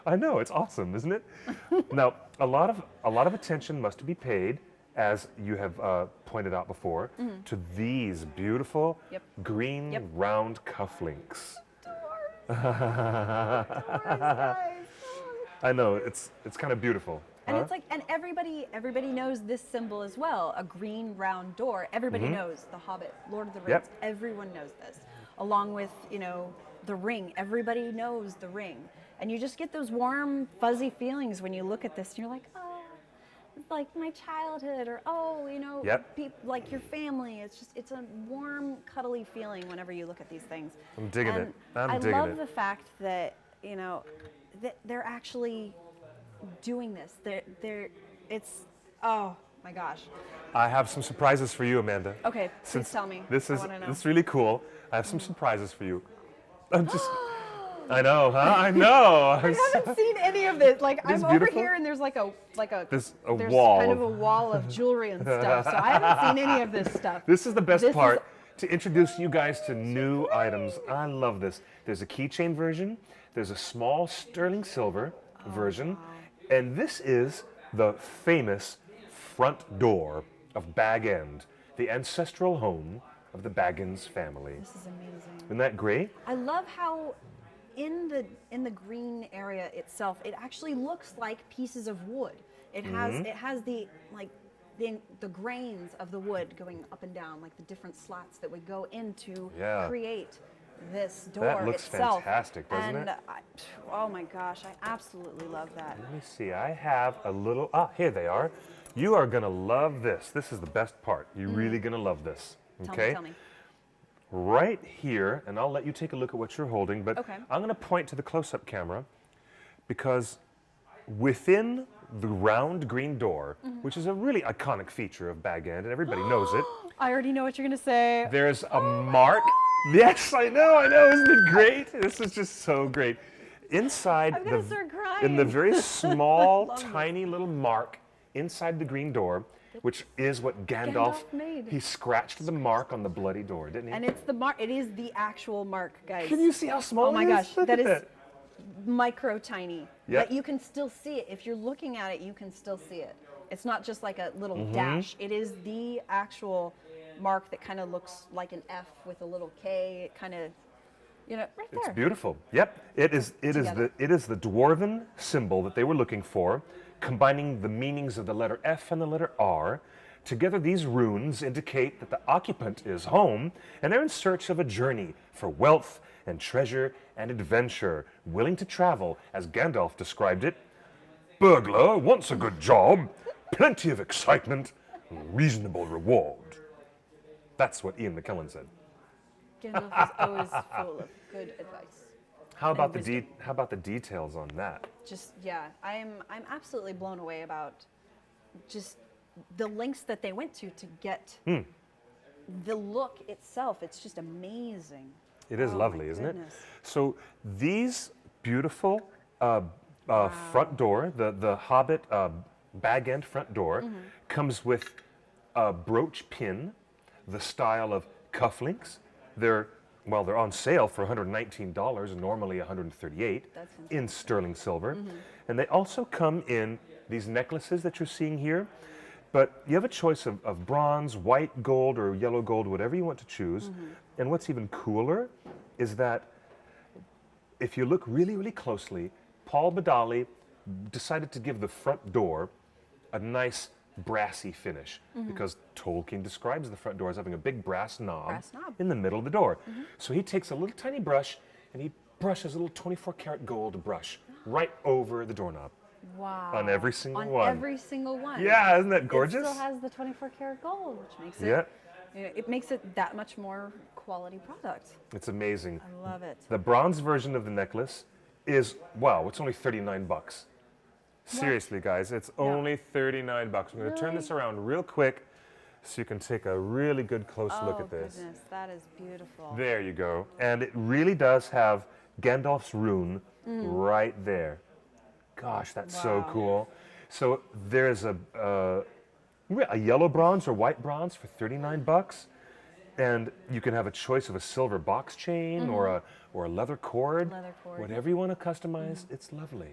I know, it's awesome, isn't it? Now, a lot of attention must be paid, as you have pointed out before, to these beautiful Yep. green Yep. round cufflinks. I know, it's kind of beautiful. And huh? it's like, and everybody knows this symbol as well. A green round door. Everybody knows The Hobbit, Lord of the Rings. Yep. Everyone knows this. Along with, you know, the ring. Everybody knows the ring. And you just get those warm, fuzzy feelings when you look at this and you're like, oh, it's like my childhood, or oh, you know, Yep. like your family. It's a warm, cuddly feeling whenever you look at these things. I'm digging And it. I'm I digging love it. the fact that, you know, that they're actually doing this. It's, oh my gosh. I have some surprises for you, Amanda. Okay, please tell me. This I is wanna know. this is really cool. I have some surprises for you. I'm just. I know, huh? I know. I haven't seen any of this. Like, This I'm over beautiful? here and there's There's a there's wall kind of- of a wall of jewelry and stuff. So I haven't seen any of this stuff. This is the best This is- part, to introduce you guys to new items. I love this. There's a keychain version. There's a small sterling silver version. And this is the famous front door of Bag End, the ancestral home of the Baggins family. This is amazing. Isn't that great? I love how in the green area itself, it actually looks like pieces of wood. It has the like the grains of the wood going up and down, like the different slats that would go into Yeah. create this door That looks itself. fantastic, doesn't and it? Oh my gosh, I absolutely love that. Let me see. I have a little. Ah, here they are. You are gonna love this. This is the best part. You're really gonna love this. Okay. Tell me. Right here, and I'll let you take a look at what you're holding, but Okay. I'm going to point to the close-up camera because within the round green door, which is a really iconic feature of Bag End, and everybody knows it, I already know what you're gonna say. there's a mark. Yes, I know, isn't it great? This is just so great. Inside I'm gonna start crying. in the very small, love this. tiny little mark inside the green door, which is what Gandalf made. He scratched the mark on the bloody door, didn't he? And it's the mark. It is the actual mark, guys. Can you see how small Oh my it is? gosh, Look that at is micro tiny. Yep. But you can still see it. If you're looking at it, you can still see it. It's not just like a little Mm-hmm. dash. It is the actual mark that kind of looks like an F with a little K. It kind of, you know, right there. It's beautiful. Yep. It is Together. the dwarven symbol that they were looking for, combining the meanings of the letter F and the letter R. Together, these runes indicate that the occupant is home, and they're in search of a journey for wealth and treasure and adventure, willing to travel, as Gandalf described it. Burglar wants a good job, plenty of excitement, and reasonable reward. That's what Ian McKellen said. Gandalf is always full of good advice. How about And the details on that? Just yeah, I'm absolutely blown away about just the lengths that they went to get the look itself. It's just amazing. It is Oh, lovely, my isn't goodness. it? So these beautiful front door, the Hobbit Bag End front door, Mm-hmm. comes with a brooch pin, the style of cufflinks. They're on sale for $119, normally $138 That's in sterling silver. Mm-hmm. And they also come in these necklaces that you're seeing here. But you have a choice of bronze, white gold, or yellow gold, whatever you want to choose. Mm-hmm. And what's even cooler is that if you look really, really closely, Paul Badali decided to give the front door a nice brassy finish because Tolkien describes the front door as having a big brass knob, Brass knob. in the middle of the door. So he takes a little tiny brush and he brushes a little 24 karat gold brush right over the doorknob. Wow. On every single On one. every single one. Yeah, isn't that gorgeous? It still has the 24 karat gold, which makes Yeah, it makes it that much more quality product. it's amazing. I love it. The bronze version of the necklace is, wow, it's only 39 bucks. Seriously, guys, it's only 39 bucks. I'm going to turn this around real quick so you can take a really good close look at this. Goodness, that is beautiful. There you go. And it really does have Gandalf's rune right there. Gosh, that's so Wow. cool. So there's A yellow bronze or white bronze for $39, and you can have a choice of a silver box chain or a leather cord. Leather cord. Whatever you want to customize, it's lovely.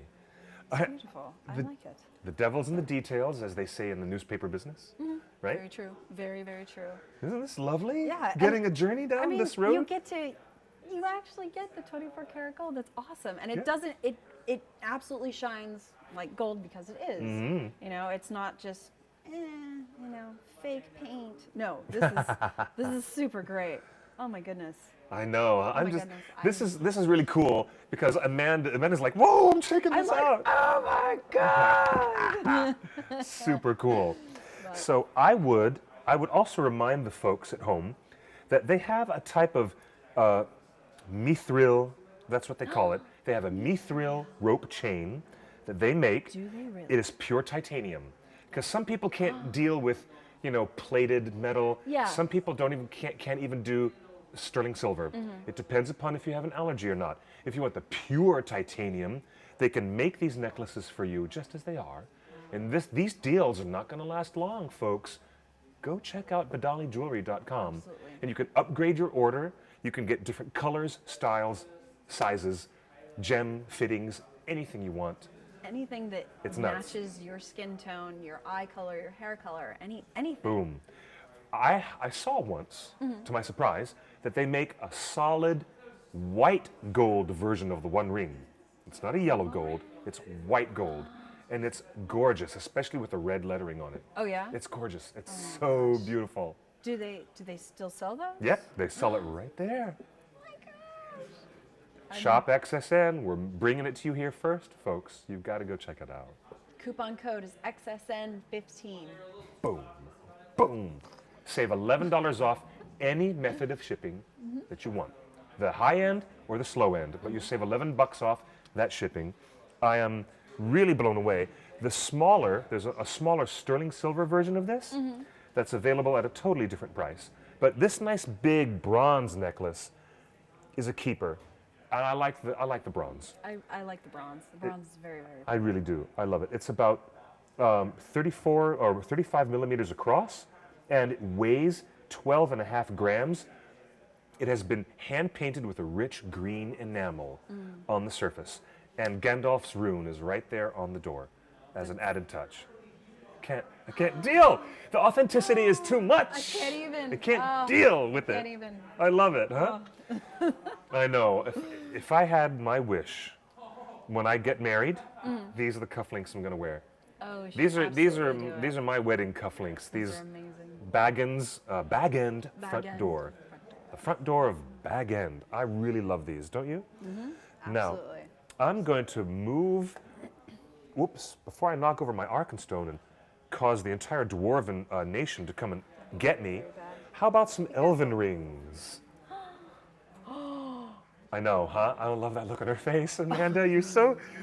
It's beautiful. I like it. The devil's in the details, as they say in the newspaper business, right? Very true. Very, very true. Isn't this lovely? Yeah, Getting a journey down I mean, this road. you actually get the 24 karat gold. That's awesome. And it doesn't, it absolutely shines like gold because it is. You know, it's not just, you know, fake paint. No, this is super great. Oh my goodness. I know. I'm my just. goodness, This is really cool because Amanda's like, whoa, I'm checking this out. Oh my God. Super cool. So I would also remind the folks at home that they have a type of mithril. That's what they call it. They have a mithril rope chain that they make. Do they really? It is pure titanium because some people can't deal with, you know, plated metal. Yeah. Some people can't even do sterling silver. It depends upon if you have an allergy or not. If you want the pure titanium, they can make these necklaces for you just as they are. And these deals are not going to last long, folks. Go check out BadaliJewelry.com and you can upgrade your order. You can get different colors, styles, sizes, gem fittings, anything you want. Anything that It's nuts. matches your skin tone, your eye color, your hair color, anything. Boom. I saw once, to my surprise, that they make a solid white gold version of the One Ring. It's not a yellow gold, it's white gold. And it's gorgeous, especially with the red lettering on it. Oh yeah? It's gorgeous. It's so beautiful. Do they still sell those? Yep, they sell it right there. Shop XSN. We're bringing it to you here first, folks. You've got to go check it out. Coupon code is XSN15. Boom. Boom. Save $11 off any method of shipping that you want. The high end or the slow end, but you save $11 off that shipping. I am really blown away. There's a smaller sterling silver version of this that's available at a totally different price. But this nice big bronze necklace is a keeper. And I like the bronze. I like the bronze. The bronze is very, very I really do. I love it. It's about 34 or 35 millimeters across, and it weighs 12.5 grams. It has been hand painted with a rich green enamel on the surface, and Gandalf's rune is right there on the door as an added touch. I can't deal. The authenticity is too much. I can't even. I can't deal with Can't it. even. I love it, huh? I know. If I had my wish, when I get married, these are the cufflinks I'm going to wear. Oh, These are my wedding cufflinks. These are amazing. bag end front end. door. The front door of Bag End. I really love these, don't you? Now, Absolutely. I'm going to move. Whoops! Before I knock over my Arkenstone and cause the entire dwarven nation to come and get me, how about some elven rings? I know, huh? I love that look on her face, Amanda.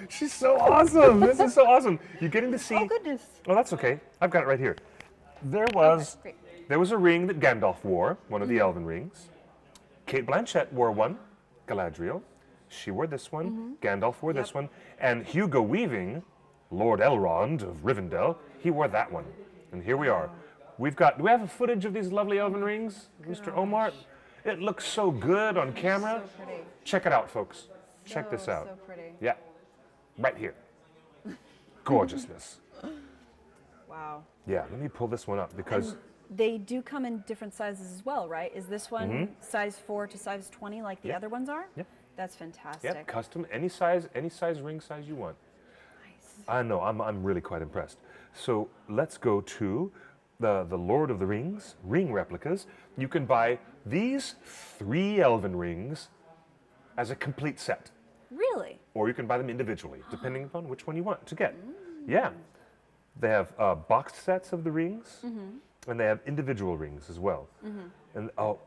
She's so awesome. This is so awesome. You're getting to see. Oh goodness. Oh, that's okay. I've got it right here. There was Great. a ring that Gandalf wore, one of the elven rings. Kate Blanchett wore one, Galadriel. She wore this one. Gandalf wore this one. And Hugo Weaving, Lord Elrond of Rivendell, he wore that one. And here we are. Do we have a footage of these lovely elven rings, Mr. Omar? It looks so good on camera. So pretty. Check it out, folks. Check this out. So pretty. Yeah, right here. Gorgeousness. Wow. Yeah, let me pull this one up because They do come in different sizes as well, right? Is this one size 4 to size 20 like the other ones are? Yep. That's fantastic. yep, custom, any size ring size you want. Nice. I know, I'm really quite impressed. So let's go to the Lord of the Rings ring replicas. You can buy these 3 elven rings as a complete set, Really? or you can buy them individually, depending upon which one you want to get. Yeah, they have boxed sets of the rings, and they have individual rings as well. And oh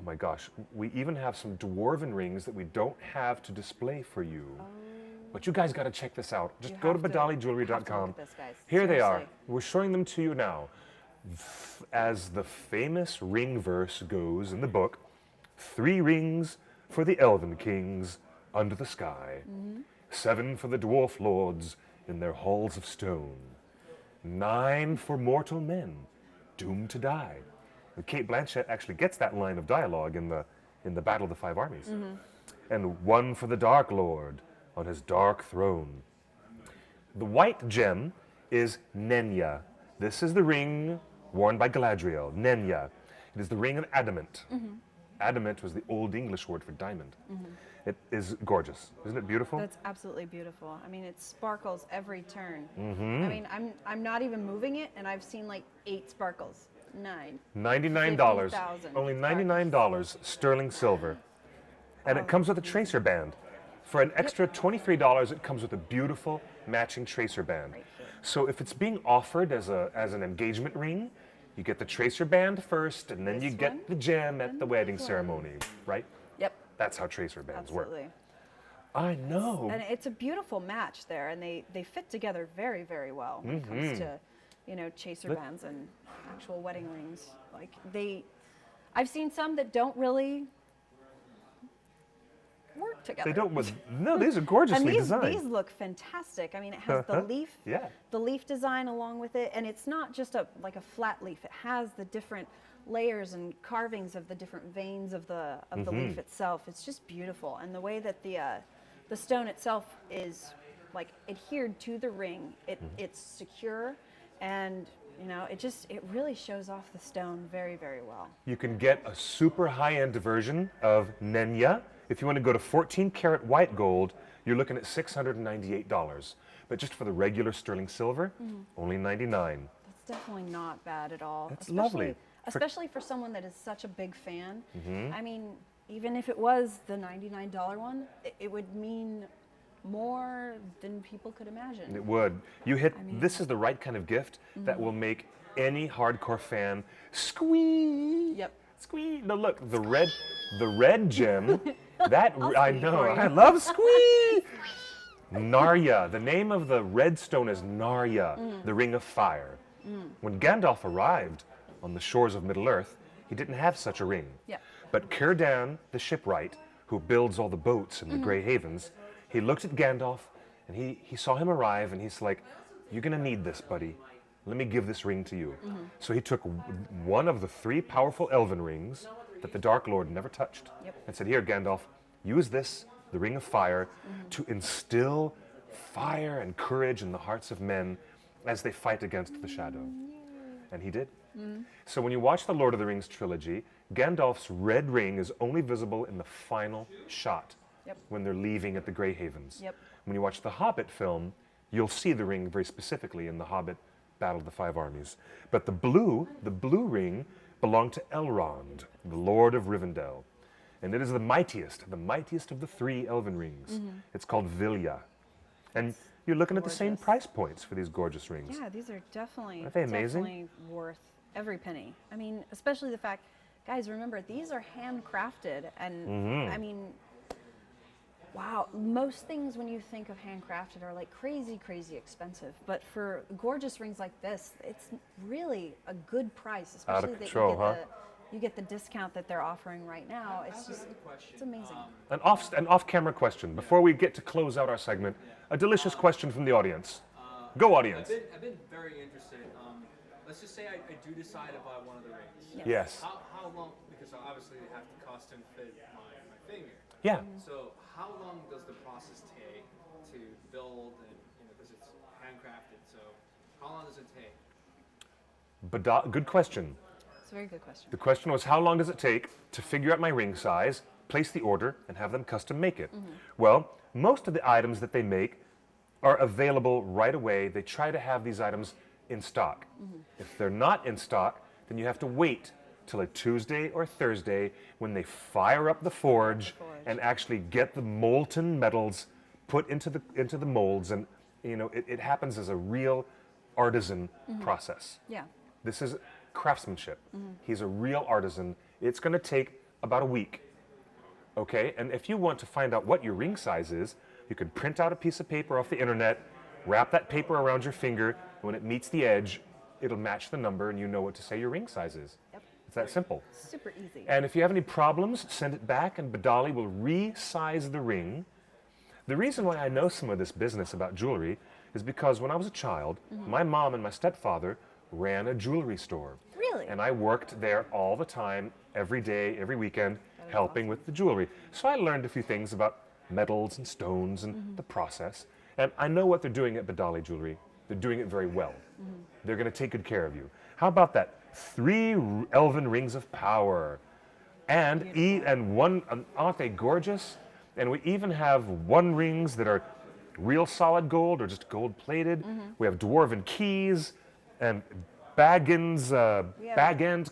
my gosh, we even have some dwarven rings that we don't have to display for you. But you guys got to check this out. Just You go to have to- have to BadaliJewelry.com. look at this, guys. Here they are. Seriously. We're showing them to you now. As the famous ring verse goes in the book, 3 rings for the elven kings under the sky, 7 for the dwarf lords in their halls of stone, 9 for mortal men, doomed to die. And Kate Blanchett actually gets that line of dialogue in the Battle of the Five Armies. And 1 for the Dark Lord on his dark throne. The white gem is Nenya. This is the ring worn by Galadriel, Nenya. It is the ring of adamant. Adamant was the Old English word for diamond. It is gorgeous. Isn't it beautiful? That's absolutely beautiful. I mean, it sparkles every turn. I mean, I'm not even moving it, and I've seen like 8 sparkles. 9. $99. 50,000 Only $99 sterling silver. And it comes with a tracer band. For an extra $23, it comes with a beautiful matching tracer band. So if it's being offered as an engagement ring, you get the tracer band first, and then you This get one, the gem at and the the wedding one. ceremony, right? Yep. That's how tracer bands work. Absolutely. I know. And it's a beautiful match there, and they fit together very, very well when it comes to, you know, chaser Look. bands and actual wedding rings. Like I've seen some that don't really work together. They don't. No, these are gorgeously and designed. these look fantastic. I mean, it has the leaf, Yeah. the leaf design along with it, and it's not just like a flat leaf. It has the different layers and carvings of the different veins of the leaf itself. It's just beautiful, and the way that the stone itself is like adhered to the ring, it's secure, and you know, it really shows off the stone very, very well. You can get a super high-end version of Nenya. If you want to go to 14 karat white gold, you're looking at $698. But just for the regular sterling silver, only $99. That's definitely not bad at all. That's lovely. Especially for someone that is such a big fan. I mean, even if it was the $99 one, it would mean more than people could imagine. It would. This is the right kind of gift that will make any hardcore fan squeak. Yep. Squeak. No, look, the red gem. That I squeak know. for you. I love squeak. Narya. The name of the red stone is Narya, the Ring of Fire. When Gandalf arrived on the shores of Middle-earth, he didn't have such a ring. Yep. But Círdan, the shipwright, who builds all the boats in the Grey Havens, he looked at Gandalf and he saw him arrive and he's like, "You're gonna need this, buddy. Let me give this ring to you." So he took one of the 3 powerful elven rings that the Dark Lord never touched and said, "Here, Gandalf, use this, the Ring of Fire, to instill fire and courage in the hearts of men as they fight against the shadow." And he did. So when you watch the Lord of the Rings trilogy, Gandalf's red ring is only visible in the final shot when they're leaving at the Grey Havens. When you watch the Hobbit film, you'll see the ring very specifically in the Hobbit Battle of the Five Armies. But the blue ring belonged to Elrond, the Lord of Rivendell. And it is the mightiest of the 3 elven rings. It's called Vilya. And you're looking at the same price points for these gorgeous rings. Yeah, these are definitely, Aren't they amazing? definitely worth every penny. I mean, especially the fact, guys, remember, these are handcrafted. And I mean, wow, most things when you think of handcrafted are like crazy, crazy expensive. But for gorgeous rings like this, it's really a good price, Out of especially control, huh? you get the discount that they're offering right now. It's just, it's amazing. An off-camera question. Before we get to close out our segment, a delicious question from the audience. Go, audience. I've been very interested. Let's just say I do decide to buy one of the rings. Yes. How long? Because obviously they have to custom fit my finger. Yeah. So how long does the process take to build? And because it's handcrafted, so how long does it take? Good question. It's a very good question. The question was, how long does it take to figure out my ring size, place the order, and have them custom make it? Well, most of the items that they make are available right away. They try to have these items in stock. If they're not in stock, then you have to wait till a Tuesday or Thursday when they fire up the forge and actually get the molten metals put into the molds, and it happens as a real artisan process. Yeah. This is craftsmanship. He's a real artisan. It's going to take about a week. Okay? And if you want to find out what your ring size is, you can print out a piece of paper off the internet, wrap that paper around your finger, and when it meets the edge, it'll match the number and you know what to say your ring size is. Yep. It's that simple. Super easy. And if you have any problems, send it back and Badali will resize the ring. The reason why I know some of this business about jewelry is because when I was a child, my mom and my stepfather ran a jewelry store. Really? And I worked there all the time, every day, every weekend, helping with the jewelry. So I learned a few things about metals and stones and the process. And I know what they're doing at Badali Jewelry. They're doing it very well. They're going to take good care of you. How about that? 3 elven rings of power. And aren't they gorgeous? And we even have 1 rings that are real solid gold or just gold plated. We have dwarven keys and bag end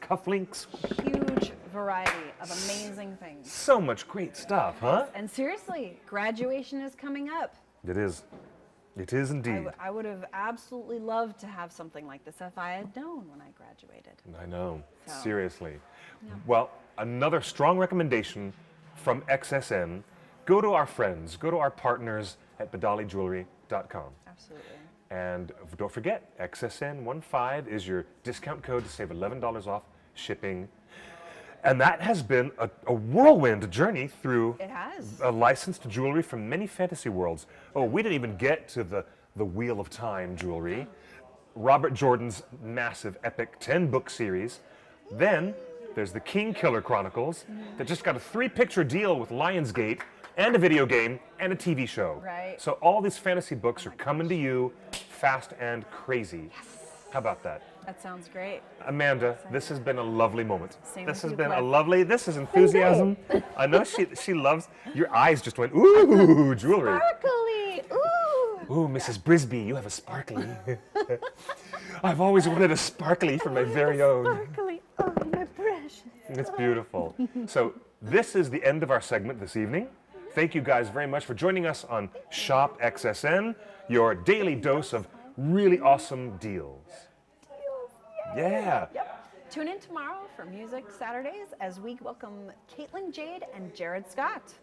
cufflinks. Huge variety of amazing things. So much great stuff, huh? And seriously, graduation is coming up. It is. It is indeed. I would have absolutely loved to have something like this if I had known when I graduated. I know. So. Seriously. Well, another strong recommendation from XSN. Go to our friends, go to our partners at BadaliJewelry.com. Absolutely. And don't forget, XSN15 is your discount code to save $11 off shipping. And that has been a whirlwind journey through It has. licensed jewelry from many fantasy worlds. Oh, we didn't even get to the Wheel of Time jewelry, Robert Jordan's massive epic 10-book series. Then there's the King Killer Chronicles that just got a 3-picture deal with Lionsgate and a video game and a TV show. Right. So all these fantasy books are coming to you fast and crazy. How about that? That sounds great. Amanda, this has been a lovely moment. Same This with has you, been a Cliff. lovely, this is enthusiasm. I know she loves, your eyes just went, ooh, jewelry. Sparkly! Ooh! Ooh, Mrs. Brisby, you have a sparkly. I've always wanted a sparkly for my very own. Sparkly! Oh, my precious. It's beautiful. So this is the end of our segment this evening. Thank you guys very much for joining us on Shop XSN, your daily dose of really awesome deals. Yeah. Yep. Tune in tomorrow for Music Saturdays as we welcome Caitlin Jade and Jared Scott.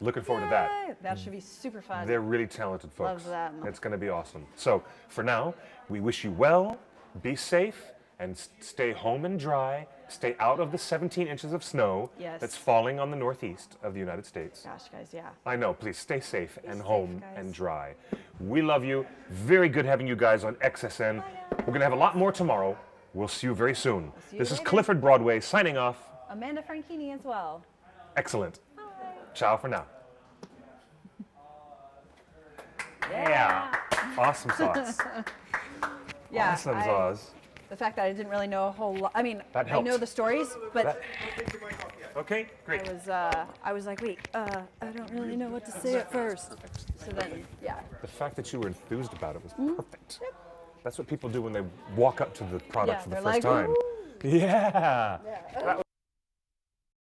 Looking forward to that. Yay! That should be super fun. They're really talented folks. Love them. It's going to be awesome. So for now, we wish you well, be safe, and stay home and dry. Stay out of the 17 inches of snow Yes. that's falling on the northeast of the United States. Gosh, guys, yeah. I know, please stay safe and safe, home guys. and dry. We love you. Very good having you guys on XSN. We're going to have a lot more tomorrow. We'll see you very soon. see you This is later. Clifford Broadway signing off. Amanda Franchini as well. Excellent. Ciao for now. Yeah. Awesome sauce. Yeah. Awesome sauce. The fact that I didn't really know a whole lot. I mean, That I know helped. the stories, but That- okay, great. I was like, wait, I don't really know what to say at first. So then, yeah. The fact that you were enthused about it was perfect. That's what people do when they walk up to the product Yeah, for the they're first like, time. "Ooh." Yeah. That